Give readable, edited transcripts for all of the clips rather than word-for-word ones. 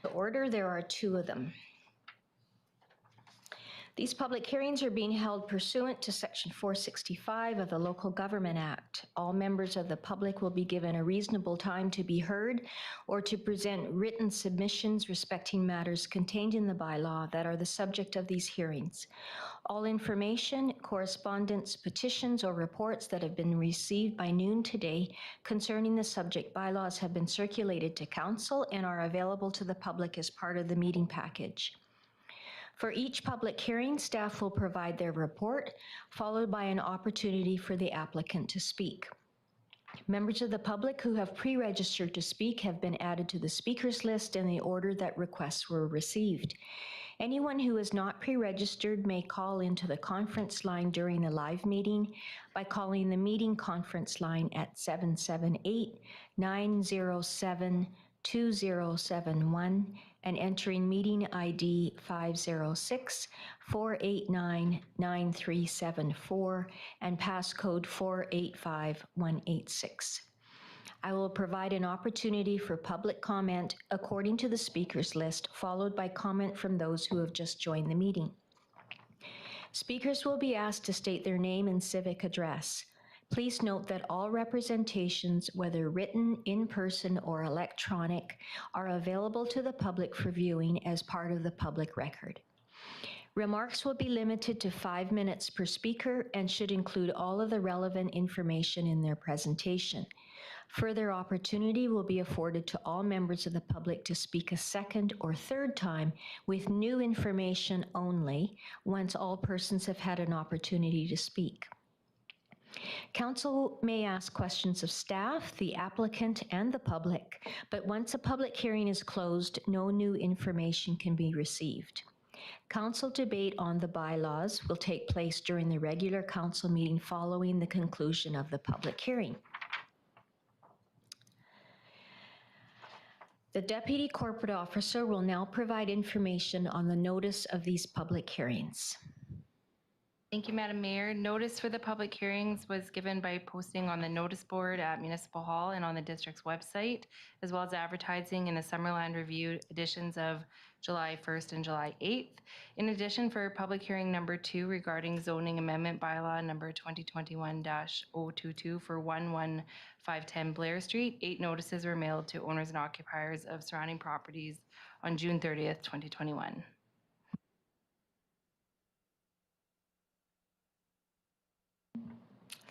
To order, there are two of them. These public hearings are being held pursuant to Section 465 of the Local Government Act. All members of the public will be given a reasonable time to be heard or to present written submissions respecting matters contained in the bylaw that are the subject of these hearings. All information, correspondence, petitions, or reports that have been received by noon today concerning the subject bylaws have been circulated to Council and are available to the public as part of the meeting package. For each public hearing, staff will provide their report, followed by an opportunity for the applicant to speak. Members of the public who have pre-registered to speak have been added to the speakers list in the order that requests were received. Anyone who is not pre-registered may call into the conference line during the live meeting by calling the meeting conference line at 778-907-2071 and entering meeting ID 506-489-9374 and passcode 485186. I will provide an opportunity for public comment according to the speakers list, followed by comment from those who have just joined the meeting. Speakers will be asked to state their name and civic address. Please note that all representations, whether written, in person, or electronic, are available to the public for viewing as part of the public record. Remarks will be limited to 5 minutes per speaker and should include all of the relevant information in their presentation. Further opportunity will be afforded to all members of the public to speak a second or third time with new information only once all persons have had an opportunity to speak. Council may ask questions of staff, the applicant, and the public, but once a public hearing is closed, no new information can be received. Council debate on the bylaws will take place during the regular council meeting following the conclusion of the public hearing. The Deputy Corporate Officer will now provide information on the notice of these public hearings. Thank you, Madam Mayor. Notice for the public hearings was given by posting on the notice board at Municipal Hall and on the district's website, as well as advertising in the Summerland Review editions of July 1st and July 8th. In addition, for public hearing number 2 regarding zoning amendment bylaw number 2021-022 for 11510 Blair Street, 8 notices were mailed to owners and occupiers of surrounding properties on June 30th, 2021.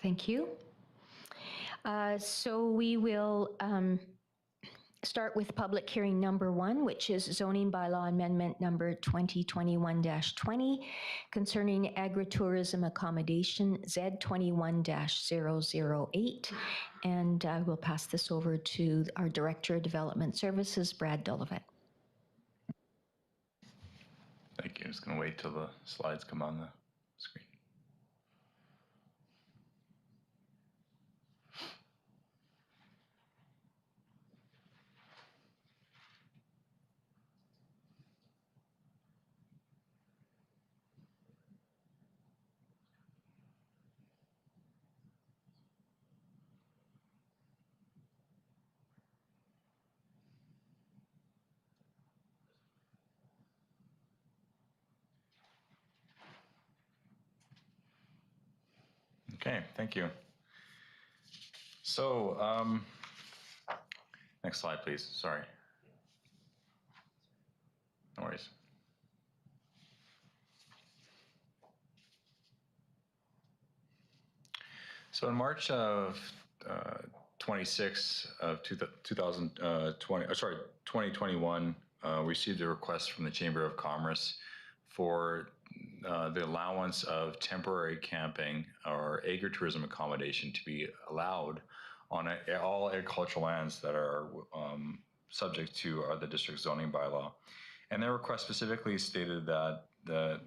Thank you. So we will start with public hearing number 1, which is zoning bylaw amendment number 2021-20 concerning agritourism accommodation Z21-008. And I will pass this over to our Director of Development Services, Brad Dolivet. Thank you. I'm just going to wait till the slides come on the screen. Okay, thank you. So, next slide, please. Sorry. No worries. So in March of 26 of 2021, we received a request from the Chamber of Commerce for the allowance of temporary camping or agritourism accommodation to be allowed on all agricultural lands that are subject to the district zoning bylaw. And their request specifically stated that the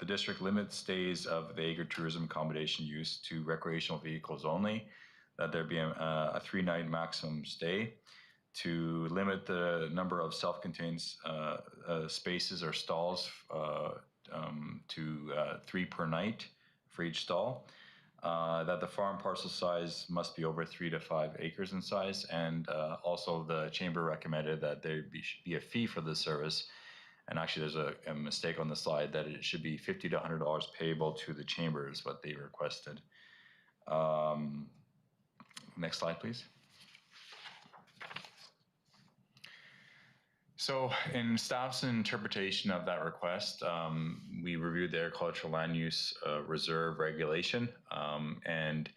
district limits stays of the agritourism accommodation use to recreational vehicles only, that there be a 3-night maximum stay, to limit the number of self-contained spaces or stalls to 3 per night for each stall, that the farm parcel size must be over 3 to 5 acres in size, and also the chamber recommended that there be a fee for the service. And actually, there's a mistake on the slide that it should be $50 to $100 payable to the chamber is what they requested. Next slide, please. So in staff's interpretation of that request, we reviewed the agricultural land use reserve regulation, and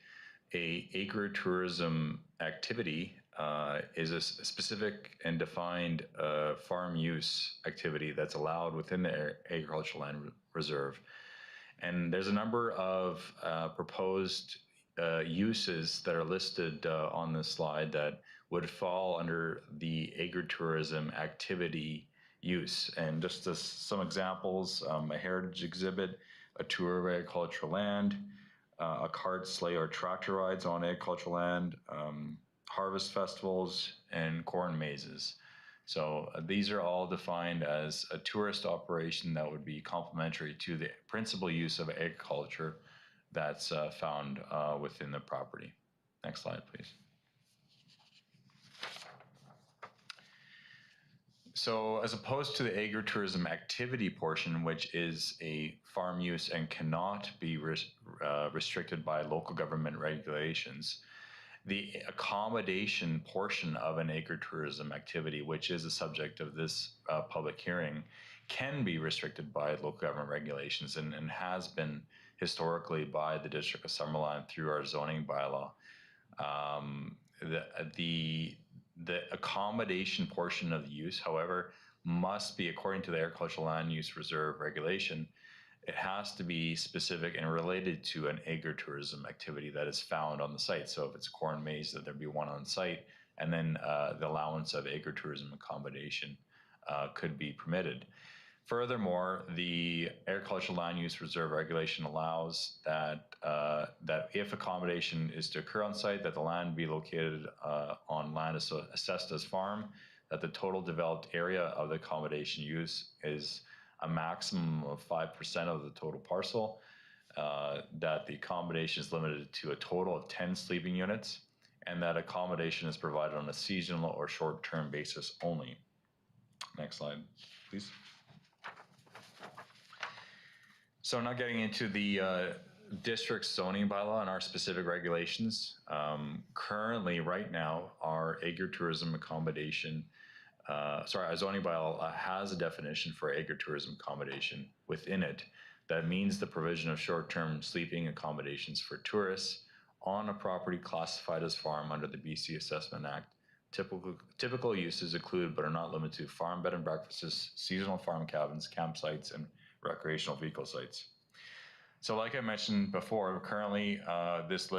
a agritourism activity is a specific and defined farm use activity that's allowed within the agricultural land reserve. And there's a number of proposed uses that are listed on this slide that would fall under the agritourism activity use. And just as some examples, a heritage exhibit, a tour of agricultural land, a cart, sleigh, or tractor rides on agricultural land, harvest festivals, and corn mazes. So these are all defined as a tourist operation that would be complementary to the principal use of agriculture that's found within the property. Next slide, please. So as opposed to the agritourism activity portion, which is a farm use and cannot be restricted by local government regulations, the accommodation portion of an agritourism activity, which is the subject of this public hearing, can be restricted by local government regulations and has been historically by the District of Summerland through our zoning bylaw. The accommodation portion of the use, however, must be, according to the Agricultural Land Use Reserve regulation, it has to be specific and related to an agritourism activity that is found on the site. So if it's a corn maze, that there'd be one on site, and then the allowance of agritourism accommodation could be permitted. Furthermore, the Agricultural Land Use Reserve regulation allows that that if accommodation is to occur on site, that the land be located on land assessed as farm, that the total developed area of the accommodation use is a maximum of 5% of the total parcel, that the accommodation is limited to a total of 10 sleeping units, and that accommodation is provided on a seasonal or short-term basis only. Next slide, please. So now getting into the district zoning bylaw and our specific regulations. Currently, right now, our agritourism accommodation, our zoning bylaw has a definition for agritourism accommodation within it. That means the provision of short-term sleeping accommodations for tourists on a property classified as farm under the BC Assessment Act. Typical uses include, but are not limited to, farm bed and breakfasts, seasonal farm cabins, campsites, and recreational vehicle sites. So like I mentioned before, currently this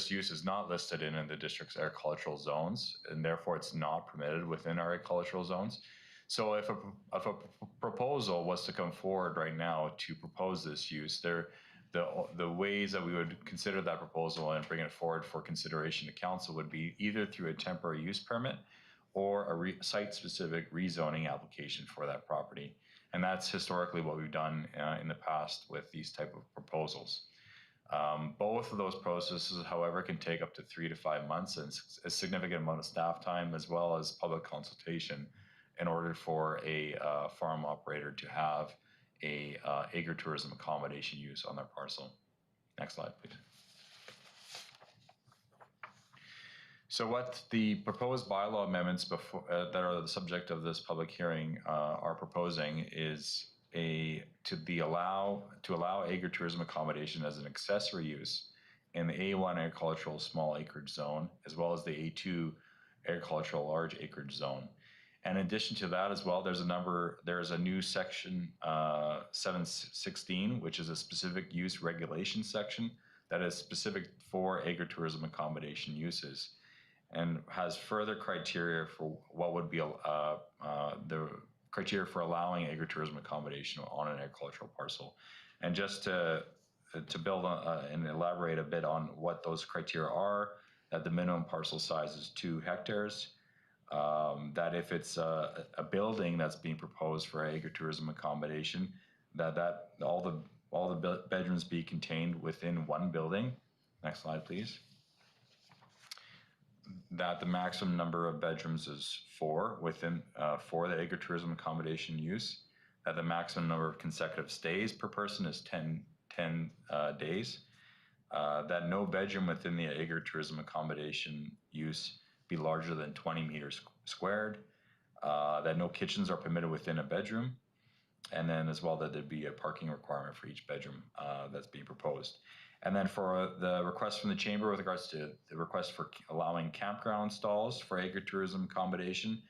use is not listed in the district's agricultural zones, and therefore it's not permitted within our agricultural zones. So if a proposal was to come forward right now to propose this use, the ways that we would consider that proposal and bring it forward for consideration to council would be either through a temporary use permit or a site-specific rezoning application for that property. And that's historically what we've done in the past with these type of proposals. Both of those processes, however, can take up to 3 to 5 months and a significant amount of staff time as well as public consultation in order for a farm operator to have a agritourism accommodation use on their parcel. Next slide, please. So what the proposed bylaw amendments that are the subject of this public hearing are proposing is to allow agritourism accommodation as an accessory use in the A1 agricultural small acreage zone, as well as the A2 agricultural large acreage zone. And in addition to that as well, there's a new section 716, which is a specific use regulation section that is specific for agritourism accommodation uses, and has further criteria for what would be the criteria for allowing agritourism accommodation on an agricultural parcel. And just to build on and elaborate a bit on what those criteria are, that the minimum parcel size is 2 hectares, that if it's a building that's being proposed for agritourism accommodation, that all the all the bedrooms be contained within one building. Next slide, please. That the maximum number of bedrooms is 4 within for the agritourism accommodation use. That the maximum number of consecutive stays per person is 10 days. That no bedroom within the agritourism accommodation use be larger than 20 meters squared. That no kitchens are permitted within a bedroom. And then as well that there'd be a parking requirement for each bedroom that's being proposed. And then for the request from the chamber with regards to the request for allowing campground stalls for agritourism accommodation,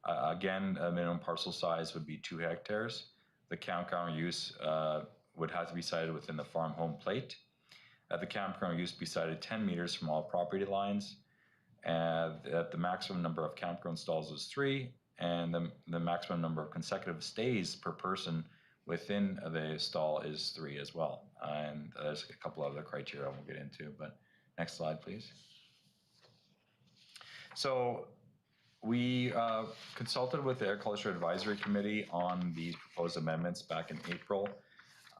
again, a minimum parcel size would be 2 hectares. The campground use would have to be sited within the farm home plate. The campground use be sited 10 meters from all property lines. That the maximum number of campground stalls is 3, and the maximum number of consecutive stays per person within the stall is 3 as well. And there's a couple other criteria we'll get into, but next slide, please. So we consulted with the Agriculture Advisory Committee on these proposed amendments back in April.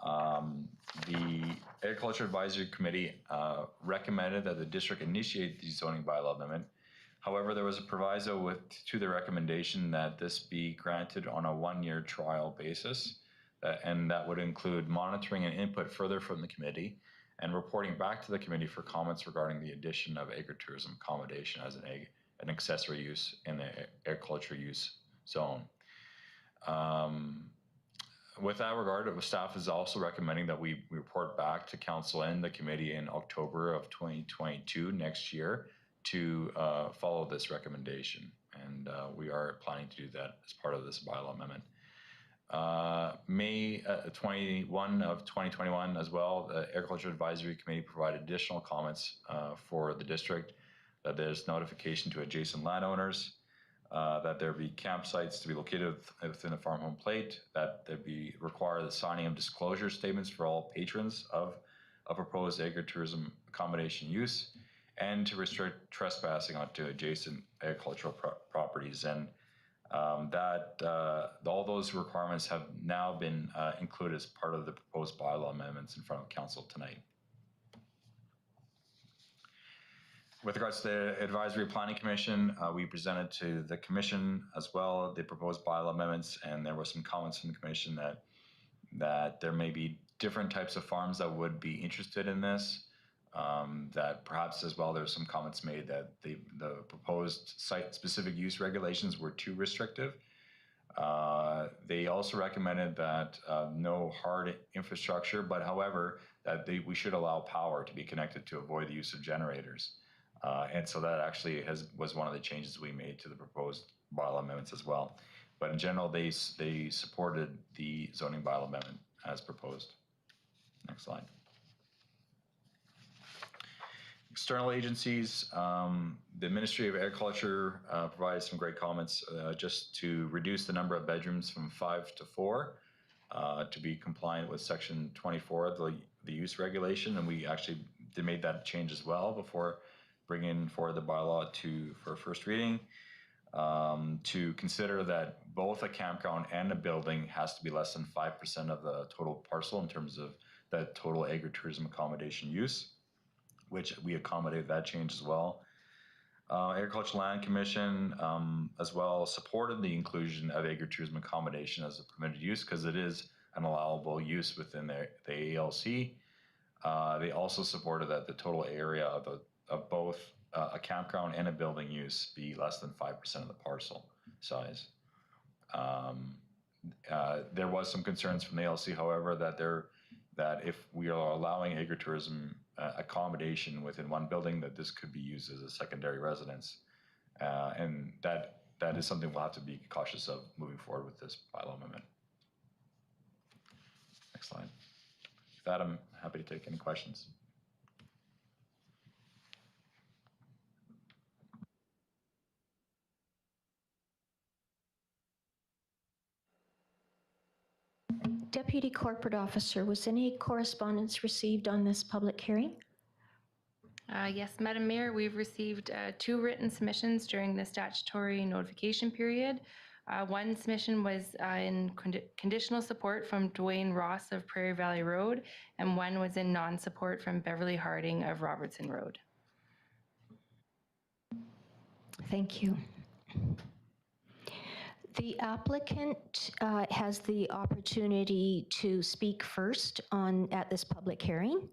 The Agriculture Advisory Committee recommended that the district initiate the zoning bylaw amendment. However, there was a proviso to the recommendation that this be granted on a 1-year trial basis, and that would include monitoring and input further from the committee and reporting back to the committee for comments regarding the addition of agritourism accommodation as an accessory use in the agriculture use zone. With that regard, staff is also recommending that we report back to council and the committee in October of 2022 next year to follow this recommendation. And we are planning to do that as part of this bylaw amendment. May 21 of 2021 as well, the Agriculture Advisory Committee provided additional comments for the district, that there's notification to adjacent landowners, that there be campsites to be located within a farm home plate, that there be require the signing of disclosure statements for all patrons of a proposed agritourism accommodation use, and to restrict trespassing onto adjacent agricultural properties. And all those requirements have now been included as part of the proposed bylaw amendments in front of council tonight. With regards to the Advisory Planning Commission, we presented to the Commission as well the proposed bylaw amendments, and there were some comments from the Commission that there may be different types of farms that would be interested in this. That perhaps as well there's some comments made that the proposed site-specific use regulations were too restrictive. They also recommended that no hard infrastructure, but however, that we should allow power to be connected to avoid the use of generators. And so that actually was one of the changes we made to the proposed bylaw amendments as well. But in general, they supported the zoning bylaw amendment as proposed. Next slide. External agencies, the Ministry of Agriculture provided some great comments just to reduce the number of bedrooms from 5 to 4 to be compliant with Section 24 of the use regulation. And we actually made that change as well before bringing forward the bylaw for first reading, to consider that both a campground and a building has to be less than 5% of the total parcel in terms of the total agritourism accommodation use, which we accommodate that change as well. Agricultural Land Commission as well supported the inclusion of agritourism accommodation as a permitted use because it is an allowable use within the ALC. They also supported that the total area of both a campground and a building use be less than 5% of the parcel size. There was some concerns from the ALC, however, that if we are allowing agritourism accommodation within one building, that this could be used as a secondary residence. And that is something we'll have to be cautious of moving forward with this bylaw amendment. Next slide. With that, I'm happy to take any questions. Deputy Corporate Officer, was any correspondence received on this public hearing? Yes, Madam Mayor, we've received 2 written submissions during the statutory notification period. One submission was in conditional support from Dwayne Ross of Prairie Valley Road, and one was in non-support from Beverly Harding of Robertson Road. Thank you. The applicant has the opportunity to speak first at this public hearing.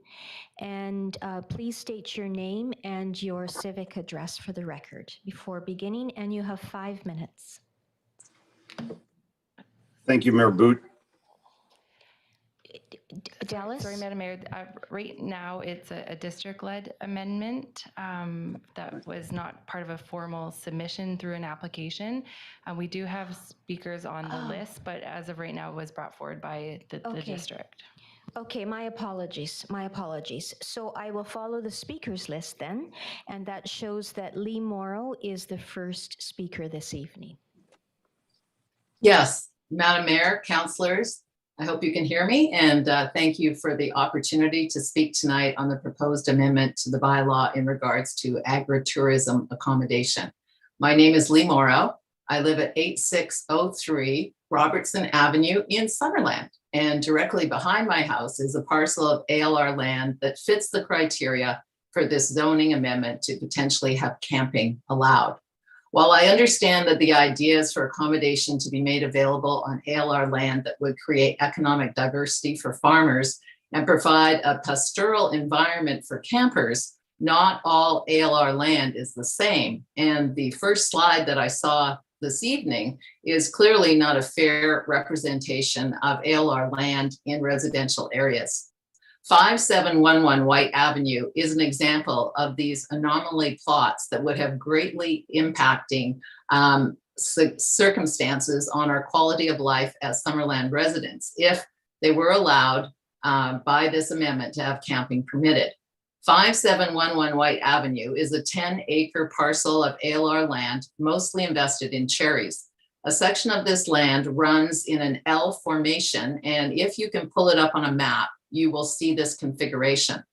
And please state your name and your civic address for the record before beginning, and you have 5 minutes. Thank you, Mayor Boot. Dallas? Sorry, Madam Mayor. Right now, it's a district-led amendment that was not part of a formal submission through an application. We do have speakers on the list, but as of right now, it was brought forward by the district. Okay, my apologies, my apologies. So I will follow the speakers list then, and that shows that Lee Morrow is the first speaker this evening. Yes, Madam Mayor, councilors, I hope you can hear me, and thank you for the opportunity to speak tonight on the proposed amendment to the bylaw in regards to agritourism accommodation. My name is Lee Morrow. I live at 8603 Robertson Avenue in Summerland, and directly behind my house is a parcel of ALR land that fits the criteria for this zoning amendment to potentially have camping allowed. While I understand that the ideas for accommodation to be made available on ALR land that would create economic diversity for farmers and provide a pastoral environment for campers, not all ALR land is the same. And the first slide that I saw this evening is clearly not a fair representation of ALR land in residential areas. 5711 White Avenue is an example of these anomaly plots that would have greatly impacting circumstances on our quality of life as Summerland residents if they were allowed by this amendment to have camping permitted. 5711 White Avenue is a 10-acre parcel of ALR land, mostly invested in cherries. A section of this land runs in an L formation, and if you can pull it up on a map, you will see this configuration.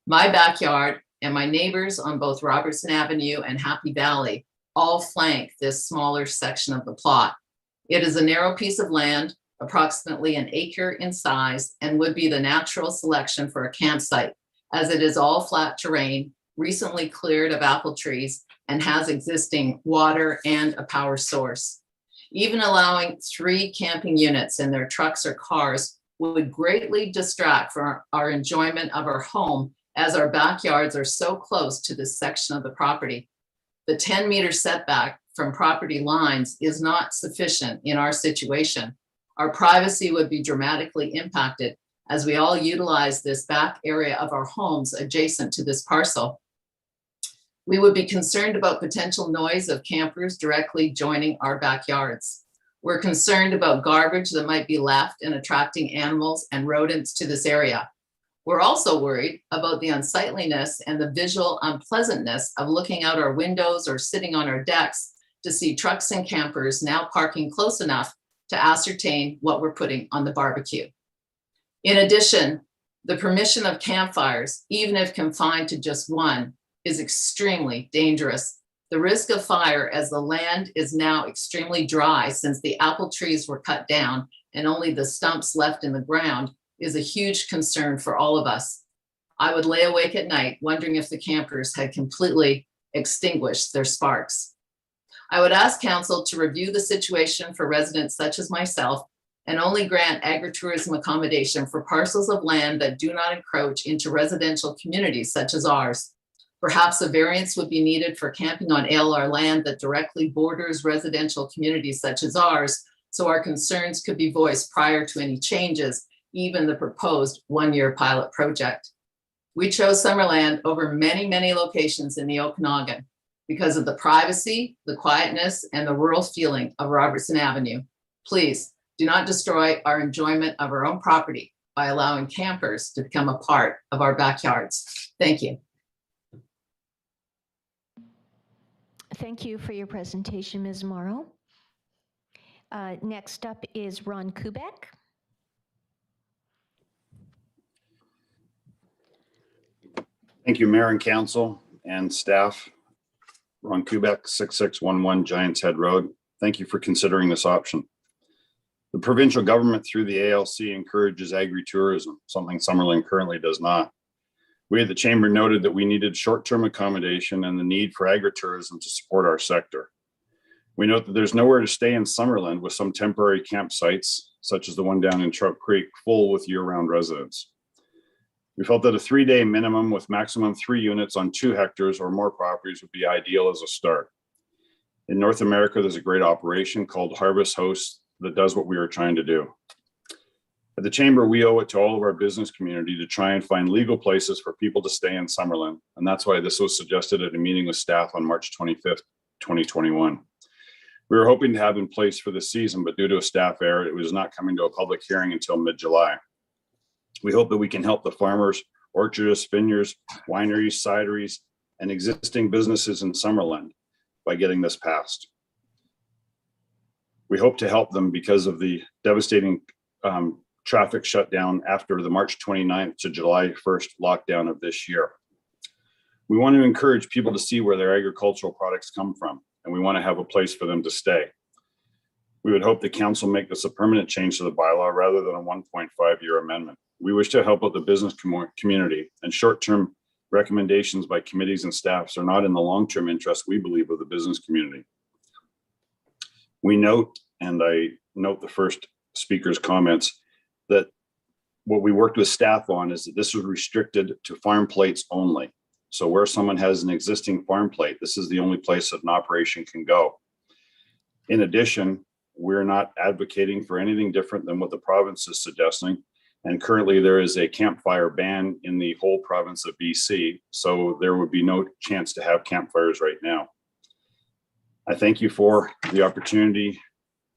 My backyard and my neighbors on both Robertson Avenue and Happy Valley all flank this smaller section of the plot. It is a narrow piece of land, approximately an acre in size, and would be the natural selection for a campsite, as it is all flat terrain, recently cleared of apple trees, and has existing water and a power source. Even allowing 3 camping units in their trucks or cars would greatly distract from our enjoyment of our home, as our backyards are so close to this section of the property. The 10-meter setback from property lines is not sufficient in our situation. Our privacy would be dramatically impacted as we all utilize this back area of our homes adjacent to this parcel. We would be concerned about potential noise of campers directly joining our backyards. We're concerned about garbage that might be left and attracting animals and rodents to this area. We're also worried about the unsightliness and the visual unpleasantness of looking out our windows or sitting on our decks to see trucks and campers now parking close enough to ascertain what we're putting on the barbecue. In addition, the permission of campfires, even if confined to just one, is extremely dangerous. The risk of fire, as the land is now extremely dry since the apple trees were cut down and only the stumps left in the ground, is a huge concern for all of us. I would lay awake at night wondering if the campers had completely extinguished their sparks. I would ask council to review the situation for residents such as myself and only grant agritourism accommodation for parcels of land that do not encroach into residential communities such as ours. Perhaps a variance would be needed for camping on ALR land that directly borders residential communities such as ours, so our concerns could be voiced prior to any changes, even the proposed one-year pilot project. We chose Summerland over many, many locations in the Okanagan because of the privacy, the quietness, and the rural feeling of Robertson Avenue. Please do not destroy our enjoyment of our own property by allowing campers to become a part of our backyards. Thank you. Thank you for your presentation, Ms. Morrow. Next up is Ron Kubek. Thank you, Mayor and Council and staff. Ron Kubek, 6611 Giants Head Road. Thank you for considering this option. The provincial government through the ALC encourages agritourism, something Summerland currently does not. We at the Chamber noted that we needed short-term accommodation and the need for agritourism to support our sector. We note that there's nowhere to stay in Summerland with some temporary campsites, such as the one down in Trout Creek, full with year-round residents. We felt that a 3-day minimum with maximum 3 units on 2 hectares or more properties would be ideal as a start. In North America, there's a great operation called Harvest Host that does what we were trying to do. At the Chamber, we owe it to all of our business community to try and find legal places for people to stay in Summerland. And that's why this was suggested at a meeting with staff on March 25th, 2021. We were hoping to have in place for this season, but due to a staff error, it was not coming to a public hearing until mid-July. We hope that we can help the farmers, orchardists, vineyards, wineries, cideries, and existing businesses in Summerland by getting this passed. We hope to help them because of the devastating traffic shutdown after the March 29th to July 1st lockdown of this year. We want to encourage people to see where their agricultural products come from, and we want to have a place for them to stay. We would hope the council make this a permanent change to the bylaw rather than a 1.5-year amendment. We wish to help out the business community, and short-term recommendations by committees and staffs are not in the long-term interest, we believe, of the business community. We note, and I note the first speaker's comments, that what we worked with staff on is that this was restricted to farm plates only. So where someone has an existing farm plate, this is the only place that an operation can go. In addition, we're not advocating for anything different than what the province is suggesting. And currently there is a campfire ban in the whole province of BC. So there would be no chance to have campfires right now. I thank you for the opportunity,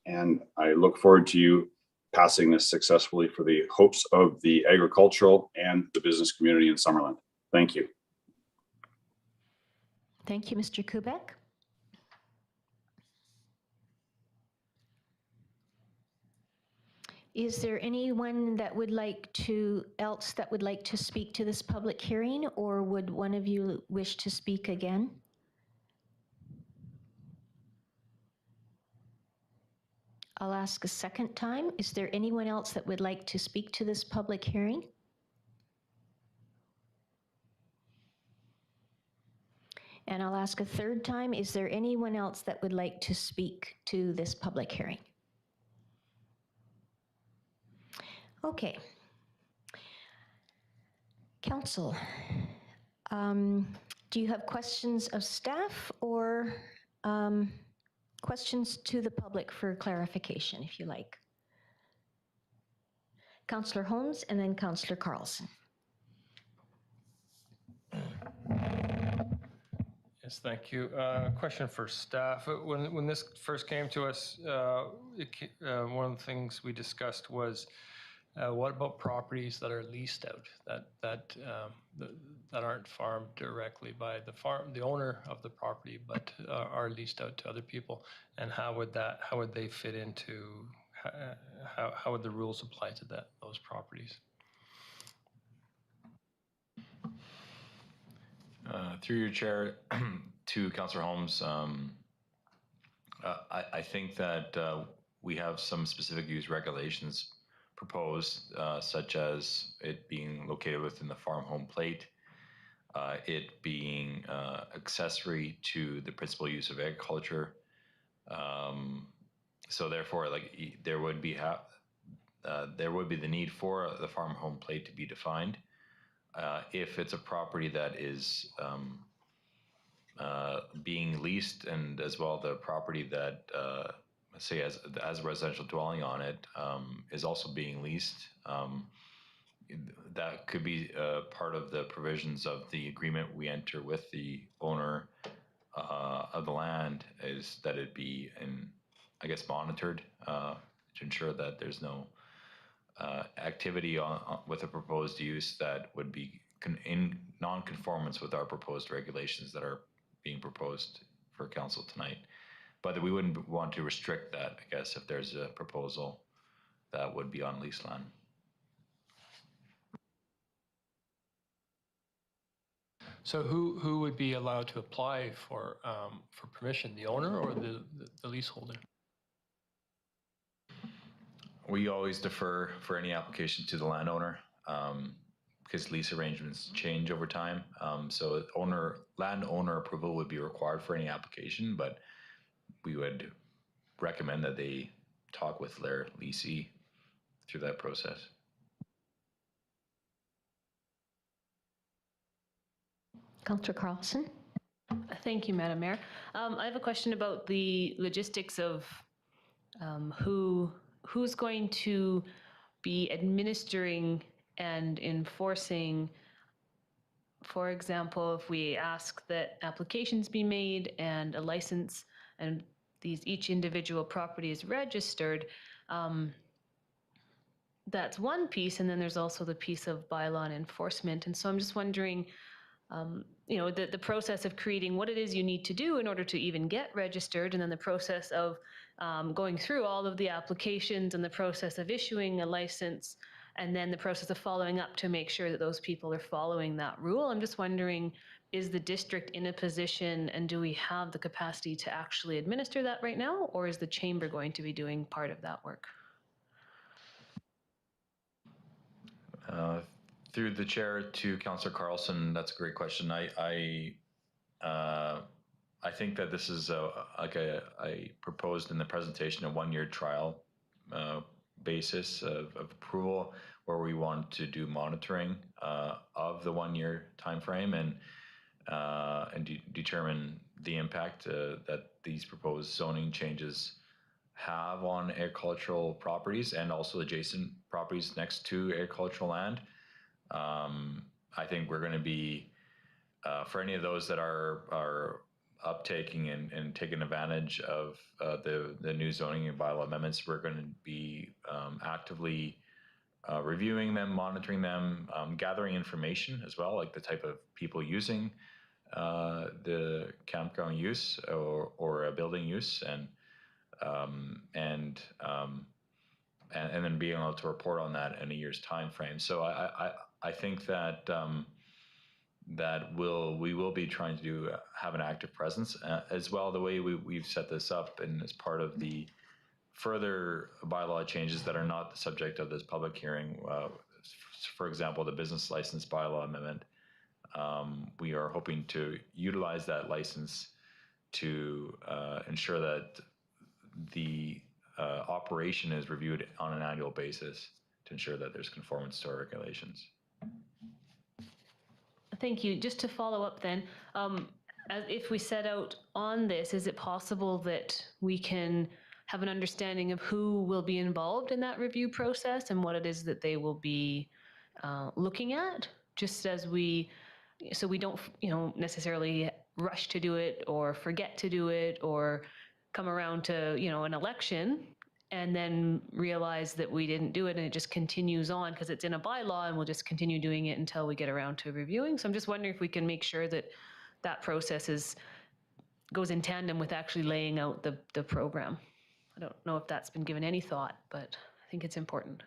and I look forward to you passing this successfully for the hopes of the agricultural and the business community in Summerland. Thank you. Thank you, Mr. Kubek. Is there anyone that would like to speak to this public hearing, or would one of you wish to speak again? I'll ask a second time. Is there anyone else that would like to speak to this public hearing? And I'll ask a third time. Is there anyone else that would like to speak to this public hearing? Okay. Council, do you have questions of staff or questions to the public for clarification, if you like? Councillor Holmes and then Councillor Carlson. Yes, thank you. Question for staff. When this first came to us, one of the things we discussed was what about properties that are leased out, that aren't farmed directly by the owner of the property, but are leased out to other people, and how would they fit into how would the rules apply to those properties? Through your chair to Councillor Holmes, I think that we have some specific use regulations proposed, such as it being located within the farm home plate, it being accessory to the principal use of agriculture. So therefore, like there would be the need for the farm home plate to be defined. If it's a property that is being leased, and as well the property that say has a residential dwelling on it is also being leased, that could be part of the provisions of the agreement we enter with the owner of the land, is that it be monitored to ensure that there's no activity with a proposed use that would be in non-conformance with our proposed regulations that are being proposed for council tonight. But we wouldn't want to restrict that, I guess, if there's a proposal that would be on leased land. So who would be allowed to apply for permission, the owner or the leaseholder? We always defer for any application to the landowner, because lease arrangements change over time. So landowner approval would be required for any application, but we would recommend that they talk with their leasee through that process. Councillor Carlson? Thank you, Madam Mayor. I have a question about the logistics of who's going to be administering and enforcing. For example, if we ask that applications be made and a license and each individual property is registered, that's one piece, and then there's also the piece of bylaw and enforcement. And so I'm just wondering, the process of creating what it is you need to do in order to even get registered, and then the process of going through all of the applications and the process of issuing a license, and then the process of following up to make sure that those people are following that rule. I'm just wondering, is the district in a position, and do we have the capacity to actually administer that right now, or is the chamber going to be doing part of that work? Through the chair to Councillor Carlson, that's a great question. I think that this is I proposed in the presentation a 1-year trial basis of approval, where we want to do monitoring of the 1-year timeframe and determine the impact that these proposed zoning changes have on agricultural properties and also adjacent properties next to agricultural land. I think we're going to be, for any of those that are uptaking and taking advantage of the new zoning and bylaw amendments, we're going to be actively reviewing them, monitoring them, gathering information as well, like the type of people using the campground use or a building use, and then being able to report on that in a year's time frame. So I think that we will be trying to have an active presence as well. The way we've set this up, and as part of the further bylaw changes that are not the subject of this public hearing, for example, the business license bylaw amendment, we are hoping to utilize that license to ensure that the operation is reviewed on an annual basis to ensure that there's conformance to our regulations. Thank you. Just to follow up then, if we set out on this, is it possible that we can have an understanding of who will be involved in that review process and what it is that they will be looking at, just as so we don't, necessarily rush to do it or forget to do it or come around to, an election and then realize that we didn't do it, and it just continues on because it's in a bylaw, and we'll just continue doing it until we get around to reviewing. So I'm just wondering if we can make sure that that process goes in tandem with actually laying out the program. I don't know if that's been given any thought, but I think it's important.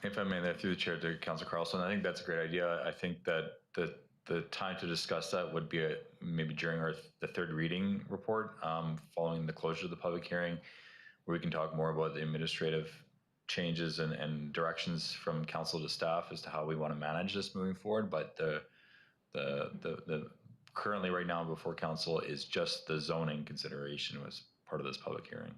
If I may, through the chair to Councillor Carlson, I think that's a great idea. I think that the time to discuss that would be maybe during the third reading report, following the closure of the public hearing, where we can talk more about the administrative changes and directions from council to staff as to how we want to manage this moving forward. But the currently right now before council is just the zoning consideration was part of this public hearing.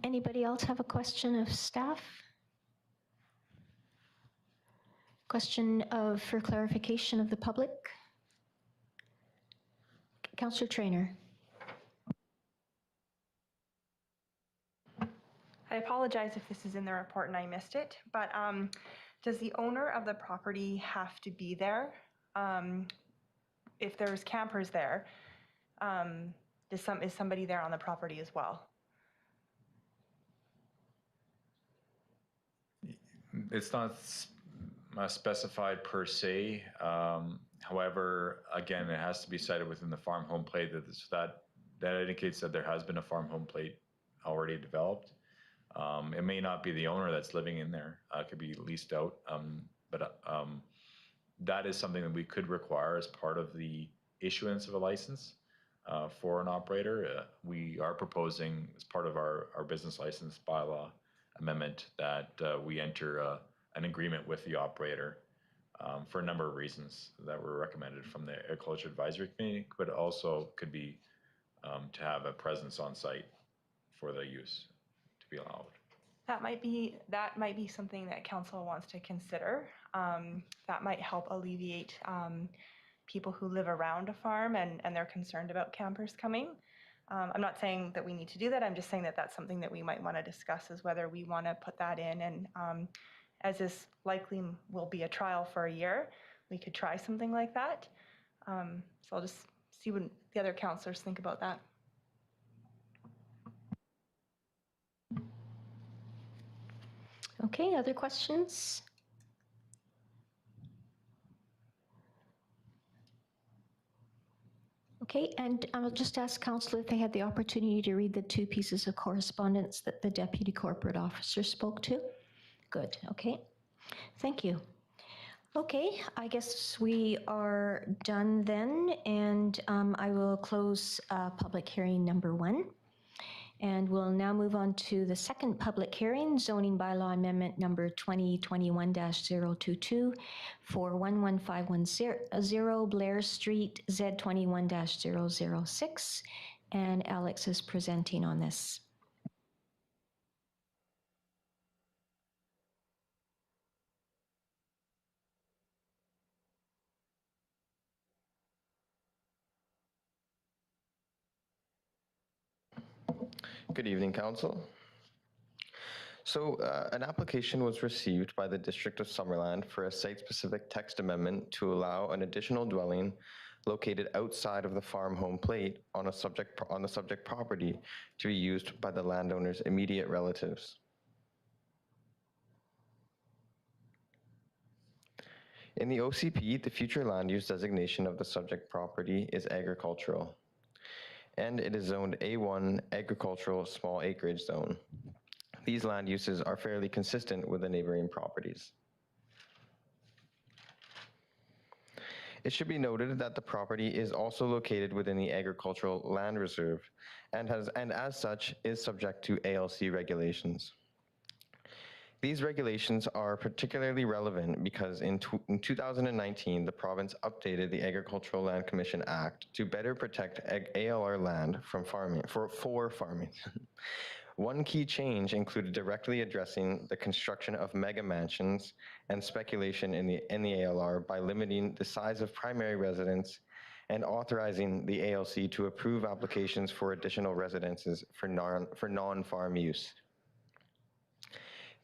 Anybody else have a question of staff? Question for clarification of the public? Councillor Traynor. I apologize if this is in the report and I missed it, but does the owner of the property have to be there? If there's campers there, is somebody there on the property as well? It's not specified per se. However, again, it has to be cited within the farm home plate that indicates that there has been a farm home plate already developed. It may not be the owner that's living in there. It could be leased out. But that is something that we could require as part of the issuance of a license for an operator. We are proposing as part of our business license bylaw amendment that we enter an agreement with the operator for a number of reasons that were recommended from the Agriculture Advisory Committee, but also could be to have a presence on site for the use to be allowed. That might be something that council wants to consider. That might help alleviate people who live around a farm and they're concerned about campers coming. I'm not saying that we need to do that. I'm just saying that that's something that we might want to discuss, is whether we want to put that in. And as this likely will be a trial for a year, we could try something like that. So I'll just see what the other councillors think about that. Okay, other questions? Okay, and I'll just ask council if they had the opportunity to read the 2 pieces of correspondence that the Deputy Corporate Officer spoke to. Good, okay. Thank you. Okay, I guess we are done then, and I will close public hearing number 1. And we'll now move on to the second public hearing, zoning bylaw amendment number 2021-022 for 11510 Blair Street, Z21-006. And Alex is presenting on this. Good evening, Council. So an application was received by the District of Summerland for a site-specific text amendment to allow an additional dwelling located outside of the farm home plate on the subject property to be used by the landowner's immediate relatives. In the OCP, the future land use designation of the subject property is agricultural, and it is zoned A1 agricultural small acreage zone. These land uses are fairly consistent with the neighboring properties. It should be noted that the property is also located within the agricultural land reserve and as such is subject to ALC regulations. These regulations are particularly relevant because in 2019, the province updated the Agricultural Land Commission Act to better protect ALR land from farming, for farming. One key change included directly addressing the construction of mega mansions and speculation in the ALR by limiting the size of primary residence and authorizing the ALC to approve applications for additional residences for non-farm use.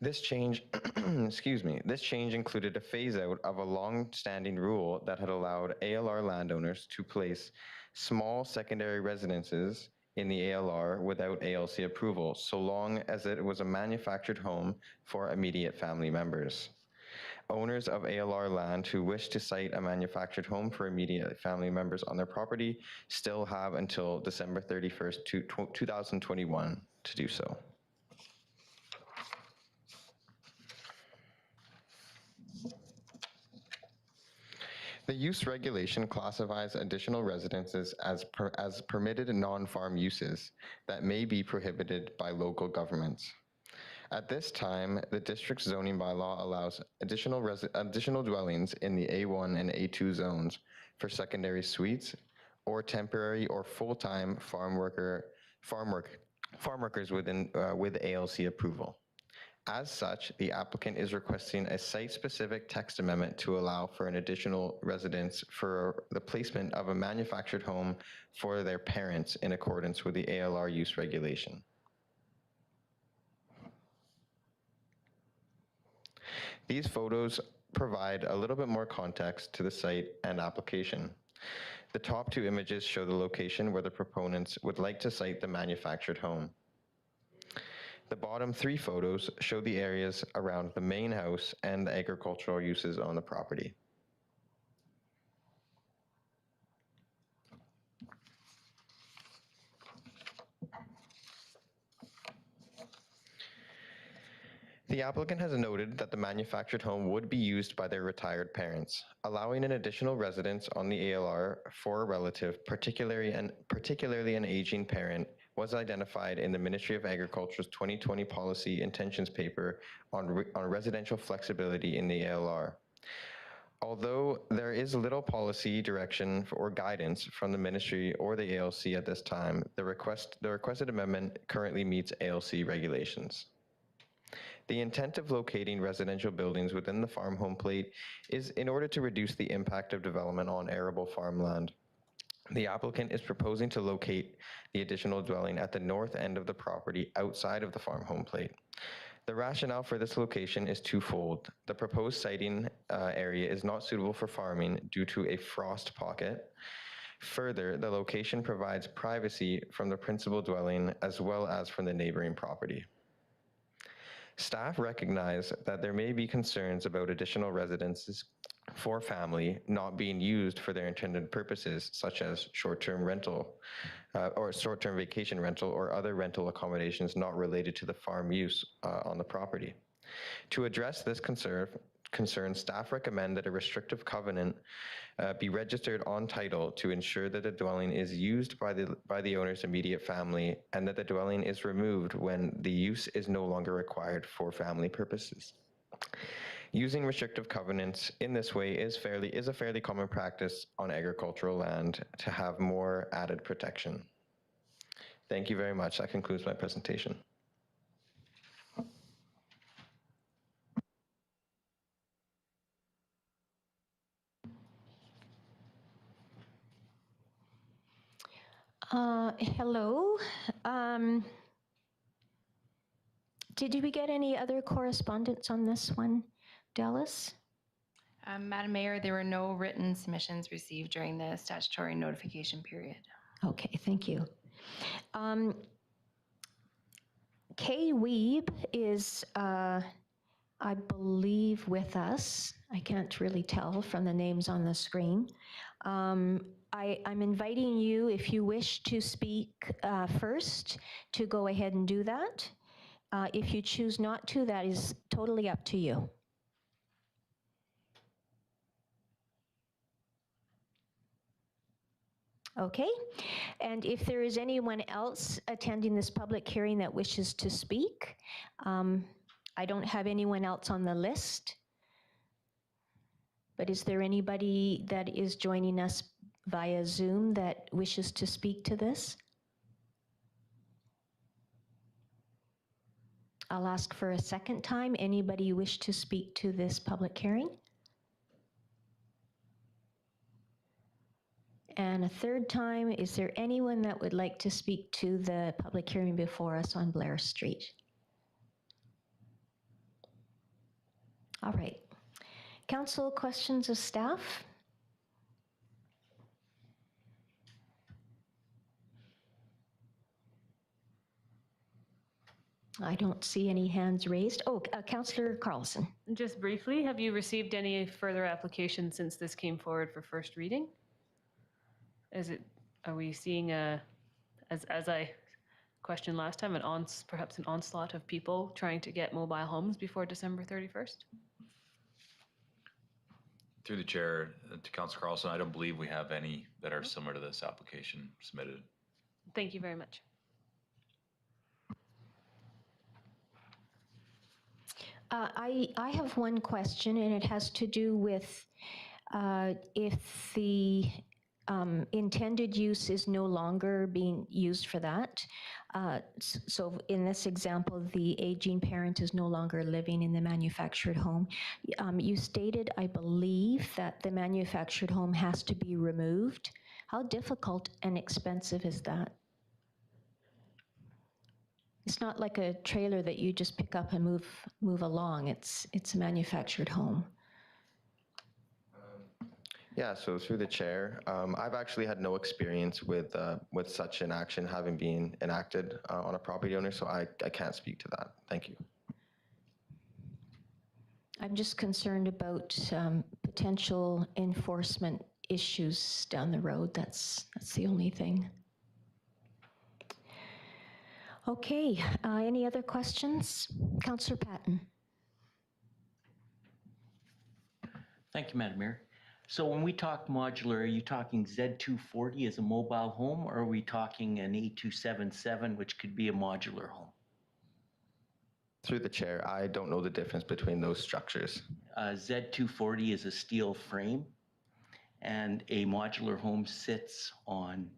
This change, this change included a phase out of a long-standing rule that had allowed ALR landowners to place small secondary residences in the ALR without ALC approval, so long as it was a manufactured home for immediate family members. Owners of ALR land who wish to site a manufactured home for immediate family members on their property still have until December 31st, 2021 to do so. The use regulation classifies additional residences as permitted non-farm uses that may be prohibited by local governments. At this time, the district's zoning bylaw allows additional dwellings in the A1 and A2 zones for secondary suites or temporary or full-time farm workers with ALC approval. As such, the applicant is requesting a site-specific text amendment to allow for an additional residence for the placement of a manufactured home for their parents in accordance with the ALR use regulation. These photos provide a little bit more context to the site and application. The top 2 images show the location where the proponents would like to site the manufactured home. The bottom 3 photos show the areas around the main house and the agricultural uses on the property. The applicant has noted that the manufactured home would be used by their retired parents. Allowing an additional residence on the ALR for a relative, particularly an aging parent, was identified in the Ministry of Agriculture's 2020 policy intentions paper on residential flexibility in the ALR. Although there is little policy direction or guidance from the ministry or the ALC at this time, the requested amendment currently meets ALC regulations. The intent of locating residential buildings within the farm home plate is in order to reduce the impact of development on arable farmland. The applicant is proposing to locate the additional dwelling at the north end of the property outside of the farm home plate. The rationale for this location is twofold. The proposed siting area is not suitable for farming due to a frost pocket. Further, the location provides privacy from the principal dwelling as well as from the neighboring property. Staff recognize that there may be concerns about additional residences for family not being used for their intended purposes, such as short-term rental or short-term vacation rental or other rental accommodations not related to the farm use on the property. To address this concern, staff recommend that a restrictive covenant be registered on title to ensure that the dwelling is used by the owner's immediate family and that the dwelling is removed when the use is no longer required for family purposes. Using restrictive covenants in this way is a fairly common practice on agricultural land to have more added protection. Thank you very much. That concludes my presentation. Hello. Did we get any other correspondence on this one, Dallas? Madam Mayor, there were no written submissions received during the statutory notification period. Okay, thank you. Kay Weeb is, I believe, with us. I can't really tell from the names on the screen. I'm inviting you, if you wish to speak first, to go ahead and do that. If you choose not to, that is totally up to you. Okay, and if there is anyone else attending this public hearing that wishes to speak, I don't have anyone else on the list, but is there anybody that is joining us via Zoom that wishes to speak to this? I'll ask for a second time. Anybody wish to speak to this public hearing? And a third time, is there anyone that would like to speak to the public hearing before us on Blair Street? All right. Council, questions of staff? I don't see any hands raised. Oh, Councillor Carlson. Just briefly, have you received any further applications since this came forward for first reading? Are we seeing as I questioned last time, perhaps an onslaught of people trying to get mobile homes before December 31st? Through the chair to Councilor Carlson, I don't believe we have any that are similar to this application submitted. Thank you very much. I have one question, and it has to do with if the intended use is no longer being used for that. So in this example, the aging parent is no longer living in the manufactured home. You stated, I believe, that the manufactured home has to be removed. How difficult and expensive is that? It's not like a trailer that you just pick up and move along. It's a manufactured home. Yeah, so through the chair, I've actually had no experience with such an action having been enacted on a property owner, so I can't speak to that. Thank you. I'm just concerned about potential enforcement issues down the road. That's the only thing. Okay, any other questions? Councillor Patton. Thank you, Madam Mayor. So when we talk modular, are you talking Z240 as a mobile home, or are we talking an A277, which could be a modular home? Through the chair, I don't know the difference between those structures. Z240 is a steel frame, and a modular home sits on,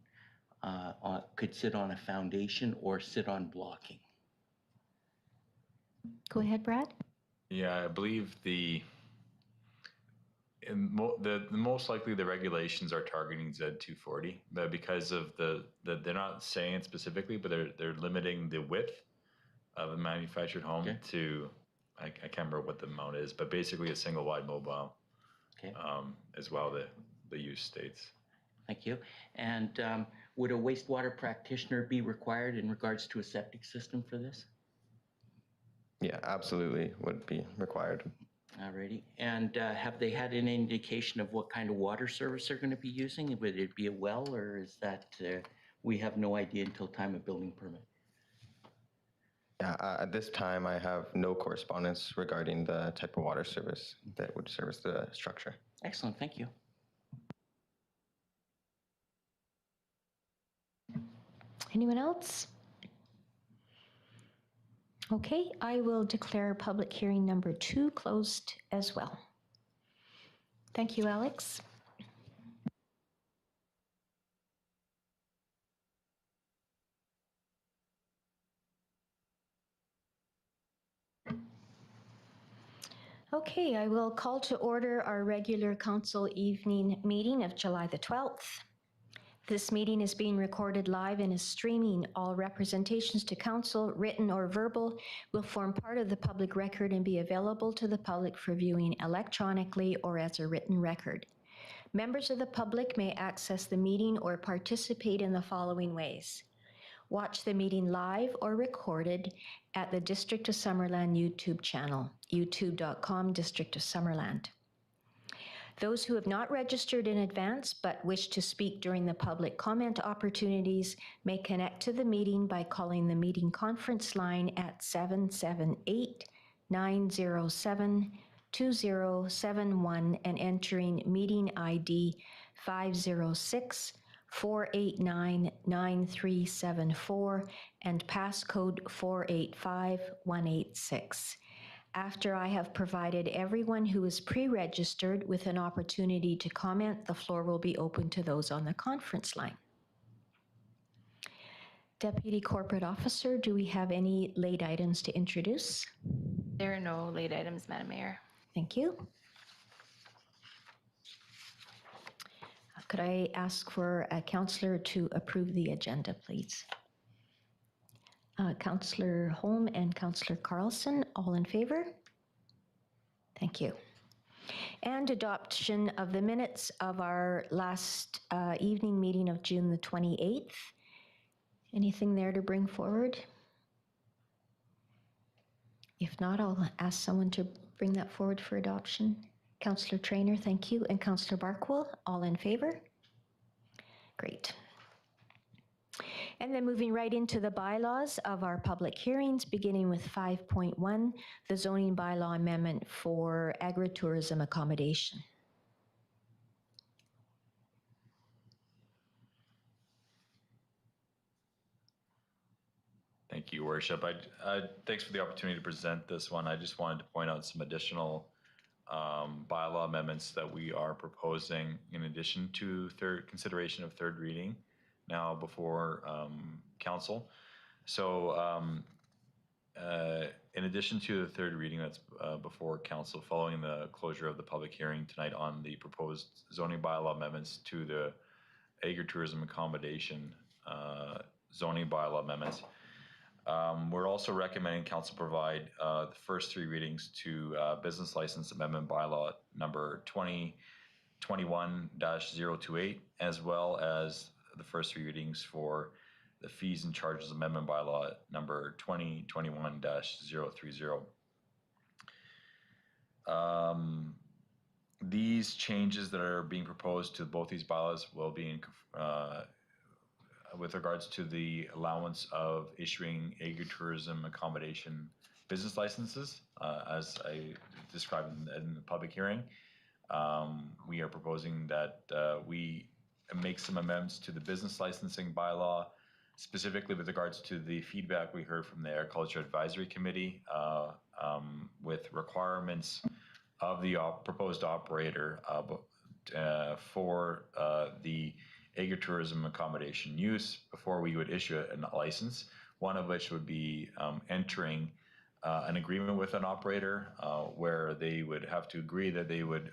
could sit on a foundation or sit on blocking. Go ahead, Brad. Yeah, I believe the most likely the regulations are targeting Z240, but because of they're not saying it specifically, but they're limiting the width of a manufactured home Okay. to, I can't remember what the amount is, but basically a single wide mobile. Okay. As well, the use states. Thank you. And would a wastewater practitioner be required in regards to a septic system for this? Yeah, absolutely would be required. Alrighty. And have they had any indication of what kind of water service they're going to be using? Would it be a well, or is that we have no idea until time of building permit? Yeah, at this time, I have no correspondence regarding the type of water service that would service the structure. Excellent. Thank you. Anyone else? Okay, I will declare public hearing number 2 closed as well. Thank you, Alex. Okay, I will call to order our regular council evening meeting of July the 12th. This meeting is being recorded live and is streaming. All representations to council, written or verbal, will form part of the public record and be available to the public for viewing electronically or as a written record. Members of the public may access the meeting or participate in the following ways. Watch the meeting live or recorded at the District of Summerland YouTube channel, youtube.com District of Summerland. Those who have not registered in advance but wish to speak during the public comment opportunities may connect to the meeting by calling the meeting conference line at 778-907-2071 and entering meeting ID 506-489-9374 and passcode 485186. After I have provided everyone who is pre-registered with an opportunity to comment, the floor will be open to those on the conference line. Deputy Corporate Officer, do we have any late items to introduce? There are no late items, Madam Mayor. Thank you. Could I ask for a councillor to approve the agenda, please? Councillor Holm and Councillor Carlson, all in favor? Thank you. And adoption of the minutes of our last evening meeting of June the 28th. Anything there to bring forward? If not, I'll ask someone to bring that forward for adoption. Councillor Traynor, thank you. And Councillor Barkwell, all in favor? Great. And then moving right into the bylaws of our public hearings, beginning with 5.1, the zoning bylaw amendment for agritourism accommodation. Thank you, Worship. Thanks for the opportunity to present this one. I just wanted to point out some additional bylaw amendments that we are proposing in addition to consideration of third reading now before council. So in addition to the third reading that's before council, following the closure of the public hearing tonight on the proposed zoning bylaw amendments to the agritourism accommodation zoning bylaw amendments, we're also recommending council provide the first 3 readings to business license amendment bylaw number 2021-028, as well as the first 3 readings for the fees and charges amendment bylaw number 2021-030. These changes that are being proposed to both these bylaws will be in with regards to the allowance of issuing agritourism accommodation business licenses, as I described in the public hearing. we are proposing that we make some amendments to the business licensing bylaw, specifically with regards to the feedback we heard from the Agriculture Advisory Committee with requirements of the proposed operator for the agritourism accommodation use before we would issue a license, one of which would be entering an agreement with an operator where they would have to agree that they would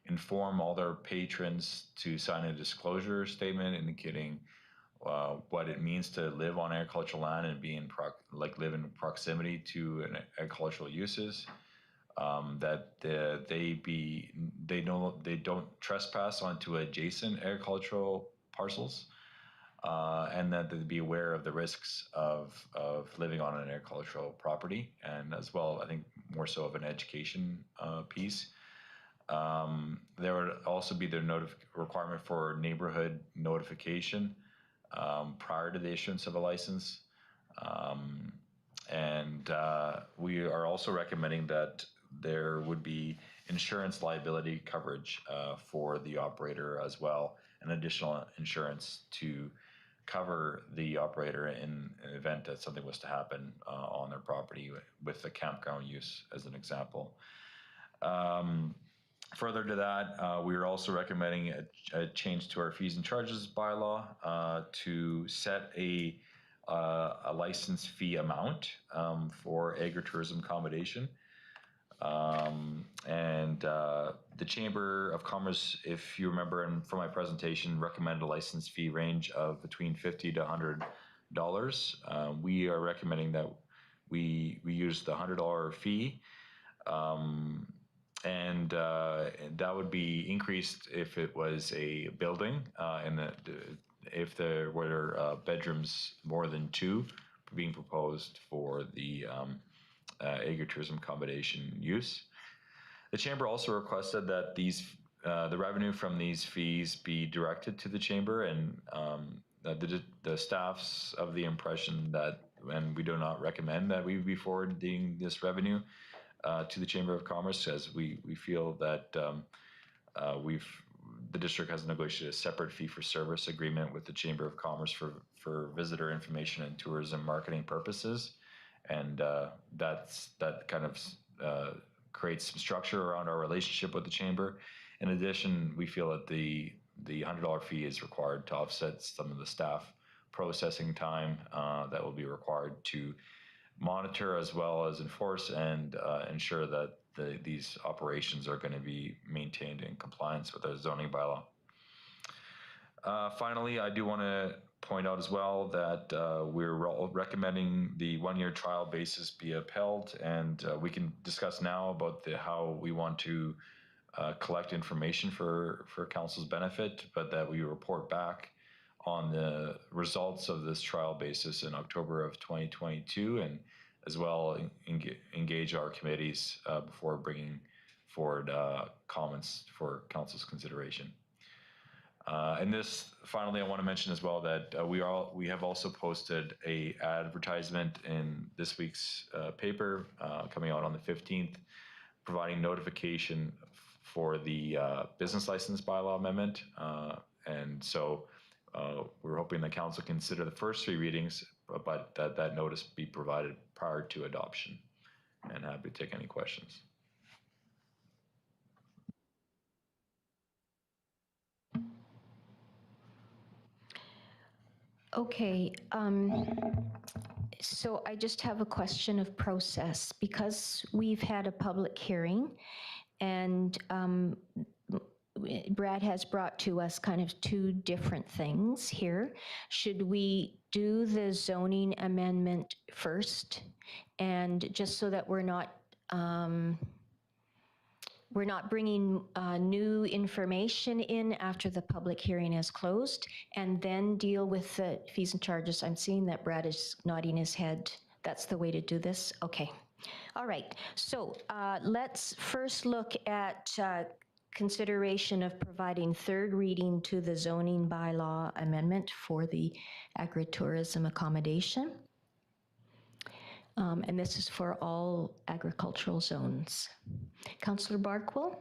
inform all their patrons to sign a disclosure statement indicating what it means to live on agricultural land and be live in proximity to agricultural uses. That they don't trespass onto adjacent agricultural parcels, and that they'd be aware of the risks of living on an agricultural property, and as well, I think more so of an education piece. There would also be the requirement for neighborhood notification prior to the issuance of a license. And we are also recommending that there would be insurance liability coverage for the operator as well, and additional insurance to cover the operator in an event that something was to happen on their property with the campground use as an example. Further to that, we are also recommending a change to our fees and charges bylaw to set a license fee amount for agritourism accommodation. The Chamber of Commerce, if you remember from my presentation, recommended a license fee range of between $50 to $100. We are recommending that we use the $100 fee. And that would be increased if it was a building, and if there were bedrooms more than 2 being proposed for the agritourism accommodation use. The Chamber also requested that the revenue from these fees be directed to the Chamber, and the staff's of the impression that, and we do not recommend that we be forwarding this revenue to the Chamber of Commerce, as we feel that the district has negotiated a separate fee for service agreement with the Chamber of Commerce for visitor information and tourism marketing purposes, and that kind of creates some structure around our relationship with the Chamber. In addition, we feel that the $100 fee is required to offset some of the staff processing time that will be required to monitor as well as enforce and ensure that these operations are going to be maintained in compliance with our zoning bylaw. Finally, I do want to point out as well that we're recommending the 1-year trial basis be upheld, and we can discuss now about how we want to collect information for council's benefit, but that we report back on the results of this trial basis in October of 2022, and as well engage our committees before bringing forward comments for council's consideration. And this, finally, I want to mention as well that we have also posted a advertisement in this week's paper coming out on the 15th, providing notification for the business license bylaw amendment. And so we're hoping the council consider the first 3 readings, but that notice be provided prior to adoption. And happy to take any questions. Okay, so I just have a question of process. Because we've had a public hearing and Brad has brought to us kind of 2 different things here. Should we do the zoning amendment first? And just so that we're not bringing new information in after the public hearing is closed, and then deal with the fees and charges. I'm seeing that Brad is nodding his head. That's the way to do this? Okay. All right. So let's first look at consideration of providing 3rd reading to the zoning bylaw amendment for the agritourism accommodation. And this is for all agricultural zones. Councillor Barkwell?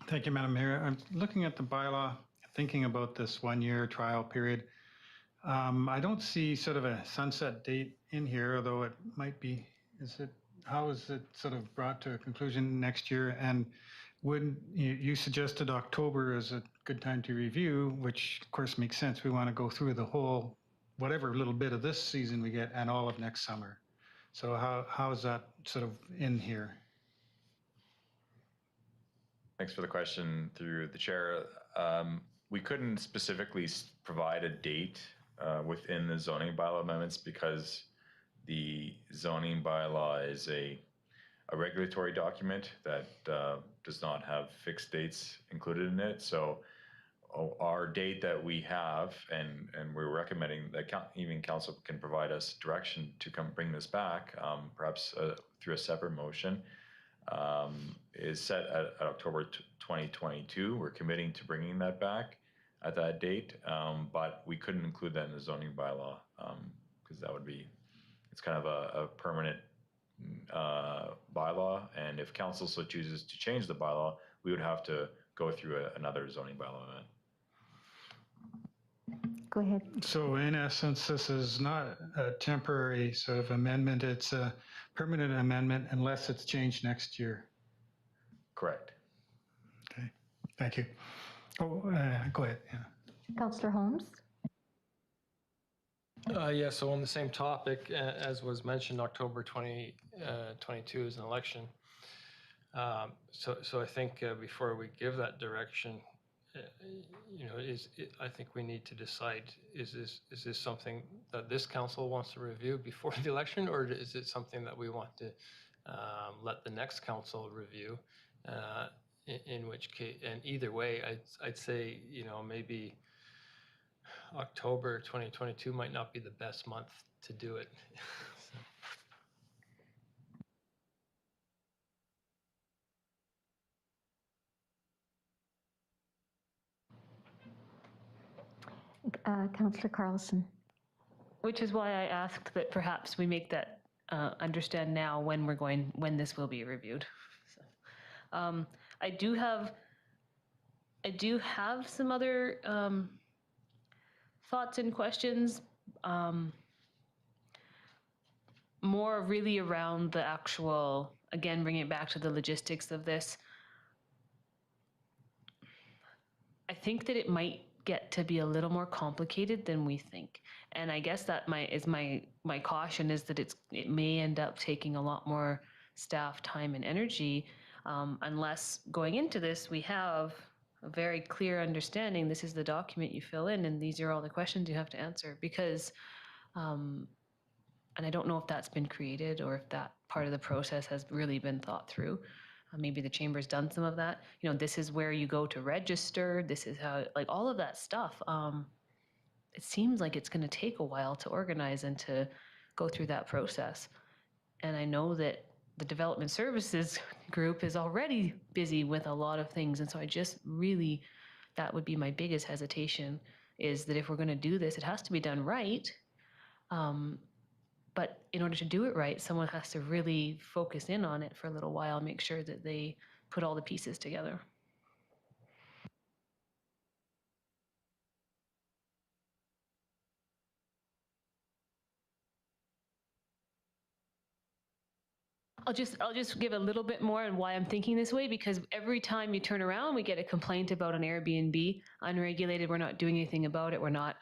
Thank you, Madam Mayor. I'm looking at the bylaw, thinking about this 1-year trial period. I don't see sort of a sunset date in here, although it might be. How is it sort of brought to a conclusion next year? And would you suggested October is a good time to review, which of course makes sense. We want to go through the whole, whatever little bit of this season we get and all of next summer. So how is that sort of in here? Thanks for the question through the chair. We couldn't specifically provide a date within the zoning bylaw amendments because the zoning bylaw is a regulatory document that does not have fixed dates included in it. So our date that we have, and we're recommending that even council can provide us direction to come bring this back, perhaps through a separate motion, is set at October 2022. We're committing to bringing that back at that date, but we couldn't include that in the zoning bylaw because that would be, it's kind of a permanent bylaw, and if council so chooses to change the bylaw, we would have to go through another zoning bylaw amendment. Go ahead. So in essence, this is not a temporary sort of amendment. It's a permanent amendment unless it's changed next year. Correct. Okay, thank you. Oh, go ahead. Yeah. Councillor Holmes? Yeah, so on the same topic, as was mentioned, October 2022 is an election. So I think before we give that direction, I think we need to decide, is this something that this council wants to review before the election, or is it something that we want to let the next council review? In which case, and either way, I'd say, maybe October 2022 might not be the best month to do it. Councillor Carlson? Which is why I asked that perhaps we make that understand now when this will be reviewed. So, I do have some other thoughts and questions, more really around the actual, again, bringing it back to the logistics of this. I think that it might get to be a little more complicated than we think. And I guess that my caution is that it may end up taking a lot more staff time and energy, unless going into this, we have a very clear understanding. This is the document you fill in, and these are all the questions you have to answer. Because, and I don't know if that's been created or if that part of the process has really been thought through. Maybe the chamber's done some of that. This is where you go to register. This is how, like, all of that stuff. It seems like it's going to take a while to organize and to go through that process. And I know that the development services group is already busy with a lot of things. And so I just really, that would be my biggest hesitation, is that if we're going to do this, it has to be done right. But in order to do it right, someone has to really focus in on it for a little while and make sure that they put all the pieces together. I'll just give a little bit more on why I'm thinking this way, because every time you turn around, we get a complaint about an Airbnb, unregulated. We're not doing anything about it. We're not,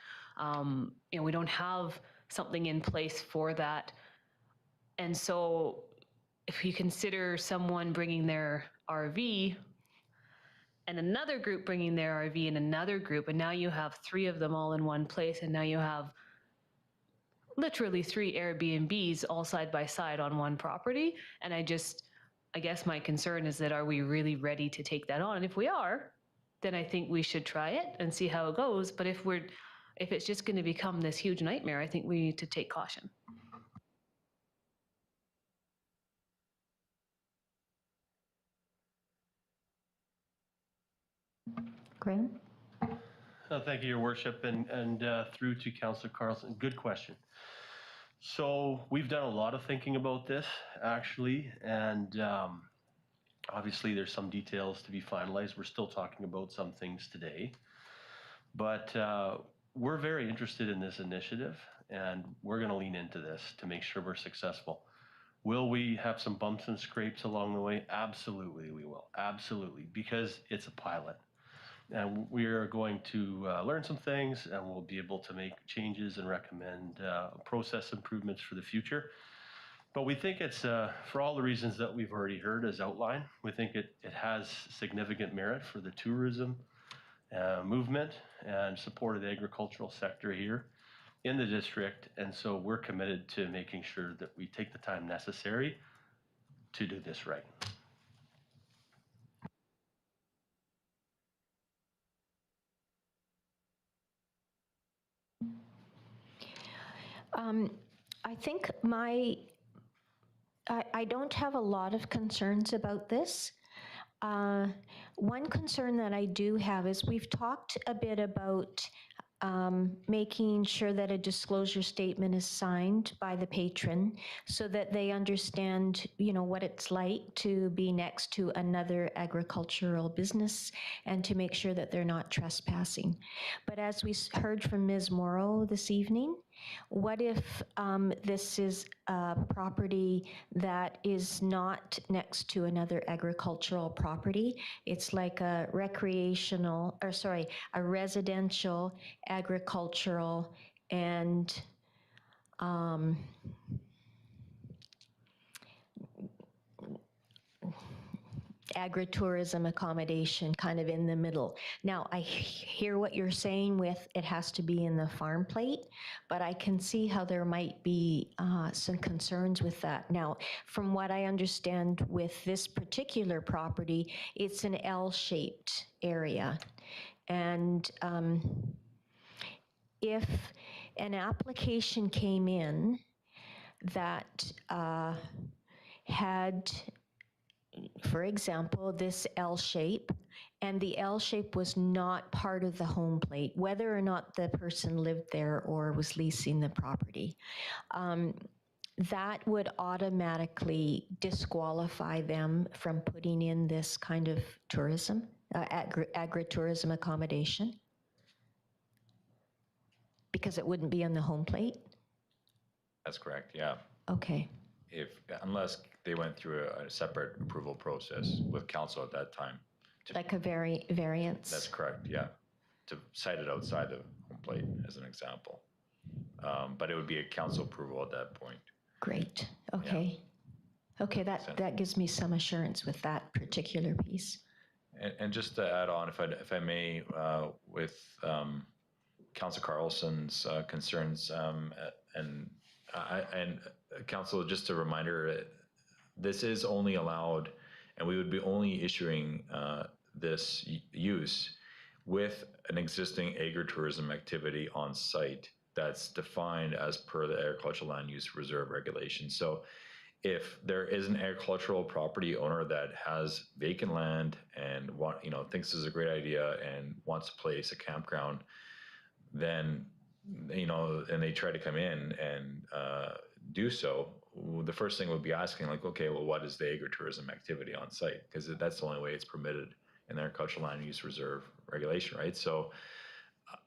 we don't have something in place for that. And so if you consider someone bringing their RV and another group bringing their RV and another group, and now you have 3 of them all in one place, and now you have literally 3 Airbnbs all side by side on one property. And I guess my concern is that, are we really ready to take that on? And if we are, then I think we should try it and see how it goes. But if it's just going to become this huge nightmare, I think we need to take caution. Graham? Thank you, Your Worship, and through to Councillor Carlson. Good question. So we've done a lot of thinking about this, actually, and Obviously, there's some details to be finalized. We're still talking about some things today. But we're very interested in this initiative, and we're going to lean into this to make sure we're successful. Will we have some bumps and scrapes along the way? Absolutely, we will. Absolutely, because it's a pilot. And we are going to learn some things, and we'll be able to make changes and recommend process improvements for the future. But we think it's, for all the reasons that we've already heard as outlined, we think it has significant merit for the tourism movement and support of the agricultural sector here in the district. And so we're committed to making sure that we take the time necessary to do this right. I think I don't have a lot of concerns about this. One concern that I do have is we've talked a bit about making sure that a disclosure statement is signed by the patron so that they understand, what it's like to be next to another agricultural business and to make sure that they're not trespassing. But as we heard from Ms. Morrow this evening, what if this is a property that is not next to another agricultural property? It's like a residential, agricultural, and agritourism accommodation kind of in the middle. Now, I hear what you're saying with it has to be in the farm plate, but I can see how there might be some concerns with that. Now, from what I understand with this particular property, it's an L-shaped area. And if an application came in that had, for example, this L shape, and the L shape was not part of the home plate, whether or not the person lived there or was leasing the property, that would automatically disqualify them from putting in this kind of tourism, agritourism accommodation, because it wouldn't be on the home plate? That's correct, yeah. Okay. Unless they went through a separate approval process with council at that time. Like a variance? That's correct, yeah. To cite it outside the home plate as an example. But it would be a council approval at that point. Great, okay. Yeah. Okay, that gives me some assurance with that particular piece. And just to add on, if I may, with Councillor Carlson's concerns, and Council, just a reminder, this is only allowed, and we would be only issuing this use with an existing agritourism activity on site that's defined as per the agricultural land use reserve regulation. So if there is an agricultural property owner that has vacant land and thinks this is a great idea and wants to place a campground, then and they try to come in and do so, the first thing we'll be asking, like, okay, well, what is the agritourism activity on site? Because that's the only way it's permitted in the agricultural land use reserve regulation, right? So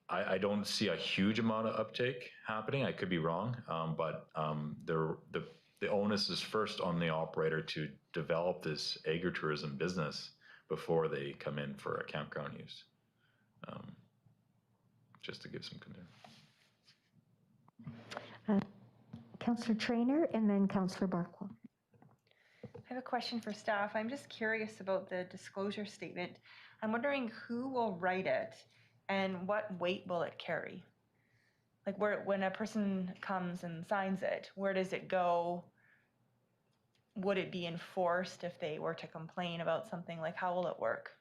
I don't see a huge amount of uptake happening. I could be wrong, but the onus is first on the operator to develop this agritourism business before they come in for a campground use. Just to give some concern. Councillor Traynor and then Councillor Barkwell. I have a question for staff. I'm just curious about the disclosure statement. I'm wondering who will write it and what weight will it carry? Like when a person comes and signs it, where does it go? Would it be enforced if they were to complain about something? Like, how will it work?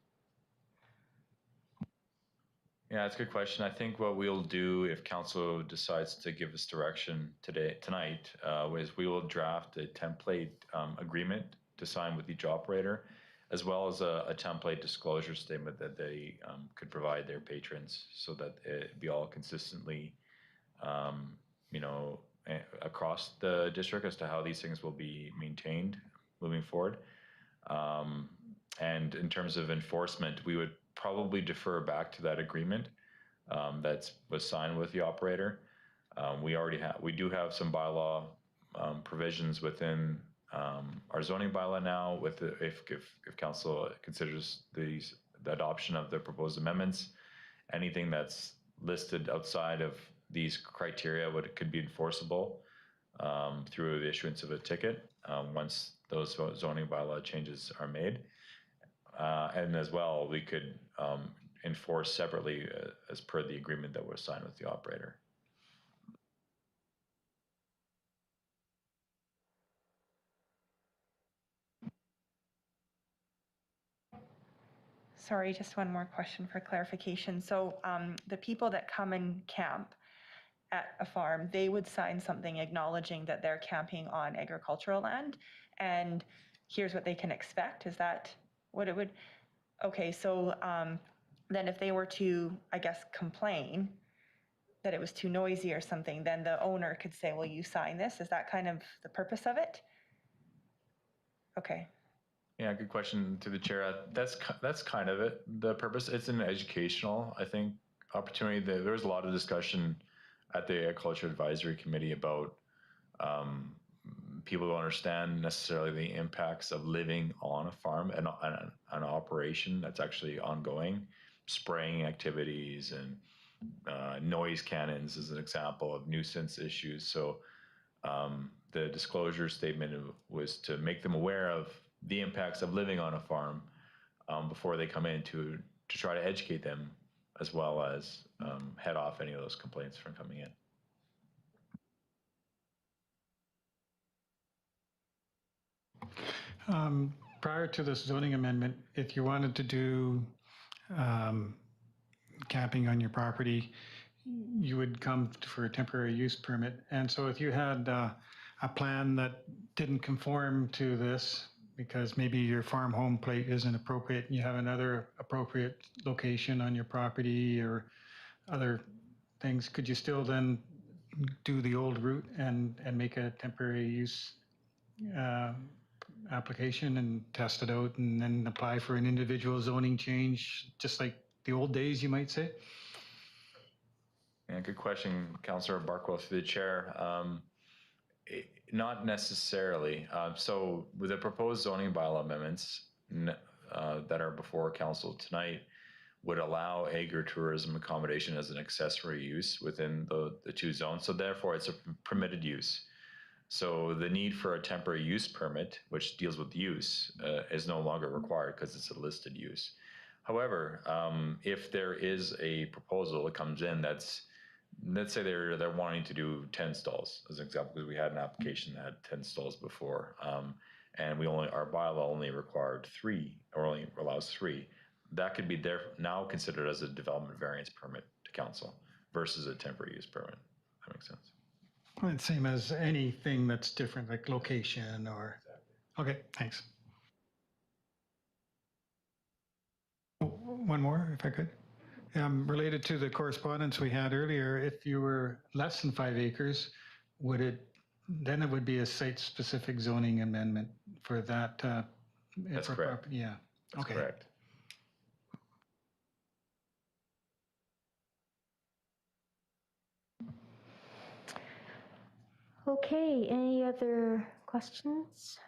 Yeah, that's a good question. I think what we'll do if council decides to give us direction tonight is we will draft a template agreement to sign with each operator, as well as a template disclosure statement that they could provide their patrons so that it be all consistently, across the district as to how these things will be maintained moving forward. And in terms of enforcement, we would probably defer back to that agreement that was signed with the operator. We do have some bylaw provisions within our zoning bylaw now. If council considers the adoption of the proposed amendments, anything that's listed outside of these criteria could be enforceable through the issuance of a ticket once those zoning bylaw changes are made. And as well, we could enforce separately as per the agreement that was signed with the operator. Sorry, just one more question for clarification. So the people that come and camp at a farm, they would sign something acknowledging that they're camping on agricultural land, and here's what they can expect. Is that what it would? Okay, so then if they were to, I guess, complain that it was too noisy or something, then the owner could say, well, you sign this. Is that kind of the purpose of it? Okay. Yeah, good question to the chair. That's kind of it. The purpose, it's an educational, I think, opportunity. There was a lot of discussion at the Agriculture Advisory Committee about people don't understand necessarily the impacts of living on a farm and an operation that's actually ongoing, spraying activities and noise cannons is an example of nuisance issues. So the disclosure statement was to make them aware of the impacts of living on a farm before they come in to try to educate them, as well as head off any of those complaints from coming in. Prior to this zoning amendment, if you wanted to do camping on your property, you would come for a temporary use permit. And so if you had a plan that didn't conform to this, because maybe your farm home plate isn't appropriate and you have another appropriate location on your property or other things, could you still then do the old route and make a temporary use application and test it out and then apply for an individual zoning change, just like the old days, you might say? Yeah, good question, Councillor Barkwell, through the chair. Not necessarily. So with the proposed zoning bylaw amendments that are before council tonight would allow agritourism accommodation as an accessory use within the two zones. So therefore it's a permitted use. So the need for a temporary use permit, which deals with use, is no longer required because it's a listed use. However, if there is a proposal that comes in that's, let's say they're wanting to do 10 stalls as an example, because we had an application that had 10 stalls before, and our bylaw only required 3 or only allows 3. That could be now considered as a development variance permit to council versus a temporary use permit. That makes sense. Well, it's same as anything that's different, like location or. Okay, thanks. One more, if I could. Related to the correspondence we had earlier, if you were less than 5 acres, then it would be a site-specific zoning amendment for that. That's correct. Yeah. That's okay. correct. Okay, any other questions?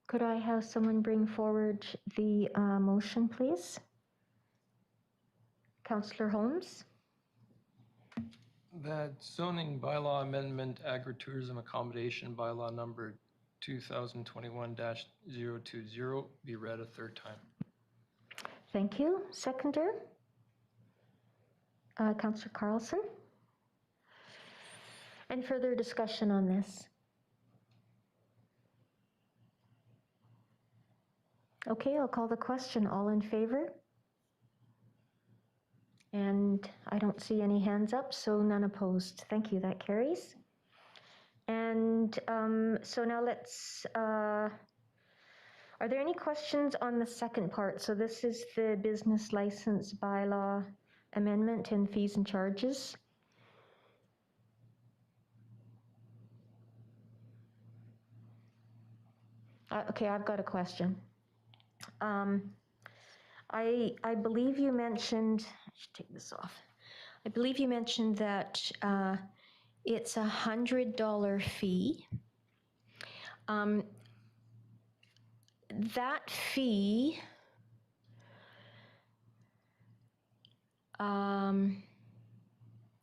Could I have someone bring forward the motion, please? Councillor Holmes? That zoning bylaw amendment, agritourism accommodation bylaw number 2021-020 be read a third time. Thank you. Seconder? Councillor Carlson? And further discussion on this? Okay, I'll call the question. All in favor? And I don't see any hands up, so none opposed. Thank you, that carries. And so now let's, are there any questions on the second part? So this is the business license bylaw amendment and fees and charges. Okay, I've got a question. I believe you mentioned, I should take this off. I believe you mentioned that it's $100 fee. That fee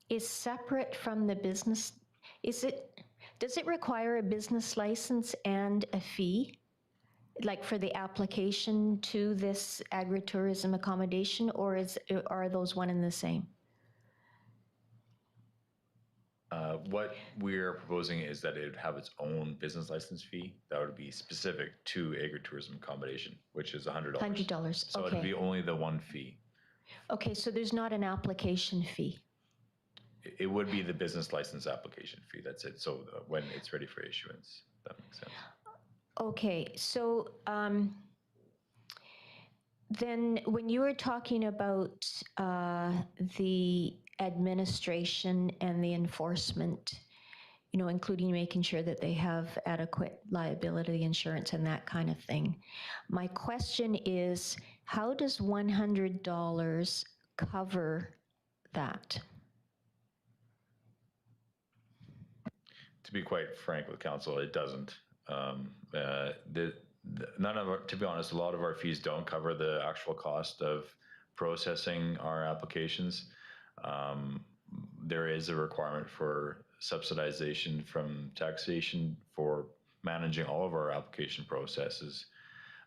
is separate from the business. Does it require a business license and a fee? Like for the application to this agritourism accommodation, or are those one and the same? What we're proposing is that it would have its own business license fee that would be specific to agritourism accommodation, which is $100. $100, So it'd be okay. only the one fee. Okay, so there's not an application fee. It would be the business license application fee. That's it. So when it's ready for issuance, that makes sense. Okay, so then when you were talking about the administration and the enforcement, you know, including making sure that they have adequate liability insurance and that kind of thing, my question is, how does $100 cover that? To be quite frank with council, it doesn't. None of our, to be honest, a lot of our fees don't cover the actual cost of processing our applications. There is a requirement for subsidization from taxation for managing all of our application processes.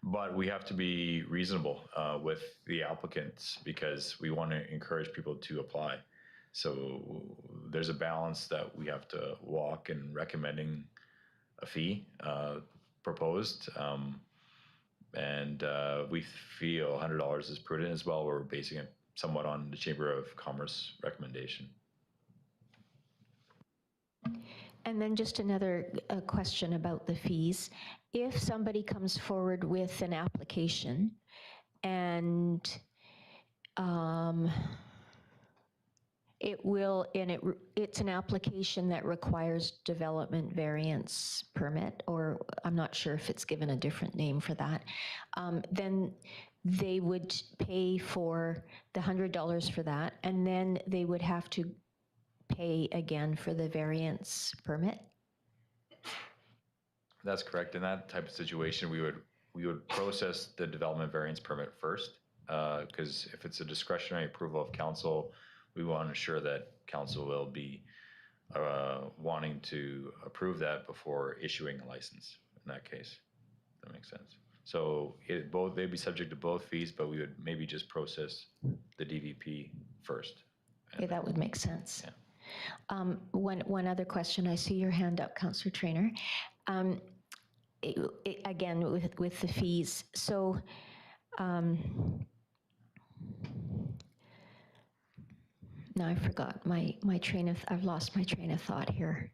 But we have to be reasonable with the applicants because we want to encourage people to apply. So there's a balance that we have to walk in recommending a fee proposed. We feel $100 is prudent as well. We're basing it somewhat on the Chamber of Commerce recommendation. And then just another question about the fees. If somebody comes forward with an application and it's an application that requires development variance permit, or I'm not sure if it's given a different name for that, then they would pay for the $100 for that, and then they would have to pay again for the variance permit? That's correct. In that type of situation, we would process the development variance permit first, because if it's a discretionary approval of council, we want to ensure that council will be wanting to approve that before issuing a license. In that case, that makes sense. So they'd be subject to both fees, but we would maybe just process the DVP first. Okay, that would make sense. Yeah. One other question. I see your hand up, Councillor Traynor. Again, with the fees. So now I forgot I've lost my train of thought here.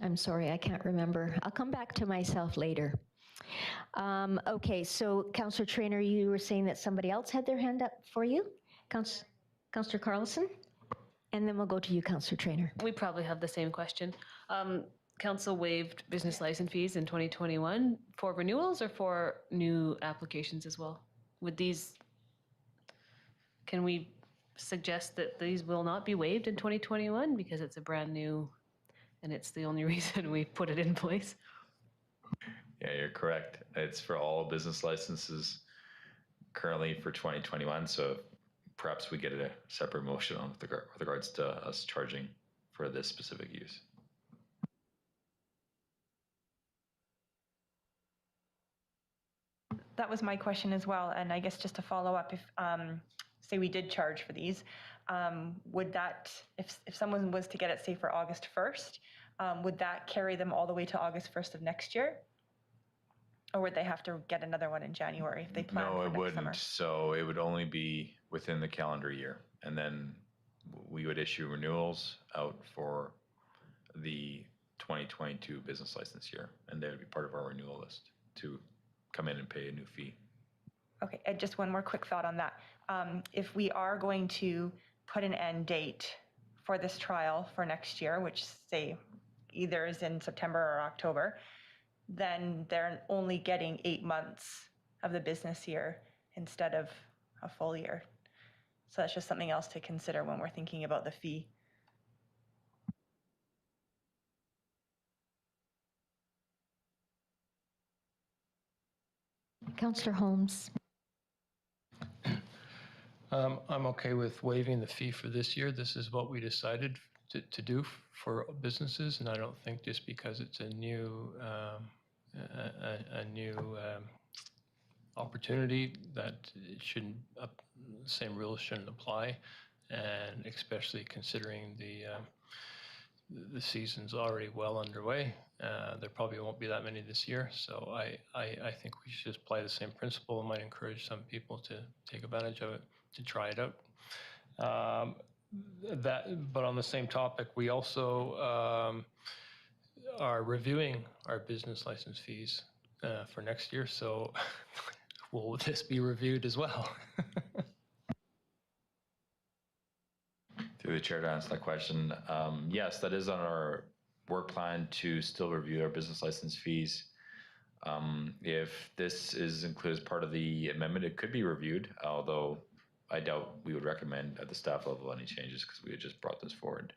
I'm sorry, I can't remember. I'll come back to myself later. Okay, so Councillor Traynor, you were saying that somebody else had their hand up for you? Councillor Carlson? And then we'll go to you, Councillor Traynor. We probably have the same question. Council waived business license fees in 2021 for renewals or for new applications as well? Can we suggest that these will not be waived in 2021 because it's a brand new, and it's the only reason we put it in place? Yeah, you're correct. It's for all business licenses currently for 2021. So perhaps we get a separate motion on with regards to us charging for this specific use. That was my question as well. And I guess just to follow up, if say we did charge for these, would that, if someone was to get it, say for August 1st, would that carry them all the way to August 1st of next year? Or would they have to get another one in January if they plan for next summer? No, it wouldn't. So it would only be within the calendar year. And then we would issue renewals out for the 2022 business license year. And they would be part of our renewal list to come in and pay a new fee. Okay, and just one more quick thought on that. If we are going to put an end date for this trial for next year, which say either is in September or October, then they're only getting 8 months of the business year instead of a full year. So that's just something else to consider when we're thinking about the fee. Councillor Holmes. I'm okay with waiving the fee for this year. This is what we decided to do for businesses, and I don't think just because it's a new opportunity that it shouldn't the same rules shouldn't apply, and especially considering the season's already well underway. There probably won't be that many this year, so I think we should apply the same principle. I might encourage some people to take advantage of it, to try it out. But on the same topic, we also are reviewing our business license fees for next year. So will this be reviewed as well? Through the chair to answer that question, yes, that is on our work plan to still review our business license fees. If this is included as part of the amendment, it could be reviewed, although I doubt we would recommend at the staff level any changes because we had just brought this forward.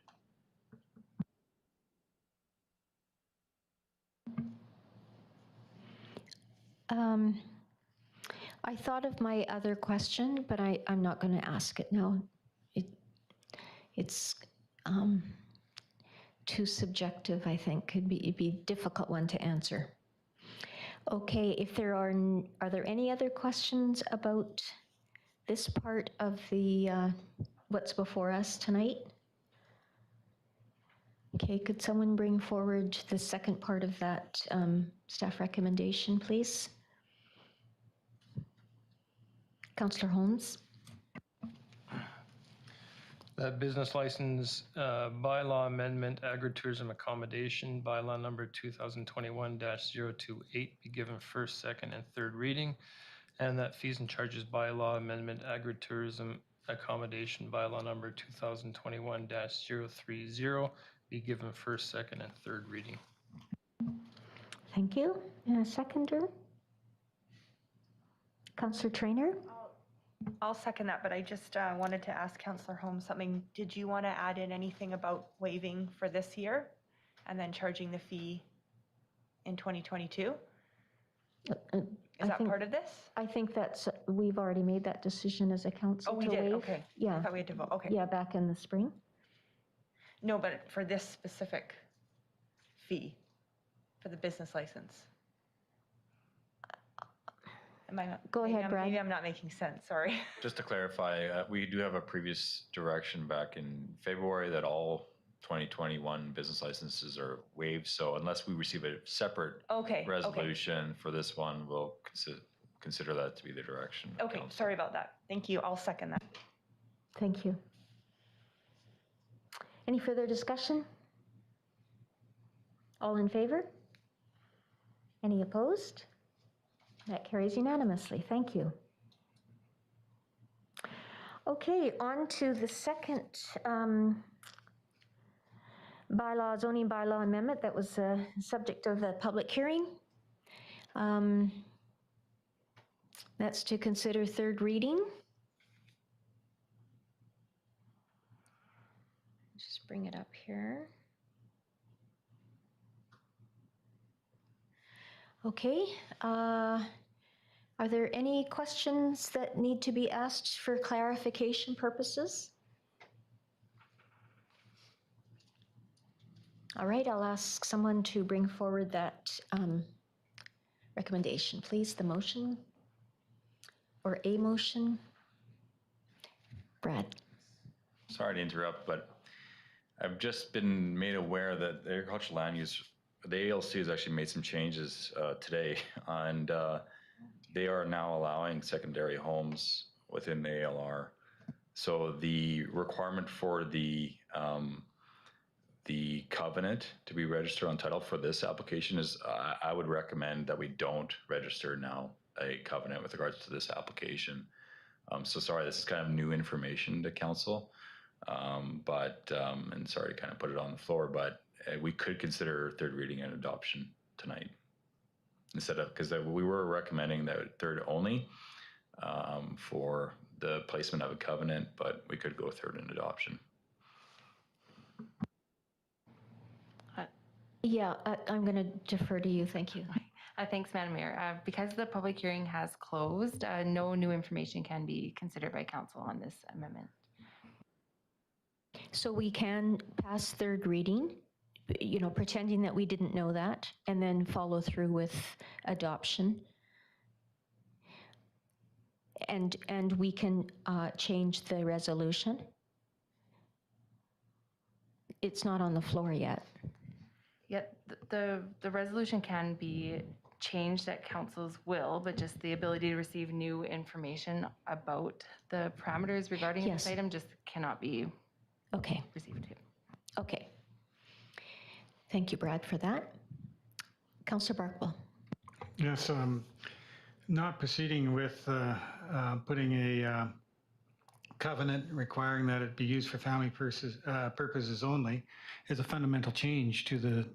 I thought of my other question, but I'm not going to ask it now. It's too subjective, I think. It'd be a difficult one to answer. Okay, if there are there any other questions about this part of the what's before us tonight? Okay, could someone bring forward the second part of that staff recommendation, please? Councillor Holmes. That business license bylaw amendment, agritourism accommodation, bylaw number 2021-028 be given first, second, and third reading, and that fees and charges bylaw amendment, agritourism accommodation, bylaw number 2021-030 be given first, second, and third reading. Thank you. And a seconder? Councillor Traynor? I'll second that, but I just wanted to ask Councillor Holmes something. Did you want to add in anything about waiving for this year and then charging the fee in 2022? Is that part of this? I think that's, we've already made that decision as a council Oh, we to did, waive. okay. Yeah. I thought we had to vote, okay. Yeah, back in the spring. No, but for this specific fee, for the business license. Am I not? Go ahead, Brad. Maybe I'm not making sense, sorry. Just to clarify, we do have a previous direction back in February that all 2021 business licenses are waived. So unless we receive a separate resolution for this one, we'll consider that to be the direction. Okay, sorry about that. Thank you. I'll second that. Thank you. Any further discussion? All in favor? Any opposed? That carries unanimously. Thank you. Okay, on to the second zoning bylaw amendment that was the subject of the public hearing. That's to consider third reading. Just bring it up here. Okay, are there any questions that need to be asked for clarification purposes? All right, I'll ask someone to bring forward that recommendation, please, the motion or a motion. Brad. Sorry to interrupt, but I've just been made aware that the agricultural land use, the ALC has actually made some changes today, and they are now allowing secondary homes within the ALR. So the requirement for the covenant to be registered on title for this application is, I would recommend that we don't register now a covenant with regards to this application. So sorry, this is kind of new information to council. And sorry to kind of put it on the floor, but we could consider third reading and adoption tonight instead of, because we were recommending that third only for the placement of a covenant, but we could go third and adoption. Yeah, I'm going to defer to you. Thank you. Thanks, Madam Mayor. Because the public hearing has closed, no new information can be considered by council on this amendment. So we can pass third reading, you know, pretending that we didn't know that, and then follow through with adoption. And we can change the resolution. It's not on the floor yet. Yet the resolution can be changed at council's will, but just the ability to receive new information about the parameters regarding Yes. this item just cannot be Okay. received. Okay. Thank you, Brad, for that. Councillor Barkwell. Yes, not proceeding with putting a covenant requiring that it be used for family purposes only is a fundamental change to the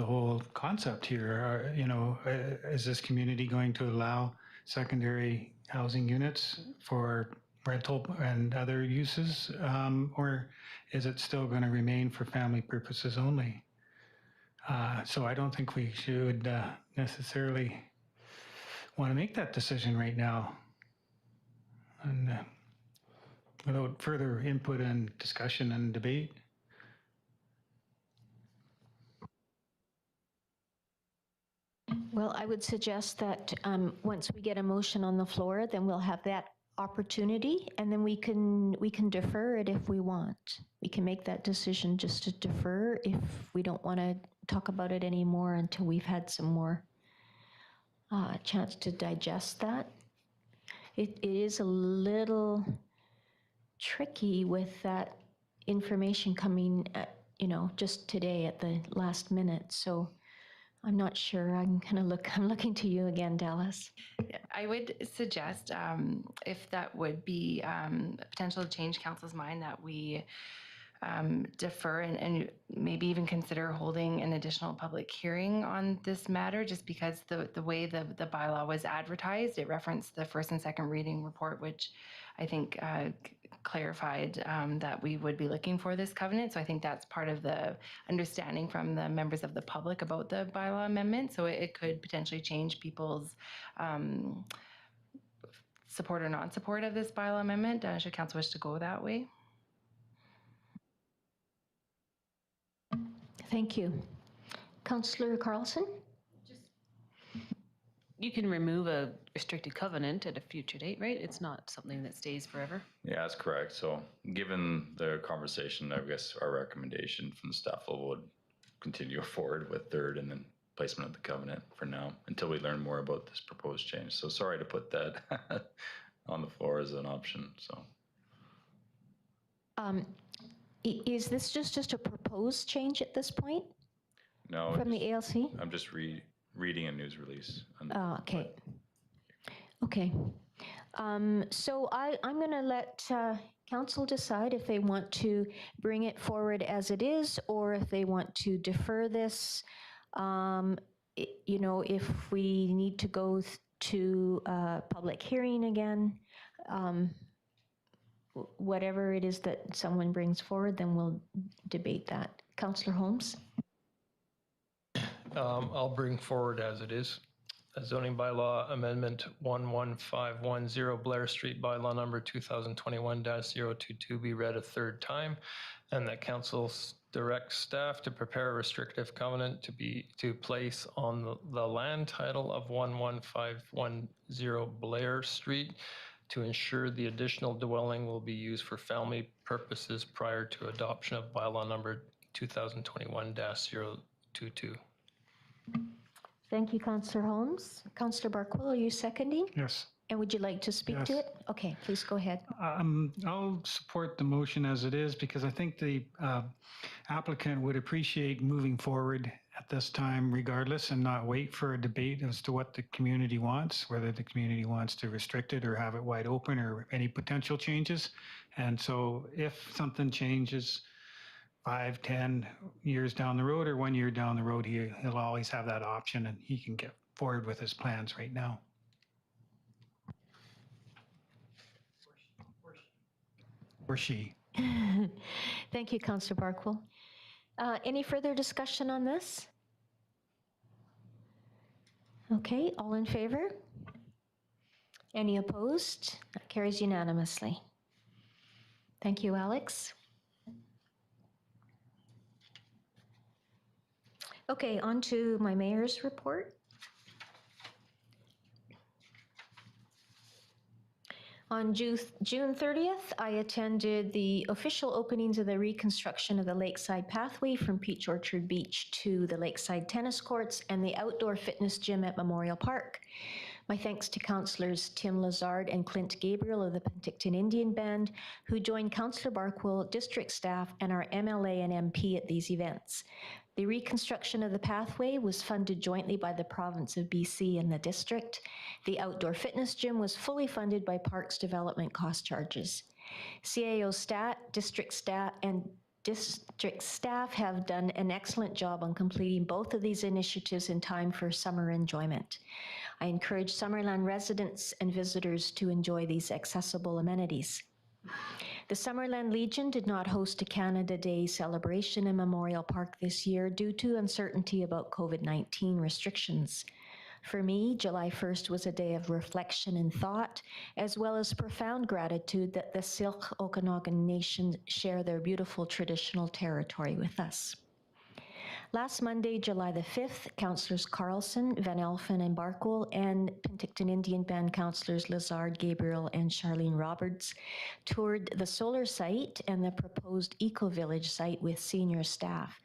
whole concept here. You know, is this community going to allow secondary housing units for rental and other uses, or is it still going to remain for family purposes only? So I don't think we should necessarily want to make that decision right now. And without further input and discussion and debate. Well, I would suggest that once we get a motion on the floor, then we'll have that opportunity, and then we can defer it if we want. We can make that decision just to defer if we don't want to talk about it anymore until we've had some more chance to digest that. It is a little tricky with that information coming at, you know, just today at the last minute. So I'm not sure. I'm looking to you again, Dallas. I would suggest, if that would be a potential to change council's mind, that we defer and maybe even consider holding an additional public hearing on this matter, just because the way the bylaw was advertised, it referenced the first and second reading report, which I think clarified that we would be looking for this covenant. So I think that's part of the understanding from the members of the public about the bylaw amendment. So it could potentially change people's support or non-support of this bylaw amendment, should council wish to go that way. Thank you. Councillor Carlson? You can remove a restricted covenant at a future date, right? It's not something that stays forever. Yeah, that's correct. So given the conversation, I guess our recommendation from the staff level would continue forward with third and then placement of the covenant for now until we learn more about this proposed change. So sorry to put that on the floor as an option. So. Is this just a proposed change at this point? No. From the ALC? I'm just reading a news release. Okay. Okay. So I'm going to let council decide if they want to bring it forward as it is, or if they want to defer this. You know, if we need to go to a public hearing again, whatever it is that someone brings forward, then we'll debate that. Councillor Holmes? I'll bring forward as it is. A zoning bylaw amendment 11510 Blair Street bylaw number 2021-022 be read a third time, and that council directs staff to prepare a restrictive covenant to place on the land title of 11510 Blair Street to ensure the additional dwelling will be used for family purposes prior to adoption of bylaw number 2021-022. Thank you, Councillor Holmes. Councillor Barkwell, are you seconding? Yes. And would you like to speak to it? Okay, please go ahead. I'll support the motion as it is because I think the applicant would appreciate moving forward at at this time regardless and not wait for a debate as to what the community wants, whether the community wants to restrict it or have it wide open or any potential changes. And so if something changes 5, 10 years down the road or 1 year down the road, he'll always have that option and he can get forward with his plans right now. Or she. Thank you, Councillor Barkwell. Any further discussion on this? Okay, all in favor? Any opposed? That carries unanimously. Thank you, Alex. Okay, on to my mayor's report. On June 30th, I attended the official openings of the reconstruction of the Lakeside Pathway from Peach Orchard Beach to the Lakeside Tennis Courts and the outdoor fitness gym at Memorial Park. My thanks to Councillors Tim Lazard and Clint Gabriel of the Penticton Indian Band, who joined Councillor Barkwell, district staff, and our MLA and MP at these events. The reconstruction of the pathway was funded jointly by the province of BC and the district. The outdoor fitness gym was fully funded by Parks Development cost charges. CAO district staff have done an excellent job on completing both of these initiatives in time for summer enjoyment. I encourage Summerland residents and visitors to enjoy these accessible amenities. The Summerland Legion did not host a Canada Day celebration in Memorial Park this year due to uncertainty about COVID-19 restrictions. For me, July 1st was a day of reflection and thought, as well as profound gratitude that the Syilx Okanagan Nation share their beautiful traditional territory with us. Last Monday, July the 5th, Councillors Carlson, Van Elfen, and Barkwell, and Penticton Indian Band Councillors Lazard, Gabriel, and Charlene Roberts toured the solar site and the proposed eco-village site with senior staff.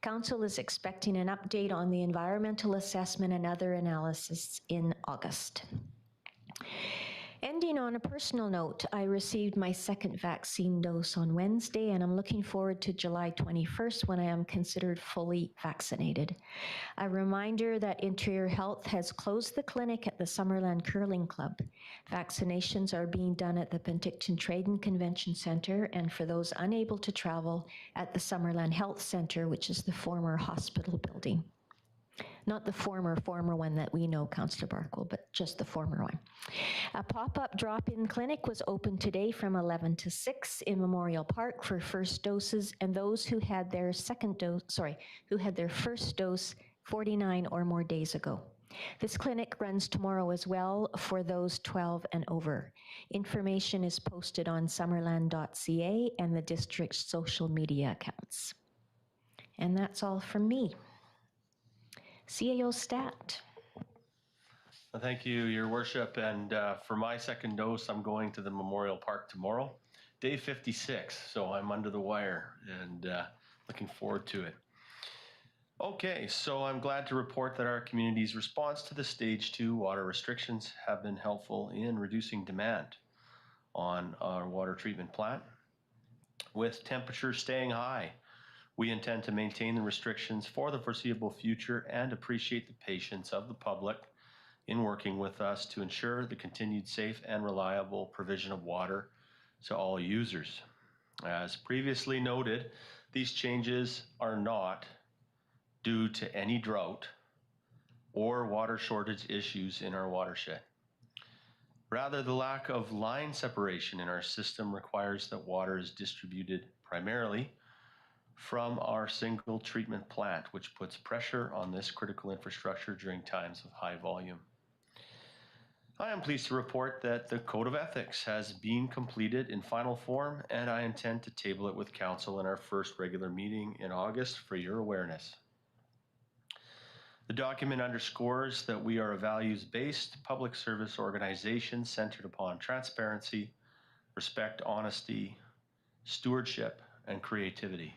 Council is expecting an update on the environmental assessment and other analysis in August. Ending on a personal note, I received my second vaccine dose on Wednesday, and I'm looking forward to July 21st when I am considered fully vaccinated. A reminder that Interior Health has closed the clinic at the Summerland Curling Club. Vaccinations are being done at the Penticton Trade and Convention Centre, and for those unable to travel, at the Summerland Health Centre, which is the former hospital building. Not the former one that we know, Councillor Barkwell, but just the former one. A pop-up drop-in clinic was open today from 11 to 6 in Memorial Park for first doses and those who had their first dose 49 or more days ago. This clinic runs tomorrow as well for those 12 and over. Information is posted on summerland.ca and the district's social media accounts. And that's all from me. CAO Stat. Thank you, Your Worship. And for my second dose, I'm going to the Memorial Park tomorrow, day 56. So I'm under the wire and looking forward to it. Okay, so I'm glad to report that our community's response to the Stage 2 water restrictions have been helpful in reducing demand on our water treatment plant. With temperatures staying high, we intend to maintain the restrictions for the foreseeable future and appreciate the patience of the public in working with us to ensure the continued safe and reliable provision of water to all users. As previously noted, these changes are not due to any drought or water shortage issues in our watershed. Rather, the lack of line separation in our system requires that water is distributed primarily from our single treatment plant, which puts pressure on this critical infrastructure during times of high volume. I am pleased to report that the Code of Ethics has been completed in final form, and I intend to table it with Council in our first regular meeting in August for your awareness. The document underscores that we are a values-based public service organization centered upon transparency, respect, honesty, stewardship, and creativity.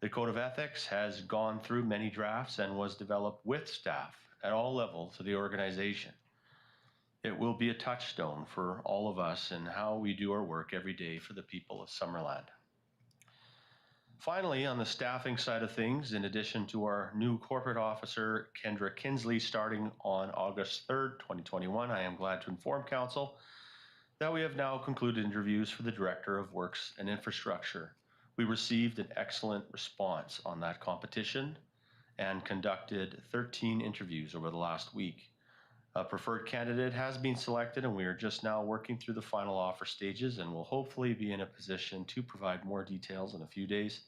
The Code of Ethics has gone through many drafts and was developed with staff at all levels of the organization. It will be a touchstone for all of us in how we do our work every day for the people of Summerland. Finally, on the staffing side of things, in addition to our new corporate officer, Kendra Kinsley, starting on August 3rd, 2021, I am glad to inform Council that we have now concluded interviews for the Director of Works and Infrastructure. We received an excellent response on that competition and conducted 13 interviews over the last week. A preferred candidate has been selected, and we are just now working through the final offer stages and will hopefully be in a position to provide more details in a few days.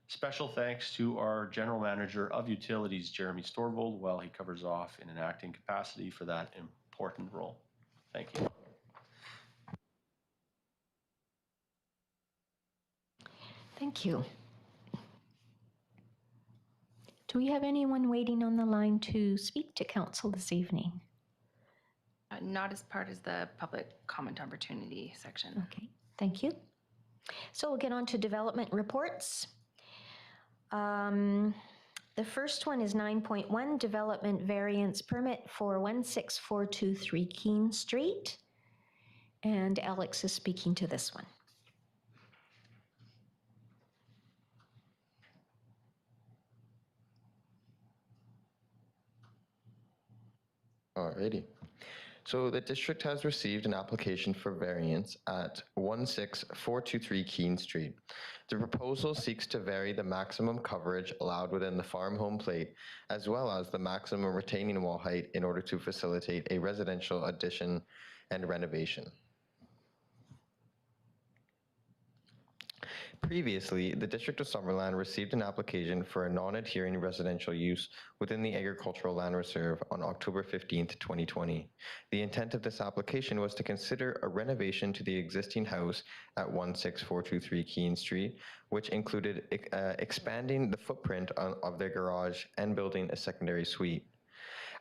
Special thanks to our General Manager of Utilities, Jeremy Storvold, while he covers off in an acting capacity for that important role. Thank you. Thank you. Do we have anyone waiting on the line to speak to council this evening? Not as part of the public comment opportunity section. Okay, thank you. So we'll get on to development reports. The first one is 9.1, development variance permit for 16423 Keene Street. And Alex is speaking to this one. Alrighty. So the district has received an application for variance at 16423 Keene Street. The proposal seeks to vary the maximum coverage allowed within the farm home plate, as well as the maximum retaining wall height in order to facilitate a residential addition and renovation. Previously, the District of Summerland received an application for a non-adhering residential use within the Agricultural Land Reserve on October 15th, 2020. The intent of this application was to consider a renovation to the existing house at 16423 Keene Street, which included expanding the footprint of their garage and building a secondary suite.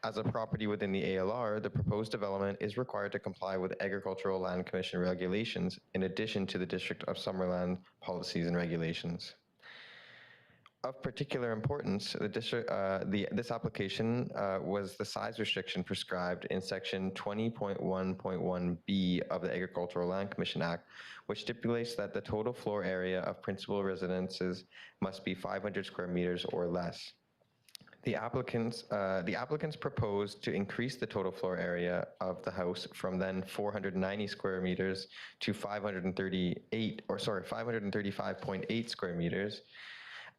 As a property within the ALR, the proposed development is required to comply with Agricultural Land Commission regulations in addition to the District of Summerland policies and regulations. Of particular importance, this application was the size restriction prescribed in section 20.1.1b of the Agricultural Land Commission Act, which stipulates that the total floor area of principal residences must be 500 square meters or less. The applicants proposed to increase the total floor area of the house from then 490 square meters to 535.8 square meters.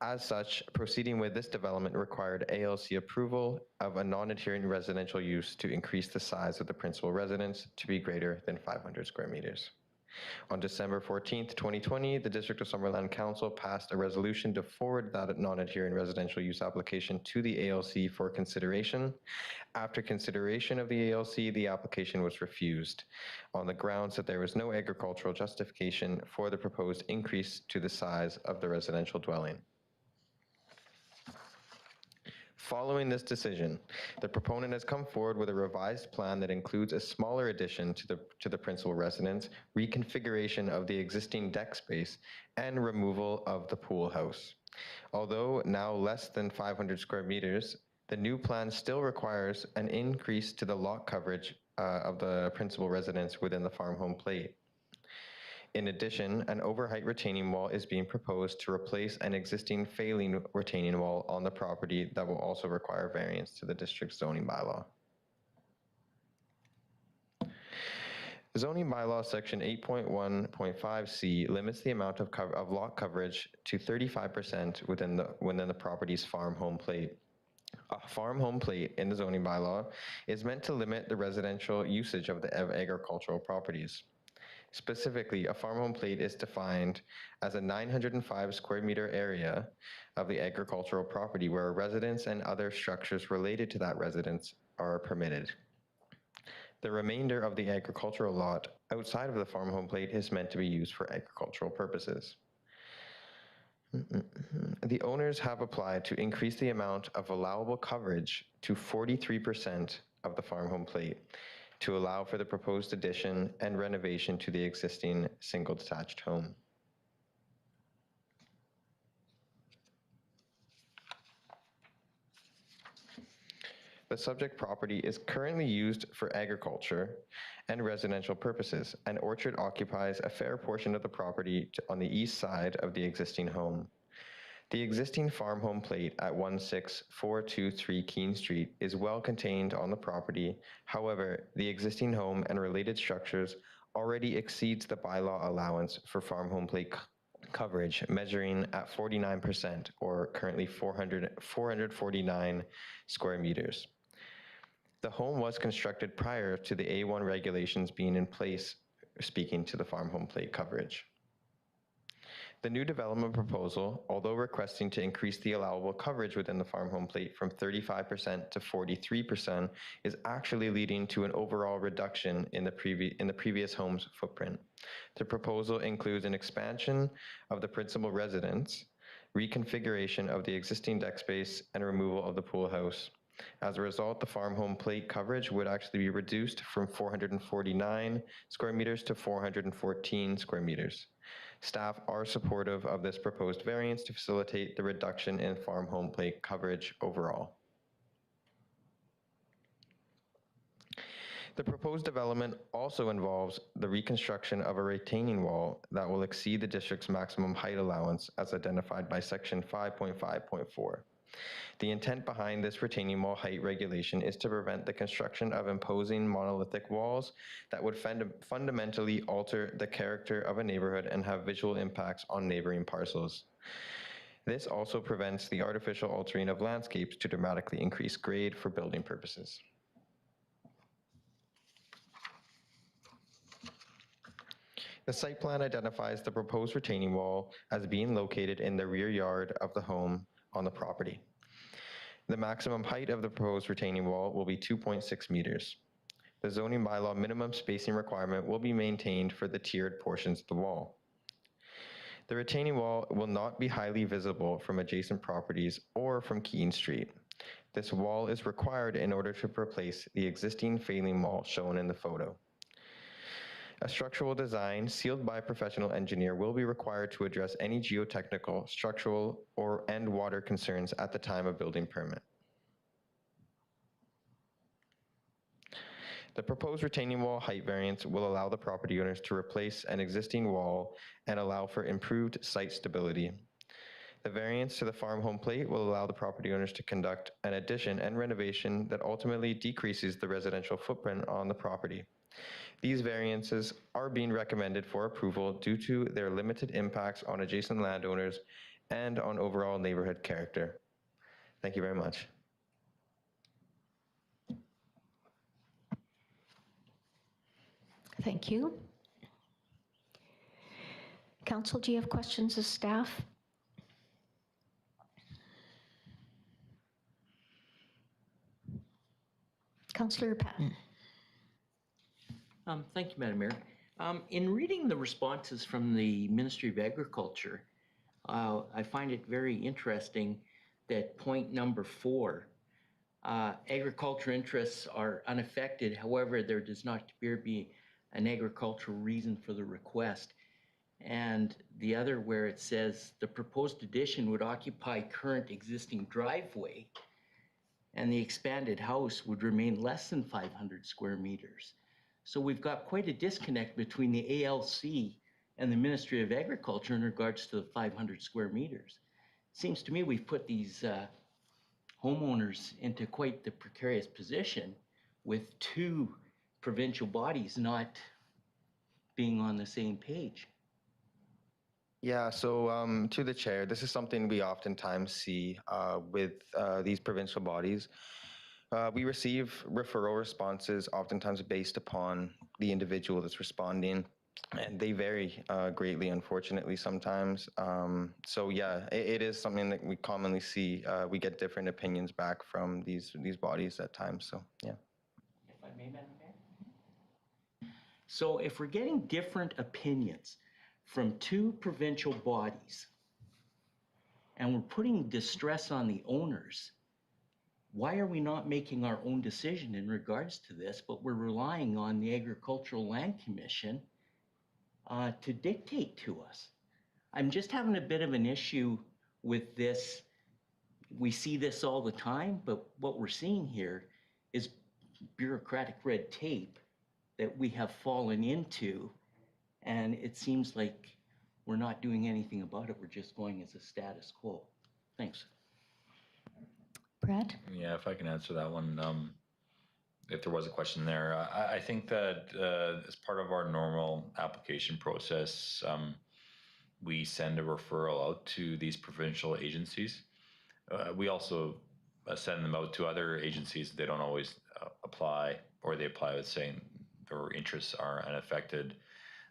As such, proceeding with this development required ALC approval of a non-adhering residential use to increase the size of the principal residence to be greater than 500 square meters. On December 14th, 2020, the District of Summerland Council passed a resolution to forward that non-adhering residential use application to the ALC for consideration. After consideration of the ALC, the application was refused on the grounds that there was no agricultural justification for the proposed increase to the size of the residential dwelling. Following this decision, the proponent has come forward with a revised plan that includes a smaller addition to the principal residence, reconfiguration of the existing deck space, and removal of the pool house. Although now less than 500 square meters, the new plan still requires an increase to the lot coverage of the principal residence within the farm home plate. In addition, an overheight retaining wall is being proposed to replace an existing failing retaining wall on the property that will also require variance to the district's zoning bylaw. Zoning bylaw section 8.1.5C limits the amount of lot coverage to 35% within the property's farm home plate. A farm home plate in the zoning bylaw is meant to limit the residential usage of the agricultural properties. Specifically, a farm home plate is defined as a 905 square meter area of the agricultural property where a residence and other structures related to that residence are permitted. The remainder of the agricultural lot outside of the farm home plate is meant to be used for agricultural purposes. The owners have applied to increase the amount of allowable coverage to 43% of the farm home plate, to allow for the proposed addition and renovation to the existing single detached home. The subject property is currently used for agriculture and residential purposes. An orchard occupies a fair portion of the property on the east side of the existing home. The existing farm home plate at 16423 Keene Street is well contained on the property. However, the existing home and related structures already exceeds the bylaw allowance for farm home plate coverage, measuring at 49%, or currently 449 square meters. The home was constructed prior to the A1 regulations being in place, speaking to the farm home plate coverage. The new development proposal, although requesting to increase the allowable coverage within the farm home plate from 35% to 43%, is actually leading to an overall reduction in the previous home's footprint. The proposal includes an expansion of the principal residence, reconfiguration of the existing deck space, and removal of the pool house. As a result, the farm home plate coverage would actually be reduced from 449 square meters to 414 square meters. Staff are supportive of this proposed variance to facilitate the reduction in farm home plate coverage overall. The proposed development also involves the reconstruction of a retaining wall that will exceed the district's maximum height allowance as identified by section 5.5.4. The intent behind this retaining wall height regulation is to prevent the construction of imposing monolithic walls that would fundamentally alter the character of a neighborhood and have visual impacts on neighboring parcels. This also prevents the artificial altering of landscapes to dramatically increase grade for building purposes. The site plan identifies the proposed retaining wall as being located in the rear yard of the home on the property. The maximum height of the proposed retaining wall will be 2.6 meters. The zoning bylaw minimum spacing requirement will be maintained for the tiered portions of the wall. The retaining wall will not be highly visible from adjacent properties or from Keene Street. This wall is required in order to replace the existing failing wall shown in the photo. A structural design sealed by a professional engineer will be required to address any geotechnical, structural, and water concerns at the time of building permit. The proposed retaining wall height variance will allow the property owners to replace an existing wall and allow for improved site stability. The variance to the farm home plate will allow the property owners to conduct an addition and renovation that ultimately decreases the residential footprint on the property. These variances are being recommended for approval due to their limited impacts on adjacent landowners and on overall neighborhood character. Thank you very much. Thank you. Council, do you have questions of staff? Councillor Patton. Thank you, Madam Mayor. In reading the responses from the Ministry of Agriculture, I find it very interesting that point number 4, agriculture interests are unaffected. However, there does not appear to be an agricultural reason for the request. And the other where it says the proposed addition would occupy current existing driveway and the expanded house would remain less than 500 square meters. So we've got quite a disconnect between the ALC and the Ministry of Agriculture in regards to the 500 square meters. It seems to me we've put these homeowners into quite the precarious position with two provincial bodies not being on the same page. Yeah, so to the chair, this is something we oftentimes see with these provincial bodies. We receive referral responses oftentimes based upon the individual that's responding, and they vary greatly, unfortunately, sometimes. So yeah, it is something that we commonly see. We get different opinions back from these bodies at times, so yeah. If I may, Madam Mayor? So if we're getting different opinions from two provincial bodies and we're putting distress on the owners, why are we not making our own decision in regards to this, but we're relying on the Agricultural Land Commission to dictate to us? I'm just having a bit of an issue with this. We see this all the time, but what we're seeing here is bureaucratic red tape that we have fallen into, and it seems like we're not doing anything about it. We're just going as a status quo. Thanks. Brad? Yeah, if I can answer that one. If there was a question there, I think that as part of our normal application process, we send a referral out to these provincial agencies. We also send them out to other agencies. They don't always apply, or they apply with saying their interests are unaffected.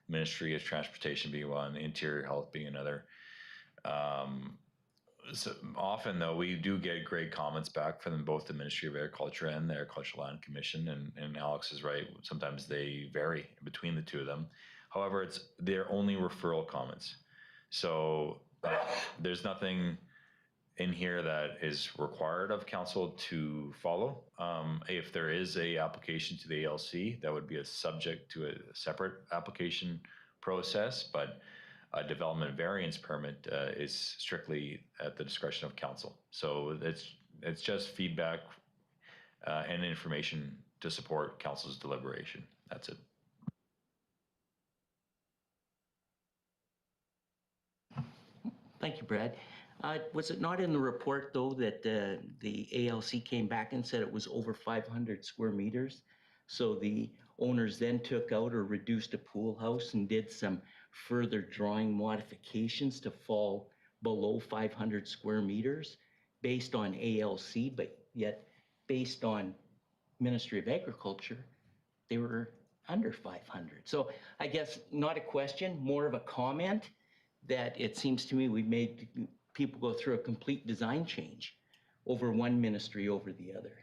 Ministry of Transportation being one, Interior Health being another. So often, though, we do get great comments back from both the Ministry of Agriculture and the Agricultural Land Commission. And Alex is right. Sometimes they vary between the two of them. However, they're only referral comments. So there's nothing in here that is required of council to follow. If there is a application to the ALC, that would be a subject to a separate application process, but a development variance permit is strictly at the discretion of council. So it's just feedback and information to support council's deliberation. That's it. Thank you, Brad. Was it not in the report, though, that the ALC came back and said it was over 500 square meters? So the owners then took out or reduced a pool house and did some further drawing modifications to fall below 500 square meters based on ALC, but yet based on Ministry of Agriculture, they were under 500. So I guess not a question, more of a comment that it seems to me we've made people go through a complete design change over one ministry over the other.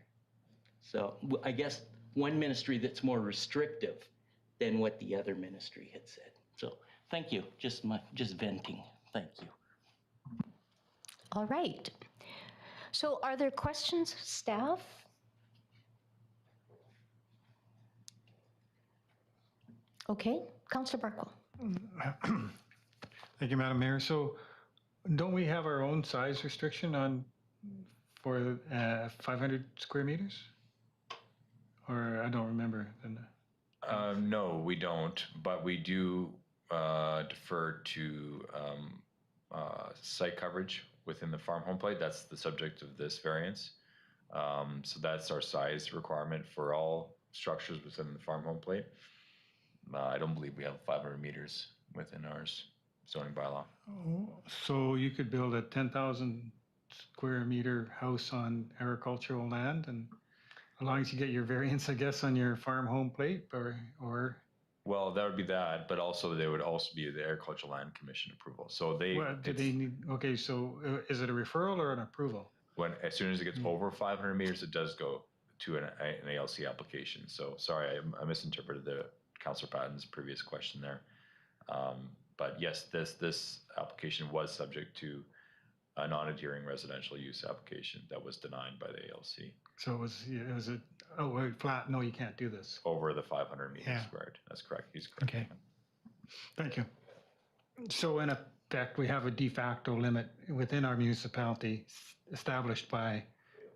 So I guess one ministry that's more restrictive than what the other ministry had said. So thank you, just venting, thank you. All right. So are there questions, staff? Okay, Councillor Barkwell. Thank you, Madam Mayor. So don't we have our own size restriction for 500 square meters? Or I don't remember. No, we don't, but we do defer to site coverage within the farm home plate. That's the subject of this variance. So that's our size requirement for all structures within the farm home plate. I don't believe we have 500 meters within our zoning bylaw. So you could build a 10,000 square meter house on agricultural land, and as long as you get your variance, I guess, on your farm home plate, or Well, that would be that, but also they would also be the Agricultural Land Commission approval. So they, what do they need? Okay, so is it a referral or an approval? as soon as it gets over 500 meters, it does go to an ALC application. So sorry, I misinterpreted Councillor Patton's previous question there. But yes, this application was subject to a non-adhering residential use application that was denied by the ALC. So was it, oh, wait, flat, no, you can't do this. Over the 500 meters Yeah. squared. That's correct. He's correct. Okay. Thank you. So in effect, we have a de facto limit within our municipality established by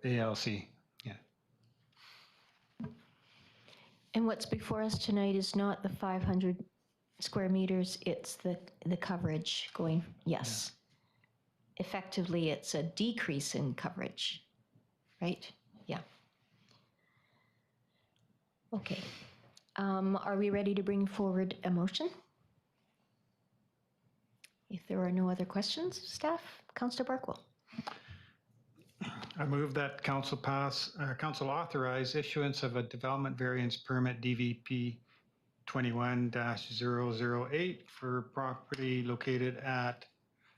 the ALC. Yeah. And what's before us tonight is not the 500 square meters, it's the coverage going, yes. Yeah. Effectively, it's a decrease in coverage, right? Yeah. Okay. Are we ready to bring forward a motion? If there are no other questions, staff, Councillor Barkwell. I move that council authorize issuance of a development variance permit DVP 21-008 for property located at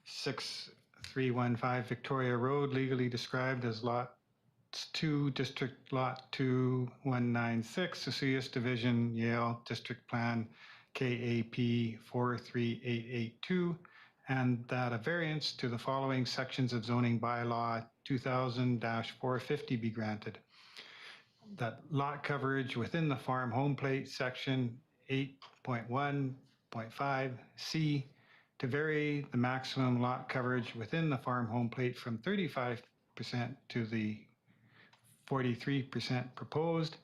6315 Victoria Road, legally described as Lot 2, District Lot 2196, Sucius Division, Yale District Plan KAP 43882, and that a variance to the following sections of zoning bylaw 2000-450 be granted. That lot coverage within the farm home plate section 8.1.5C to vary the maximum lot coverage within the farm home plate from 35% to the 43% proposed,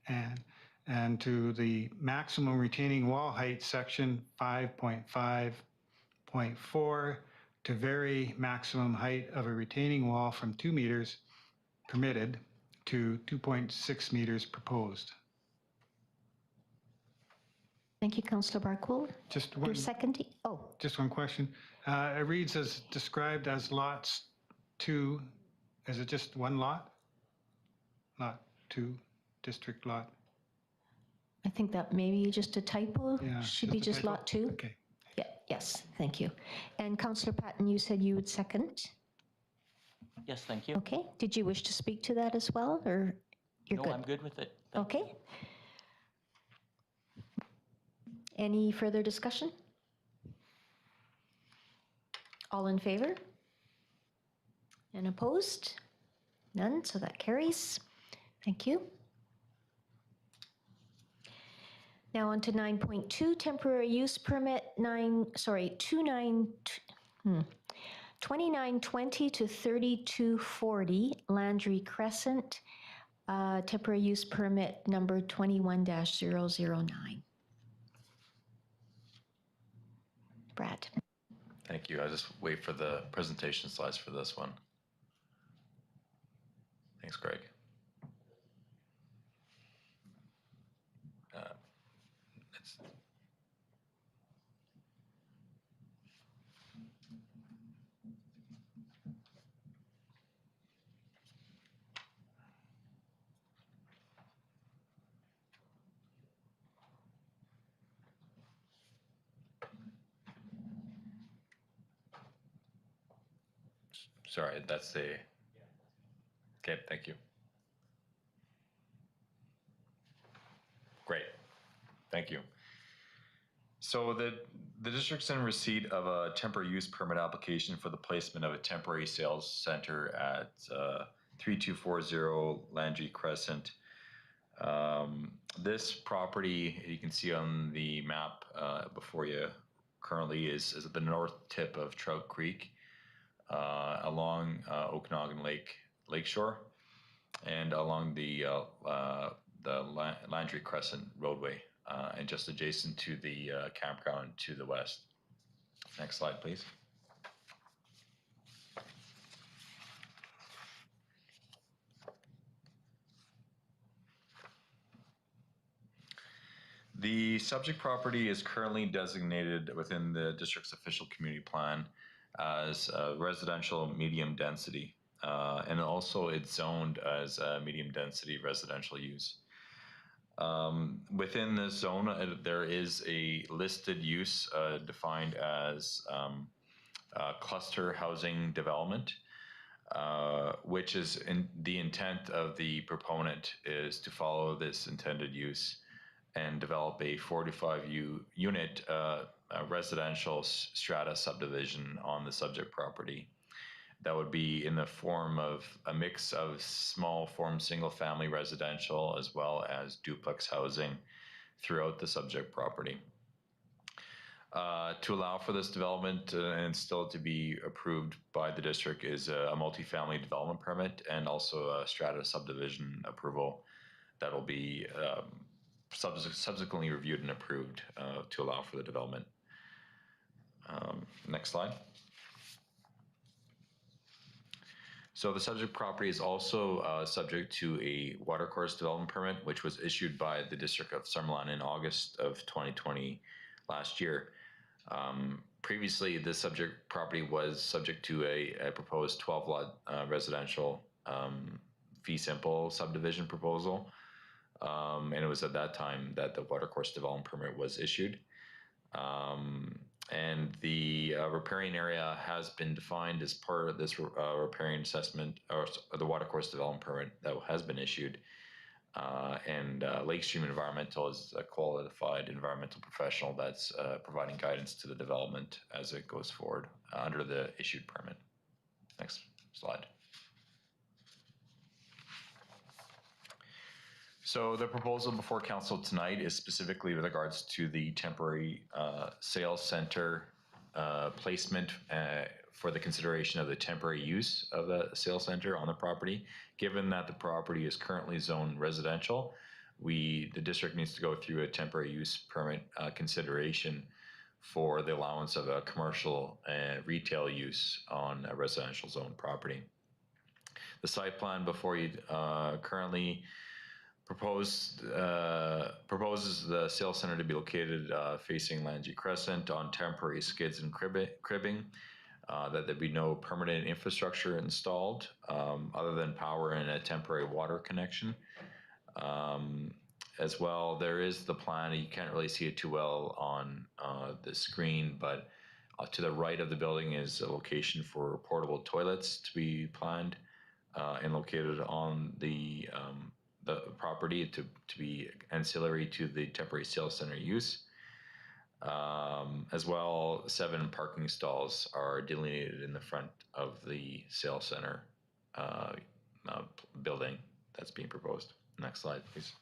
and to the maximum retaining wall height section 5.5.4 to vary maximum height of a retaining wall from 2 meters permitted to 2.6 meters proposed. Thank you, Councillor Barcool. Just Your one, second, just one question. It reads as described as lots 2. Is it just one lot? Lot 2, district lot. I think that may be just a typo. Yeah, Should be a just typo? lot 2. Okay. Yeah, yes, thank you. And Councillor Patton, you said you would second. Yes, thank you. Okay, did you wish to speak to that as well, or you're No, good? I'm good with it. Thank you. Okay. Any further discussion? All in favor? And opposed? None, so that carries. Thank you. Now on to 9.2, temporary use permit 2920 to 3240 Landry Crescent, temporary use permit number 21-009. Brad. Thank you. I'll just wait for the presentation slides for this one. Thanks, Greg. It's sorry, that's the, okay, thank you. Great, thank you. So the district's in receipt of a temporary use permit application for the placement of a temporary sales center at 3240 Landry Crescent. This property, you can see on the map before you currently, is at the north tip of Trout Creek, along Okanagan Lakeshore, and along the Landry Crescent roadway, and just adjacent to the campground to the west. Next slide, please. The subject property is currently designated within the district's official community plan as residential medium density, and also it's zoned as a medium density residential use. Within this zone, there is a listed use defined as cluster housing development, which is the intent of the proponent is to follow this intended use and develop a 45 unit residential strata subdivision on the subject property. That would be in the form of a mix of small form single family residential as well as duplex housing throughout the subject property. To allow for this development and still to be approved by the district is a multifamily development permit and also a strata subdivision approval that will be subsequently reviewed and approved to allow for the development. Next slide. So the subject property is also subject to a watercourse development permit, which was issued by the District of Summerland in August of 2020 last year. Previously, this subject property was subject to a proposed 12-lot residential fee simple subdivision proposal. And it was at that time that the watercourse development permit was issued. And the riparian area has been defined as part of this riparian assessment, or the watercourse development permit that has been issued. And Lakestream Environmental is a qualified environmental professional that's providing guidance to the development as it goes forward under the issued permit. Next slide. So the proposal before council tonight is specifically with regards to the temporary sales center placement for the consideration of the temporary use of the sales center on the property. Given that the property is currently zoned residential, the district needs to go through a temporary use permit consideration for the allowance of a commercial and retail use on a residential zone property. The site plan before you currently proposes the sales center to be located facing Langy Crescent on temporary skids and cribbing, that there be no permanent infrastructure installed other than power and a temporary water connection. As well, there is the plan. You can't really see it too well on the screen, but to the right of the building is a location for portable toilets to be planned and located on the property to be ancillary to the temporary sales center use. As well, 7 parking stalls are delineated in the front of the sales center building that's being proposed. Next slide, please.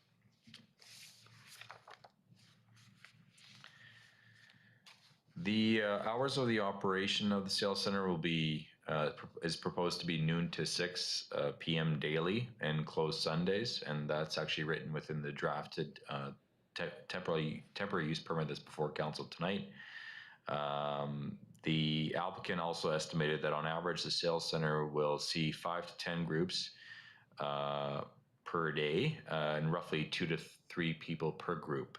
The hours of the operation of the sales center will be is proposed to be noon to 6 p.m. daily and closed Sundays, and that's actually written within the drafted temporary use permit that's before council tonight. The applicant also estimated that on average the sales center will see 5 to 10 groups per day and roughly 2 to 3 people per group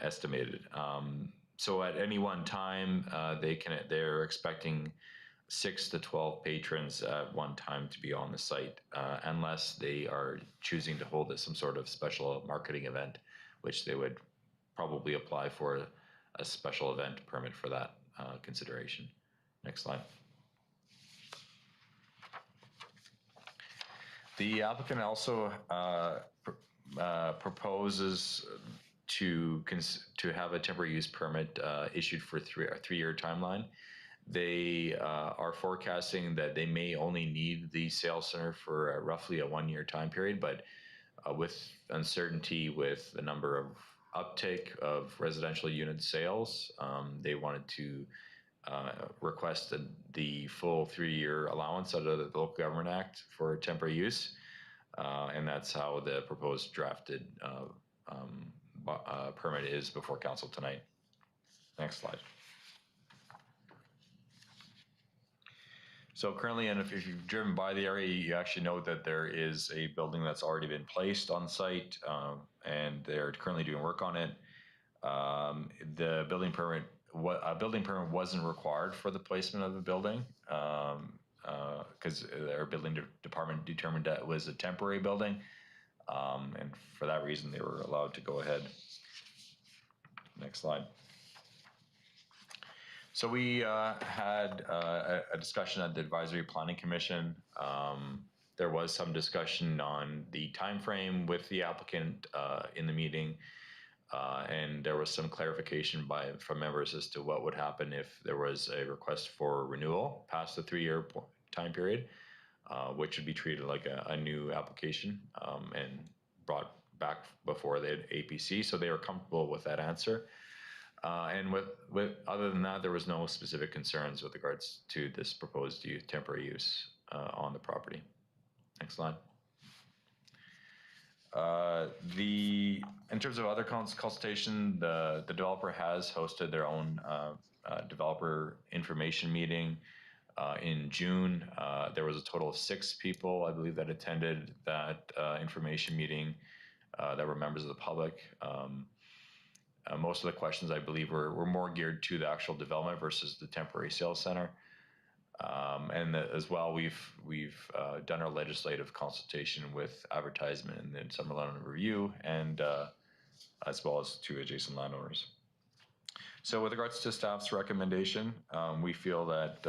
estimated. So at any one time, they're expecting 6 to 12 patrons at one time to be on the site, unless they are choosing to hold some sort of special marketing event, which they would probably apply for a special event permit for that consideration. Next slide. The applicant also proposes to have a temporary use permit issued for a 3-year timeline. They are forecasting that they may only need the sales center for roughly a 1-year time period, but with uncertainty with the number of uptake of residential unit sales, they wanted to request the full 3-year allowance under the Local Government Act for temporary use, and that's how the proposed drafted permit is before council tonight. Next slide. So currently, and if you've driven by the area, you actually know that there is a building that's already been placed on site, and they're currently doing work on it. The building permit wasn't required for the placement of the building because our building department determined that it was a temporary building, and for that reason, they were allowed to go ahead. Next slide. So we had a discussion at the Advisory Planning Commission. There was some discussion on the time frame with the applicant in the meeting, and there was some clarification from members as to what would happen if there was a request for renewal past the 3-year time period, which would be treated like a new application and brought back before the APC. So they were comfortable with that answer. And with other than that, there was no specific concerns with regards to this proposed temporary use on the property. Next slide. In terms of other consultation, the developer has hosted their own developer information meeting in June. There was a total of 6 people, I believe, that attended that information meeting that were members of the public. Most of the questions, I believe, were more geared to the actual development versus the temporary sales center. And as well, we've done our legislative consultation with advertisement and then Summerland review, and as well as 2 adjacent landowners. So with regards to staff's recommendation, we feel that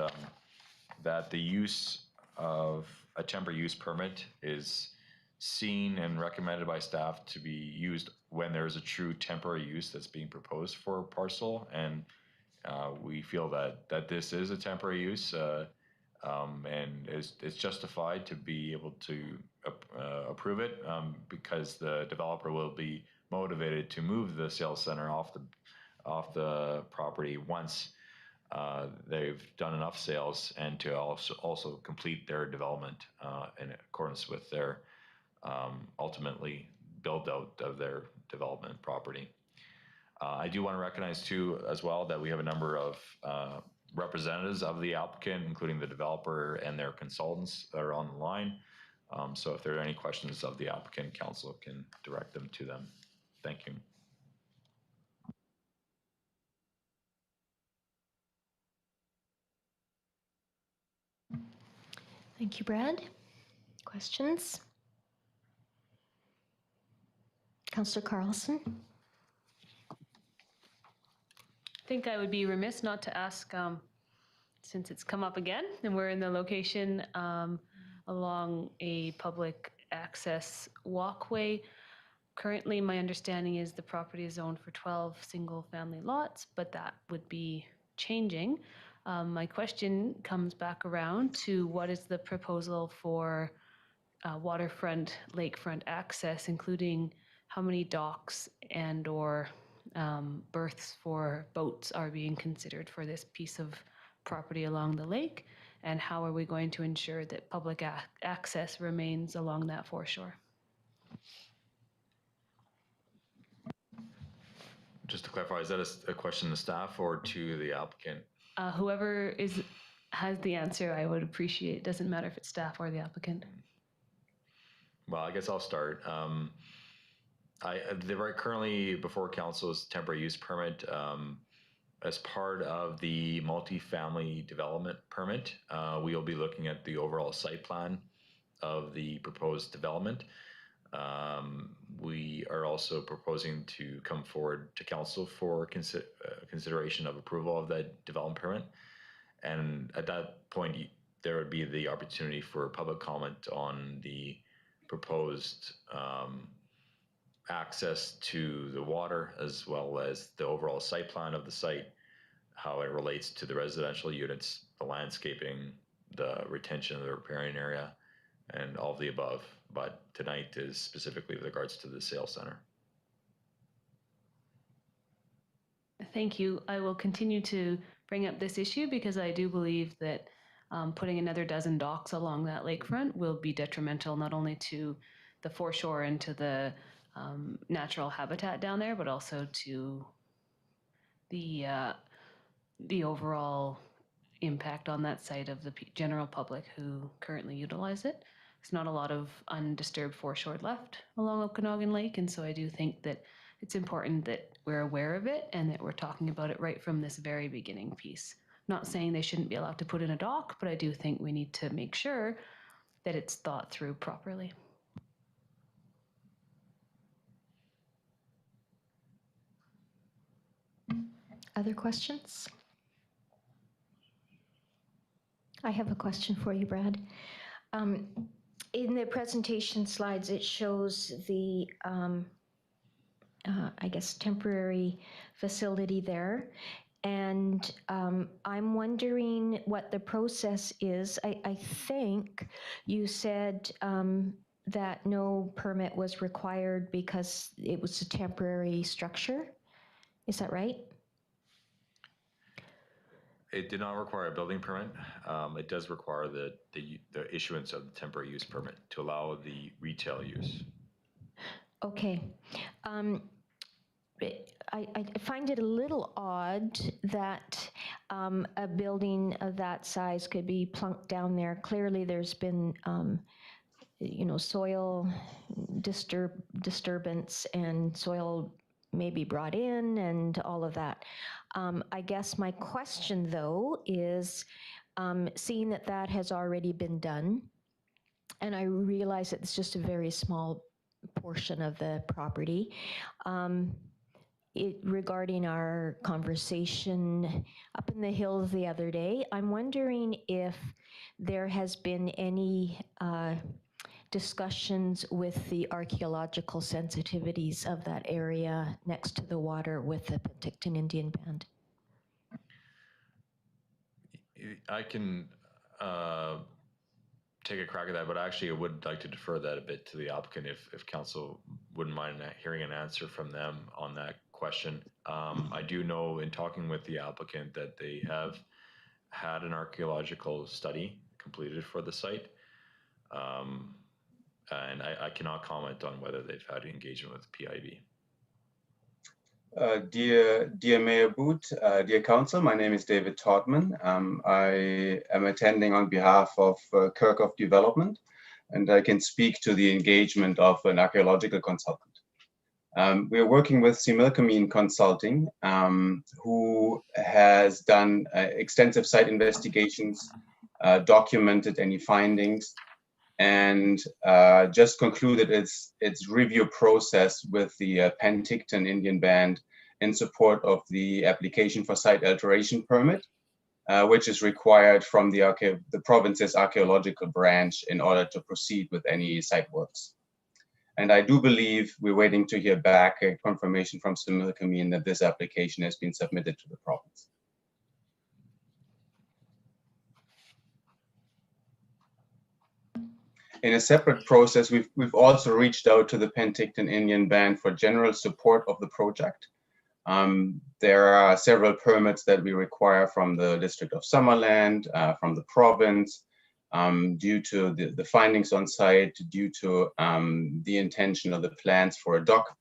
that the use of a temporary use permit is seen and recommended by staff to be used when there's a true temporary use that's being proposed for a parcel, and we feel that this is a temporary use and it's justified to be able to approve it because the developer will be motivated to move the sales center off the property once they've done enough sales, and to also complete their development in accordance with their ultimately build out of their development property. I do want to recognize too, as well, that we have a number of representatives of the applicant, including the developer and their consultants that are on the line. So if there are any questions of the applicant, council can direct them to them. Thank you. Thank you, Brad. Questions? Councillor Carlson? I think I would be remiss not to ask, since it's come up again, and we're in the location along a public access walkway. Currently, my understanding is the property is zoned for 12 single-family lots, but that would be changing. My question comes back around to what is the proposal for waterfront, lakefront access, including how many docks and/or berths for boats are being considered for this piece of property along the lake, and how are we going to ensure that public access remains along that foreshore? Just to clarify, is that a question to staff or to the applicant? Whoever has the answer, I would appreciate. Doesn't matter if it's staff or the applicant. Well, I guess I'll start. They're currently before council's temporary use permit as part of the multifamily development permit. We will be looking at the overall site plan of the proposed development. We are also proposing to come forward to council for consideration of approval of that development permit. And at that point, there would be the opportunity for public comment on the proposed access to the water, as well as the overall site plan of the site, how it relates to the residential units, the landscaping, the retention of the riparian area, and all of the above. But tonight is specifically with regards to the sales center. Thank you. I will continue to bring up this issue because I do believe that putting another dozen docks along that lakefront will be detrimental not only to the foreshore and to the natural habitat down there, but also to the overall impact on that site of the general public who currently utilize it. There's not a lot of undisturbed foreshore left along Okanagan Lake, and so I do think that it's important that we're aware of it and that we're talking about it right from this very beginning piece. Not saying they shouldn't be allowed to put in a dock, but I do think we need to make sure that it's thought through properly. Other questions? I have a question for you, Brad. In the presentation slides, it shows the, I guess, temporary facility there. And I'm wondering what the process is. I think you said that no permit was required because it was a temporary structure. Is that right? It did not require a building permit. It does require the issuance of the temporary use permit to allow the retail use. Okay. I find it a little odd that a building of that size could be plunked down there. Clearly, there's been, soil disturbance and soil maybe brought in and all of that. I guess my question, though, is seeing that that has already been done, and I realize that it's just a very small portion of the property. Regarding our conversation up in the hills the other day, I'm wondering if there has been any discussions with the archaeological sensitivities of that area next to the water with the Penticton Indian Band. I can take a crack at that, but actually I would like to defer that a bit to the applicant if council wouldn't mind hearing an answer from them on that question. I do know in talking with the applicant that they have had an archaeological study completed for the site. And I cannot comment on whether they've had engagement with PIB. Dear Mayor Boot, dear Council, my name is David Todman. I am attending on behalf of Kirkhoff Development, and I can speak to the engagement of an archaeological consultant. We're working with Similkameen Consulting, who has done extensive site investigations, documented any findings, and just concluded its review process with the Penticton Indian Band in support of the application for site alteration permit, which is required from the province's archaeological branch in order to proceed with any site works. And I do believe we're waiting to hear back a confirmation from Similkameen that this application has been submitted to the province. In a separate process, we've also reached out to the Penticton Indian Band for general support of the project. There are several permits that we require from the District of Summerland, from the province, due to the findings on site, due to the intention of the plans for a dock.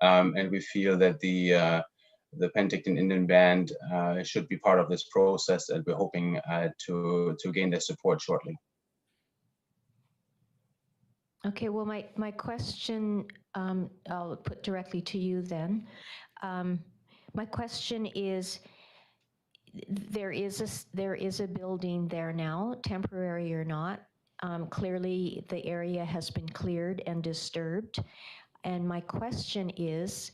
And we feel that the Penticton Indian Band should be part of this process, and we're hoping to gain their support shortly. Okay, well, my question, I'll put directly to you then. My question is, there is a building there now, temporary or not. Clearly, the area has been cleared and disturbed. And my question is,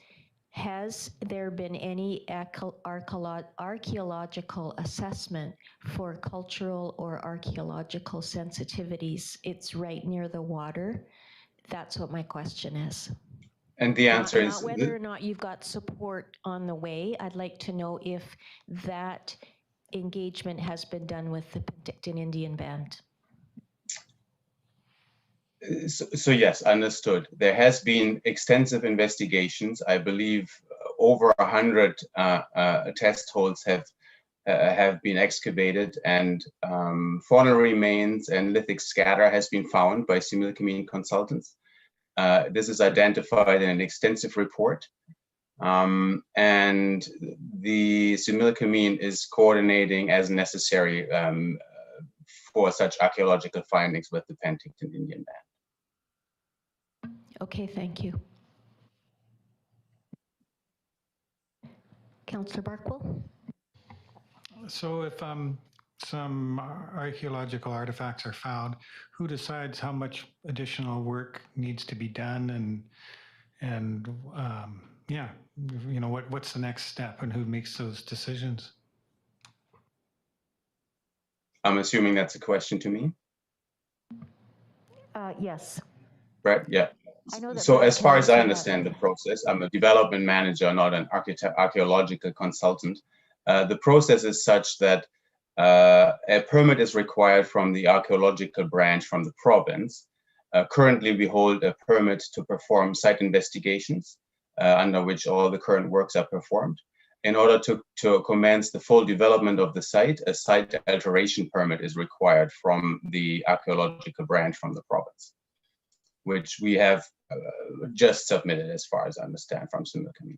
has there been any archaeological assessment for cultural or archaeological sensitivities? It's right near the water. That's what my question is. And the answer is not whether or not you've got support on the way. I'd like to know if that engagement has been done with the Penticton Indian Band. So yes, understood. There has been extensive investigations. I believe over 100 test holes have been excavated, and faunal remains and lithic scatter has been found by Similkameen consultants. This is identified in an extensive report, and the Similkameen is coordinating as necessary for such archaeological findings with the Penticton Indian Band. Okay, thank you. Councillor Barkwell? So if some archaeological artifacts are found, who decides how much additional work needs to be done, and yeah, you know, what's the next step, and who makes those decisions? I'm assuming that's a question to me. Yes. Right, yeah. I know that so Brad as far as I can understand the process, I'm a development manager, not an archaeological consultant. The process is such that a permit is required from the archaeological branch from the province. Currently, we hold a permit to perform site investigations, under which all the current works are performed. In order to commence the full development of the site, a site alteration permit is required from the archaeological branch from the province, which we have just submitted, as far as I understand, from Similkameen.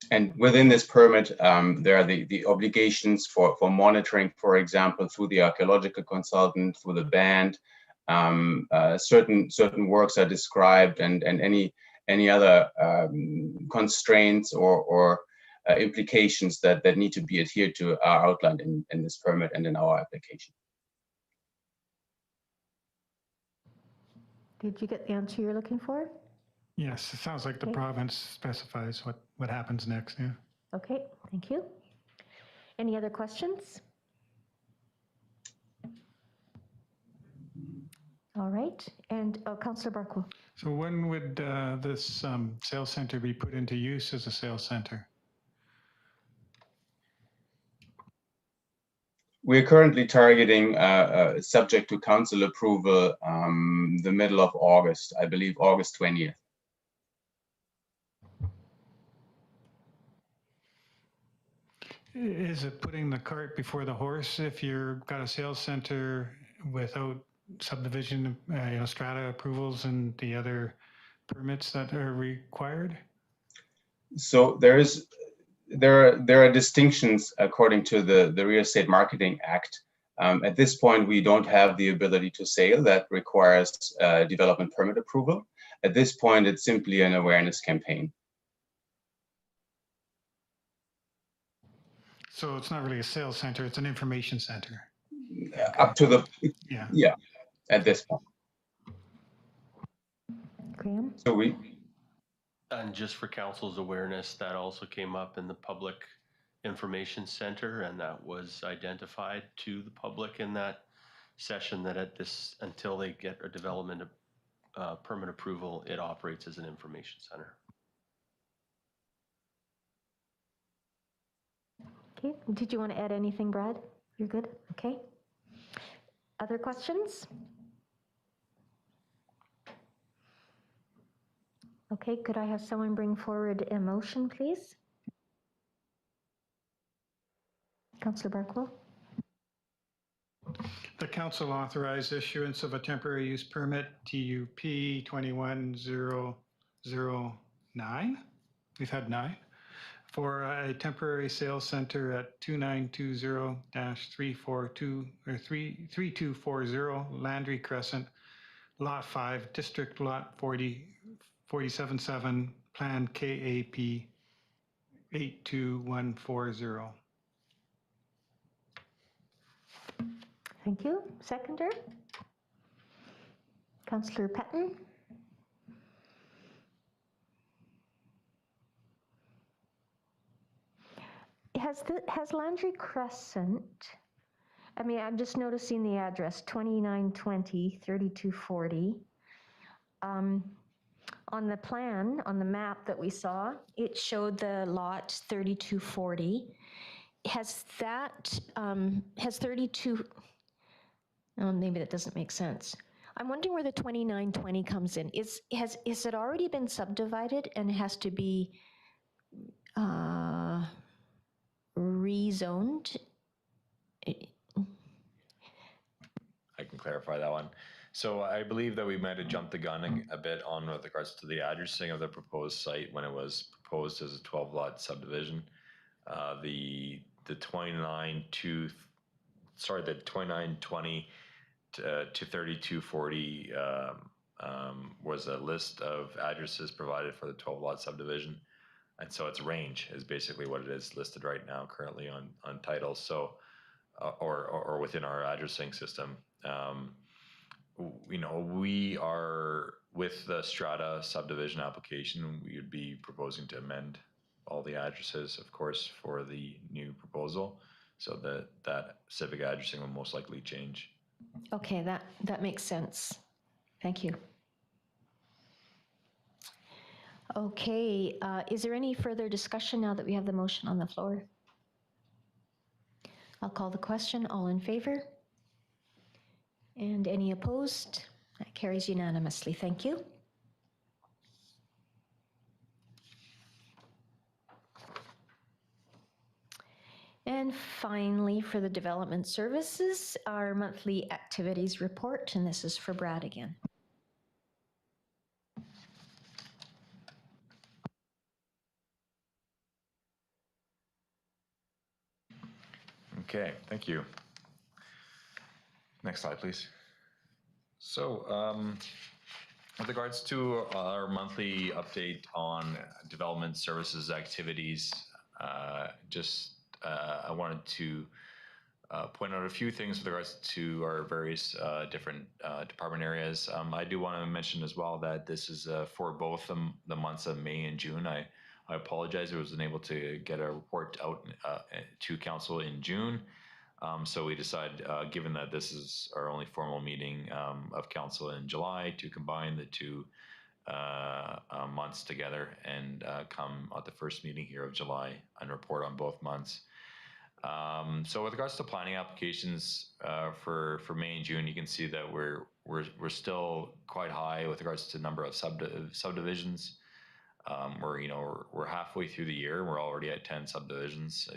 And within this permit, there are the obligations for monitoring, for example, through the archaeological consultant, through the band. Certain works are described, and any other constraints or implications that need to be adhered to are outlined in this permit and in our application. Did you get the answer you're looking for? Yes, it sounds like the province specifies what happens next, yeah. Okay, thank you. Any other questions? All right, and Councillor Barkwell. So when would this sales center be put into use as a sales center? We're currently targeting, subject to council approval, the middle of August, I believe August 20th. Is it putting the cart before the horse if you've got a sales center without subdivision, strata approvals and the other permits that are required? So there are distinctions according to the Real Estate Marketing Act. At this point, we don't have the ability to sale. That requires development permit approval. At this point, it's simply an awareness campaign. So it's not really a sales center, it's an information center. Up to the, Yeah. at this point. Graham? So And just for council's awareness, that also came up in the public information center, and that was identified to the public in that session that until they get a development permit approval, it operates as an information center. Okay, did you want to add anything, Brad? You're good? Okay. Other questions? Okay, could I have someone bring forward a motion, please? Councillor Barkwell? The council authorized issuance of a temporary use permit, TUP 21009. We've had 9. For a temporary sales center at 2920-342 or 3240 Landry Crescent, Lot 5, District Lot 477, Plan KAP 82140. Thank you. Seconder? Councillor Patton? Has Landry Crescent, I mean, I'm just noticing the address, 2920, 3240. On the plan, on the map that we saw, it showed the lot 3240. Has 32, oh, maybe that doesn't make sense. I'm wondering where the 2920 comes in. Is it already been subdivided and has to be rezoned? I can clarify that one. So I believe that we might have jumped the gun a bit on with regards to the addressing of the proposed site when it was proposed as a 12-lot subdivision. The 2920 to 3240 was a list of addresses provided for the 12-lot subdivision. And so its range is basically what it is listed right now currently on titles. So, or within our addressing system. We are with the Strata subdivision application, we would be proposing to amend all the addresses, of course, for the new proposal, so that civic addressing will most likely change. Okay, that makes sense. Thank you. Okay, is there any further discussion now that we have the motion on the floor? I'll call the question. All in favor? And any opposed? That carries unanimously. Thank you. And finally, for the development services, our monthly activities report, and this is for Brad again. Okay, thank you. Next slide, please. So, with regards to our monthly update on development services activities, I wanted to point out a few things with regards to our various different department areas. I do want to mention as well that this is for both the months of May and June. I apologize, I wasn't able to get a report out to council in June. So we decided, given that this is our only formal meeting of council in July, to combine the two months together and come at the first meeting here of July and report on both months. So with regards to planning applications for May and June, you can see that we're still quite high with regards to number of subdivisions. We're halfway through the year and we're already at 10 subdivisions.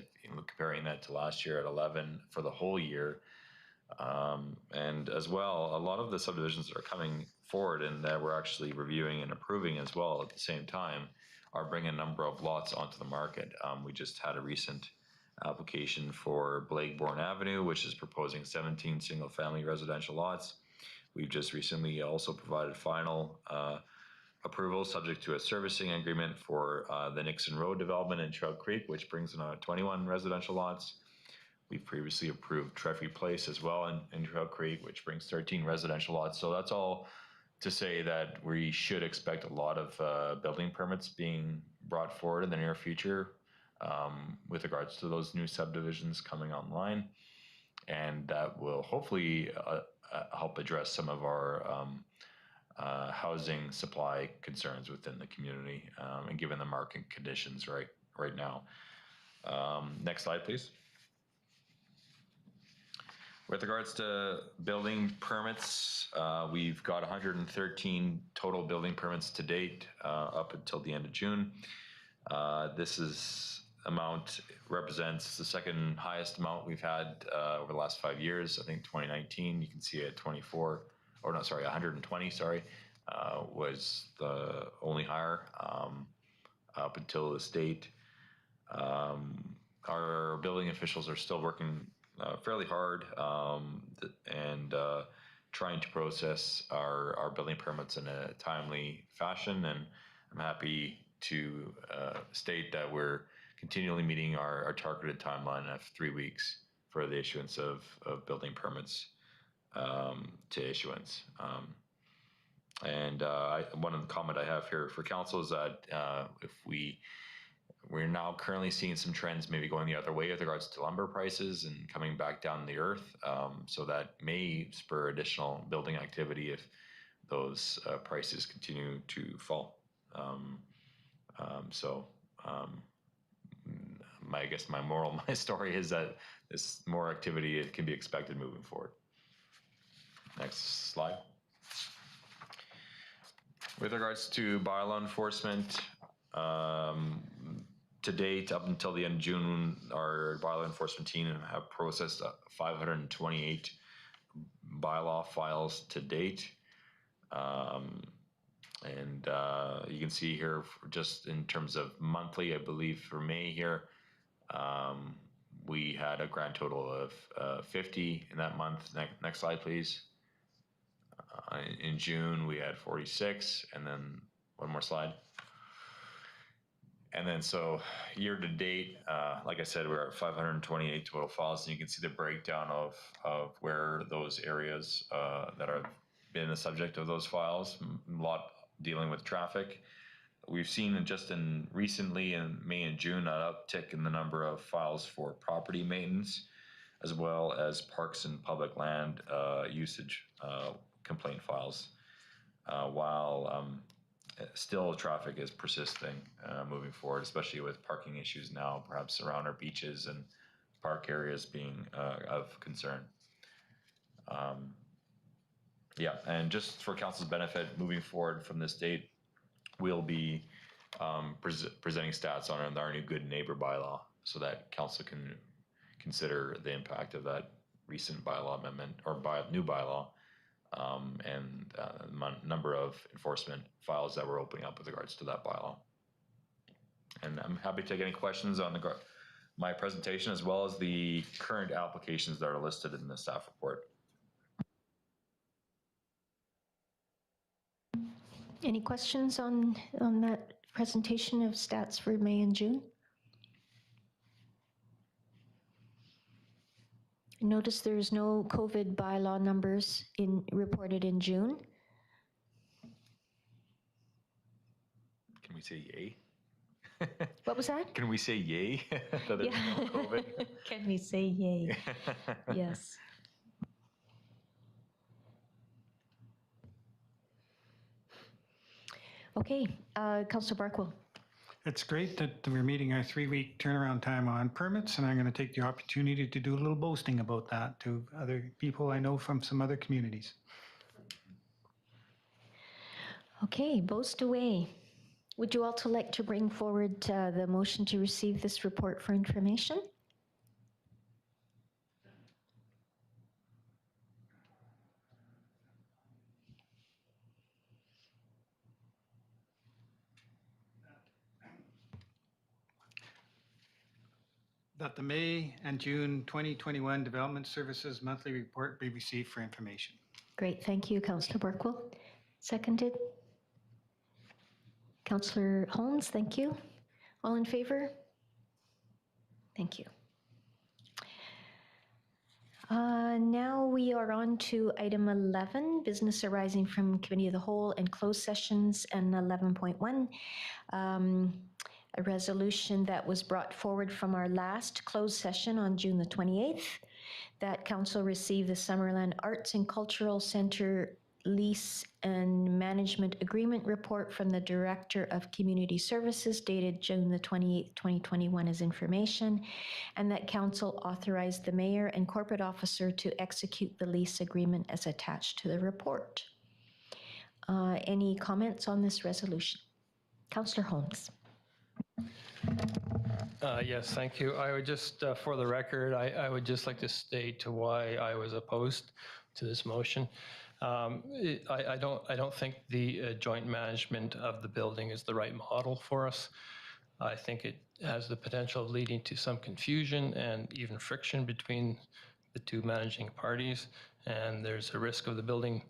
Comparing that to last year at 11 for the whole year. And as well, a lot of the subdivisions that are coming forward and that we're actually reviewing and approving as well at the same time are bringing a number of lots onto the market. We just had a recent application for Blakeborn Avenue, which is proposing 17 single-family residential lots. We've just recently also provided final approval subject to a servicing agreement for the Nixon Road development in Trout Creek, which brings in 21 residential lots. We've previously approved Treffy Place as well in Trout Creek, which brings 13 residential lots. So that's all to say that we should expect a lot of building permits being brought forward in the near future with regards to those new subdivisions coming online. And that will hopefully help address some of our housing supply concerns within the community and given the market conditions right now. Next slide, please. With regards to building permits, we've got 113 total building permits to date up until the end of June. This amount represents the second highest amount we've had over the last 5 years. I think 2019, you can see it 120, was the only higher up until this date. Our building officials are still working fairly hard and trying to process our building permits in a timely fashion. And I'm happy to state that we're continually meeting our targeted timeline of 3 weeks for the issuance of building permits to issuance. One of the comment I have here for council is that we're now currently seeing some trends maybe going the other way with regards to lumber prices and coming back down the earth. So that may spur additional building activity if those prices continue to fall. I guess my moral, my story is that this more activity can be expected moving forward. Next slide. With regards to bylaw enforcement, to date, up until the end of June, our bylaw enforcement team have processed 528 bylaw files to date. You can see here, just in terms of monthly, I believe for May here, we had a grand total of 50 in that month. Next slide, please. In June, we had 46, and then one more slide. And then so year to date, like I said, we're at 528 total files, and you can see the breakdown of where those areas that have been the subject of those files, a lot dealing with traffic. We've seen just recently in May and June, an uptick in the number of files for property maintenance, as well as parks and public land usage complaint files, while still traffic is persisting moving forward, especially with parking issues now, perhaps around our beaches and park areas being of concern. Yeah, and just for council's benefit, moving forward from this date, we'll be presenting stats on our new good neighbor bylaw so that council can consider the impact of that recent bylaw amendment or new bylaw and number of enforcement files that we're opening up with regards to that bylaw. And I'm happy to take any questions on my presentation as well as the current applications that are listed in the staff report. Any questions on that presentation of stats for May and June? Notice there's no COVID bylaw numbers reported in June. Can we say yay? What was that? Can we say yay that there's no COVID? Can we say yay? Yes. Okay, Councillor Barkwell. It's great that we're meeting our 3-week turnaround time on permits, and I'm going to take the opportunity to do a little boasting about that to other people I know from some other communities. Okay, boast away. Would you also like to bring forward the motion to receive this report for information? that the May and June 2021 Development Services Monthly Report be received for information. Great, thank you, Councillor Burkwell. Seconded. Councillor Holmes, thank you. All in favor? Thank you. Now we are on to item 11, business arising from Committee of the Whole and closed sessions, and 11.1, a resolution that was brought forward from our last closed session on June the 28th, that Council received the Summerland Arts and Cultural Centre lease and management agreement report from the Director of Community Services dated June the 28th, 2021 as information, and that Council authorized the Mayor and Corporate Officer to execute the lease agreement as attached to the report. Any comments on this resolution? Councillor Holmes. Yes, thank you. I would just, for the record, I would just like to state why I was opposed to this motion. I don't think the joint management of the building is the right model for us. I think it has the potential of leading to some confusion and even friction between the two managing parties, and there's a risk of the building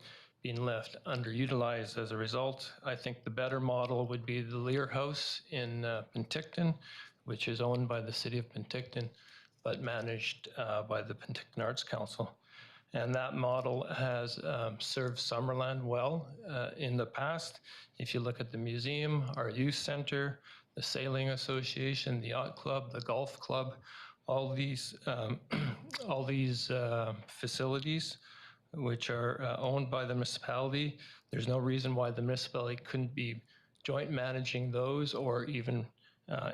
being left underutilized as a result. I think the better model would be the Lear House in Penticton, which is owned by the City of Penticton, but managed by the Penticton Arts Council. And that model has served Summerland well in the past. If you look at the museum, our youth center, the sailing association, the yacht club, the golf club, all these facilities which are owned by the municipality, there's no reason why the municipality couldn't be joint managing those or even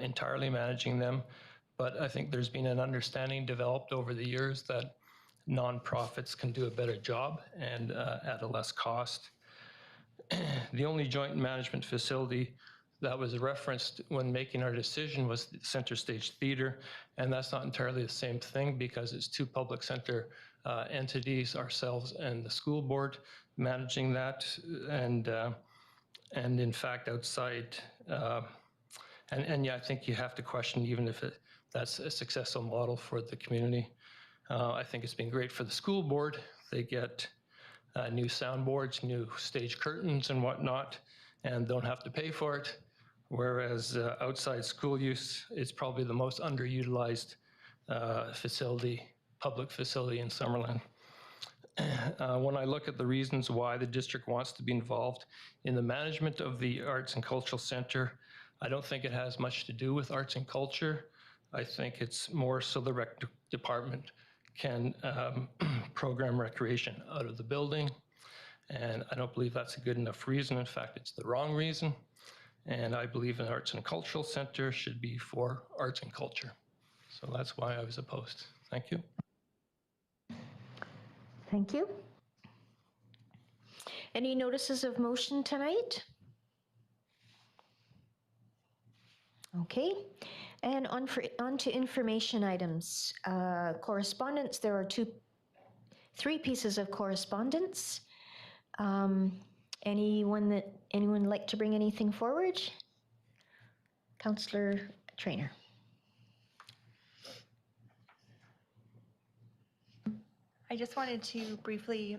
entirely managing them. But I think there's been an understanding developed over the years that nonprofits can do a better job and at a less cost. The only joint management facility that was referenced when making our decision was the Center Stage Theater, and that's not entirely the same thing because it's two public center entities, ourselves and the school board, managing that, and in fact outside. And yeah, I think you have to question even if that's a successful model for the community. I think it's been great for the school board. They get new soundboards, new stage curtains and whatnot, and don't have to pay for it. Whereas outside school use is probably the most underutilized facility, public facility in Summerland. When I look at the reasons why the district wants to be involved in the management of the Arts and Cultural Center, I don't think it has much to do with arts and culture. I think it's more so the rec department can program recreation out of the building. And I don't believe that's a good enough reason. In fact, it's the wrong reason. And I believe an Arts and Cultural Center should be for arts and culture. So that's why I was opposed. Thank you. Thank you. Any notices of motion tonight? Okay. And on to information items. Correspondence, there are three pieces of correspondence. Anyone like to bring anything forward? Councillor Traynor. I just wanted to briefly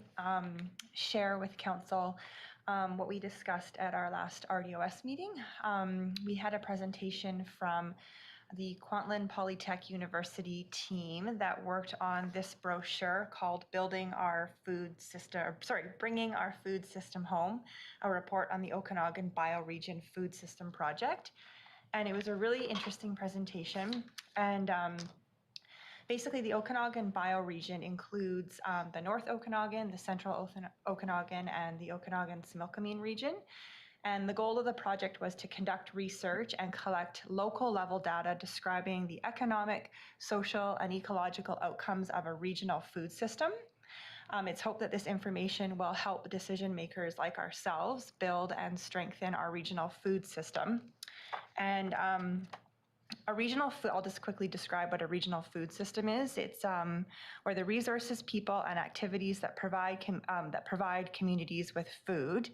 share with Council what we discussed at our last RDOS meeting. We had a presentation from the Kwantlen Polytech University team that worked on this brochure called Bringing Our Food System Home, a report on the Okanagan Bioregion Food System Project. And it was a really interesting presentation. And basically, the Okanagan bioregion includes the North Okanagan, the Central Okanagan, and the Okanagan-Similkameen region. And the goal of the project was to conduct research and collect local-level data describing the economic, social, and ecological outcomes of a regional food system. It's hoped that this information will help decision makers like ourselves build and strengthen our regional food system. And A regional food, I'll just quickly describe what a regional food system is. It's where the resources, people, and activities that provide communities with food.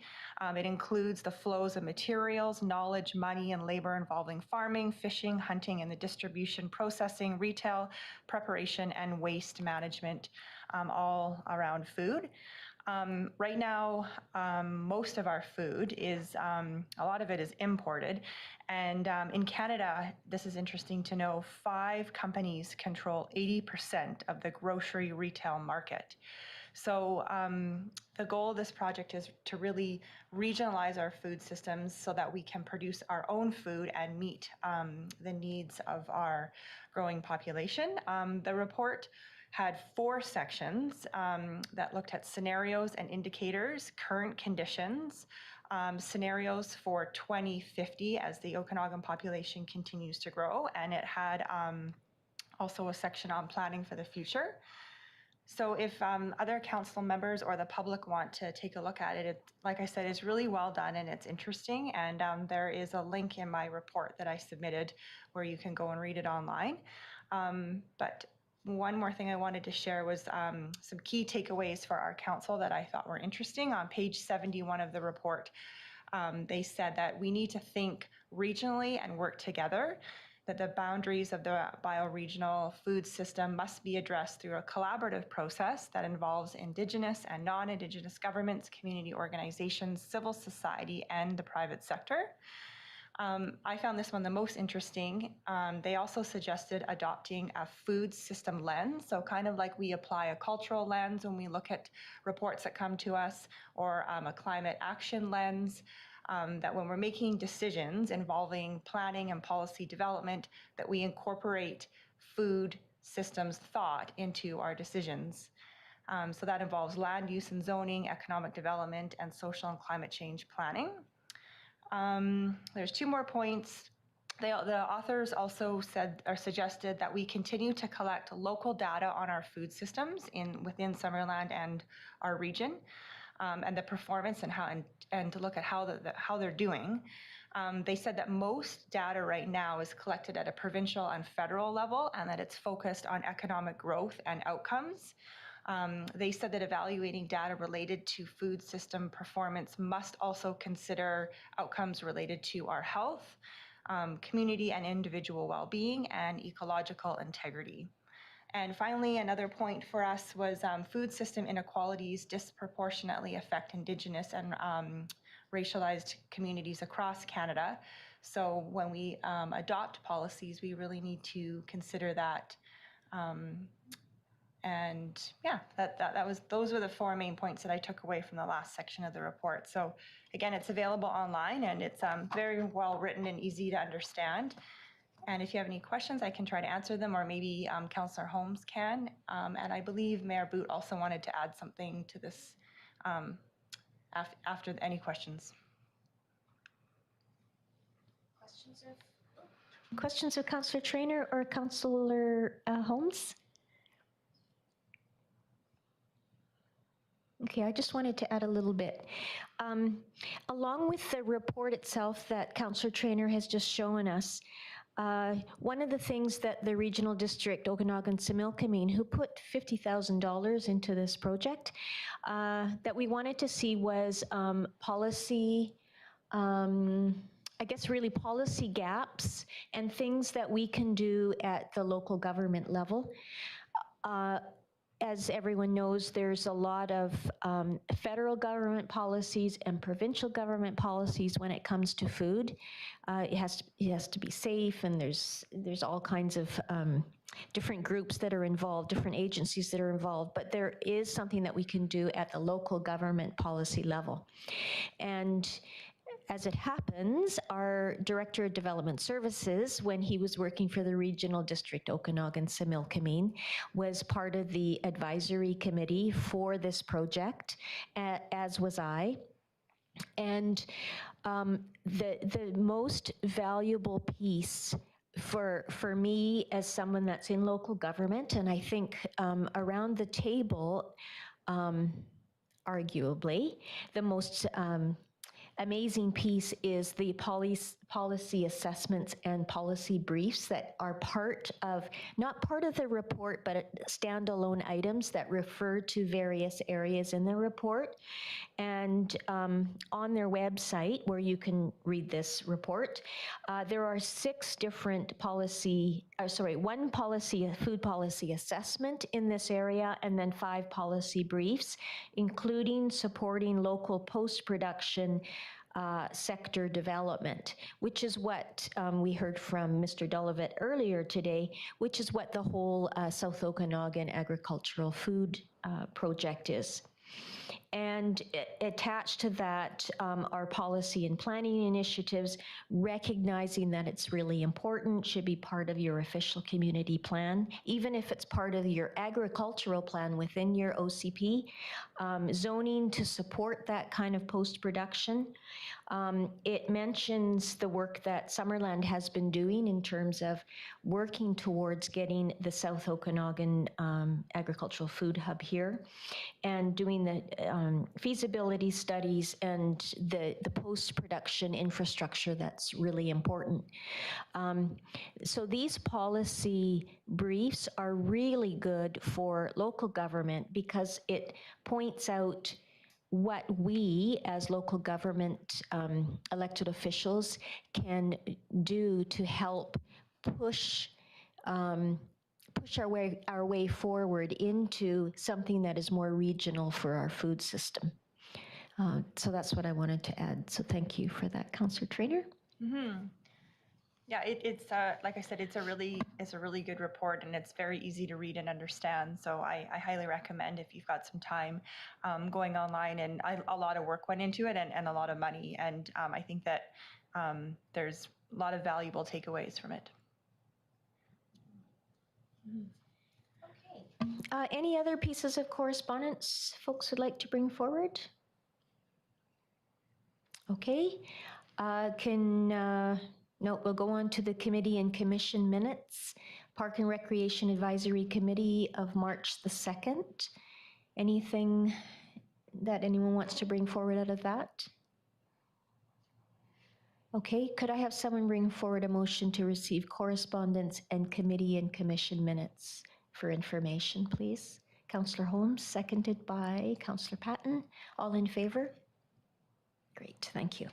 It includes the flows of materials, knowledge, money, and labor involving farming, fishing, hunting, and the distribution, processing, retail, preparation, and waste management, all around food. Right now, most of our food is, a lot of it is imported. And in Canada, this is interesting to know, 5 companies control 80% of the grocery retail market. So the goal of this project is to really regionalize our food systems so that we can produce our own food and meet the needs of our growing population. The report had 4 sections that looked at scenarios and indicators, current conditions, scenarios for 2050 as the Okanagan population continues to grow, and it had also a section on planning for the future. So if other council members or the public want to take a look at it, like I said, it's really well done and it's interesting. And there is a link in my report that I submitted where you can go and read it online. But one more thing I wanted to share was some key takeaways for our council that I thought were interesting. On page 71 of the report, they said that we need to think regionally and work together, that the boundaries of the bioregional food system must be addressed through a collaborative process that involves Indigenous and non-Indigenous governments, community organizations, civil society, and the private sector. I found this one the most interesting. They also suggested adopting a food system lens. So kind of like we apply a cultural lens when we look at reports that come to us, or a climate action lens, that when we're making decisions involving planning and policy development, that we incorporate food systems thought into our decisions. So that involves land use and zoning, economic development, and social and climate change planning. There's 2 more points. The authors also said or suggested that we continue to collect local data on our food systems within Summerland and our region, and the performance and to look at how they're doing. They said that most data right now is collected at a provincial and federal level, and that it's focused on economic growth and outcomes. They said that evaluating data related to food system performance must also consider outcomes related to our health, community and individual well-being, and ecological integrity. And finally, another point for us was food system inequalities disproportionately affect Indigenous and racialized communities across Canada. So when we adopt policies, we really need to consider that. And yeah, those were the 4 main points that I took away from the last section of the report. So again, it's available online, and it's very well written and easy to understand. And if you have any questions, I can try to answer them, or maybe Councillor Holmes can. And I believe Mayor Boot also wanted to add something to this after any questions. Questions of Councillor Traynor or Councillor Holmes? Okay, I just wanted to add a little bit. Along with the report itself that Councillor Traynor has just shown us, one of the things that the Regional District Okanagan-Similkameen, who put $50,000 into this project, that we wanted to see was policy, I guess really policy gaps and things that we can do at the local government level. As everyone knows, there's a lot of federal government policies and provincial government policies when it comes to food. It has to be safe, and there's all kinds of different groups that are involved, different agencies that are involved, but there is something that we can do at the local government policy level. And as it happens, our Director of Development Services, when he was working for the Regional District Okanagan-Similkameen, was part of the advisory committee for this project, as was I. And the most valuable piece for me as someone that's in local government, and I think around the table, arguably, the most amazing piece is the policy assessments and policy briefs that are not part of the report, but standalone items that refer to various areas in the report. And on their website, where you can read this report, there are 6 different one food policy assessment in this area, and then 5 policy briefs, including supporting local post-production sector development, which is what we heard from Mr. Delavet earlier today, which is what the whole South Okanagan Agricultural Food Project is. And attached to that are policy and planning initiatives, recognizing that it's really important, should be part of your official community plan, even if it's part of your agricultural plan within your OCP, zoning to support that kind of post-production. It mentions the work that Summerland has been doing in terms of working towards getting the South Okanagan Agricultural Food Hub here, and doing the feasibility studies and the post-production infrastructure that's really important. So these policy briefs are really good for local government because it points out what we as local government elected officials can do to help push our way forward into something that is more regional for our food system. So that's what I wanted to add. So thank you for that, Councillor Traynor. Yeah, it's like I said, it's a really good report, and it's very easy to read and understand. So I highly recommend, if you've got some time, going online. And a lot of work went into it, and a lot of money. And I think that there's a lot of valuable takeaways from it. Okay. Any other pieces of correspondence folks would like to bring forward? Okay. No, we'll go on to the committee and commission minutes. Park and Recreation Advisory Committee of March the 2nd. Anything that anyone wants to bring forward out of that? Okay, could I have someone bring forward a motion to receive correspondence and committee and commission minutes for information, please? Councillor Holmes, seconded by Councillor Patton. All in favor? Great, thank you.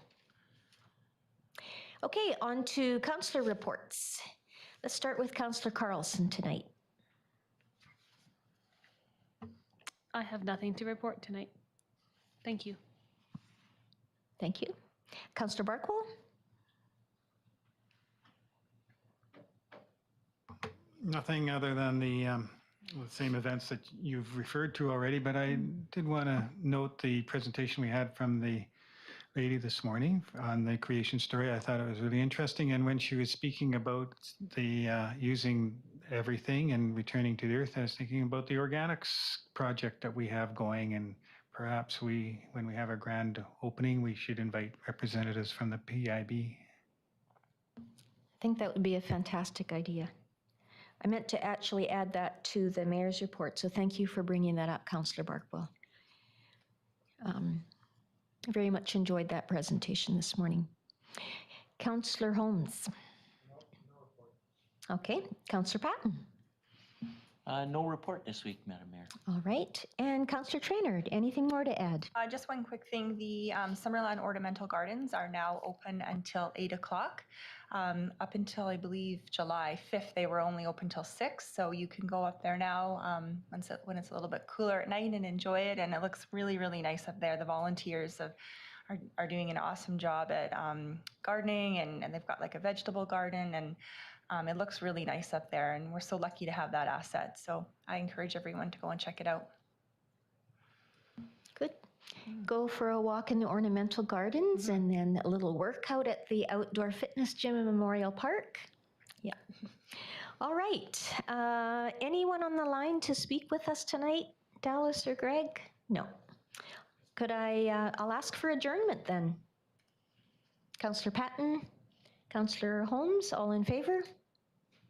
Okay, on to councillor reports. Let's start with Councillor Carlson tonight. I have nothing to report tonight. Thank you. Thank you. Councillor Barkwell? Nothing other than the same events that you've referred to already, but I did want to note the presentation we had from the lady this morning on the creation story. I thought it was really interesting. And when she was speaking about the using everything and returning to the earth, I was thinking about the organics project that we have going, and perhaps when we have a grand opening, we should invite representatives from the PIB. I think that would be a fantastic idea. I meant to actually add that to the mayor's report, so thank you for bringing that up, Councillor Barkwell. Very much enjoyed that presentation this morning. Councillor Holmes. Okay, Councillor Patton. No report this week, Madam Mayor. All right, and Councillor Traynor, anything more to add? Just one quick thing. The Summerland Ornamental Gardens are now open until 8 o'clock. Up until, I believe, July 5th, they were only open till 6. So you can go up there now when it's a little bit cooler at night and enjoy it. And it looks really, really nice up there. The volunteers are doing an awesome job at gardening, and they've got like a vegetable garden, and it looks really nice up there. And we're so lucky to have that asset. So I encourage everyone to go and check it out. Good. Go for a walk in the ornamental gardens, and then a little workout at the outdoor fitness gym in Memorial Park. Yeah. All right. Anyone on the line to speak with us tonight? Dallas or Greg? No. Could I'll ask for adjournment then. Councillor Patton, Councillor Holmes, all in favor?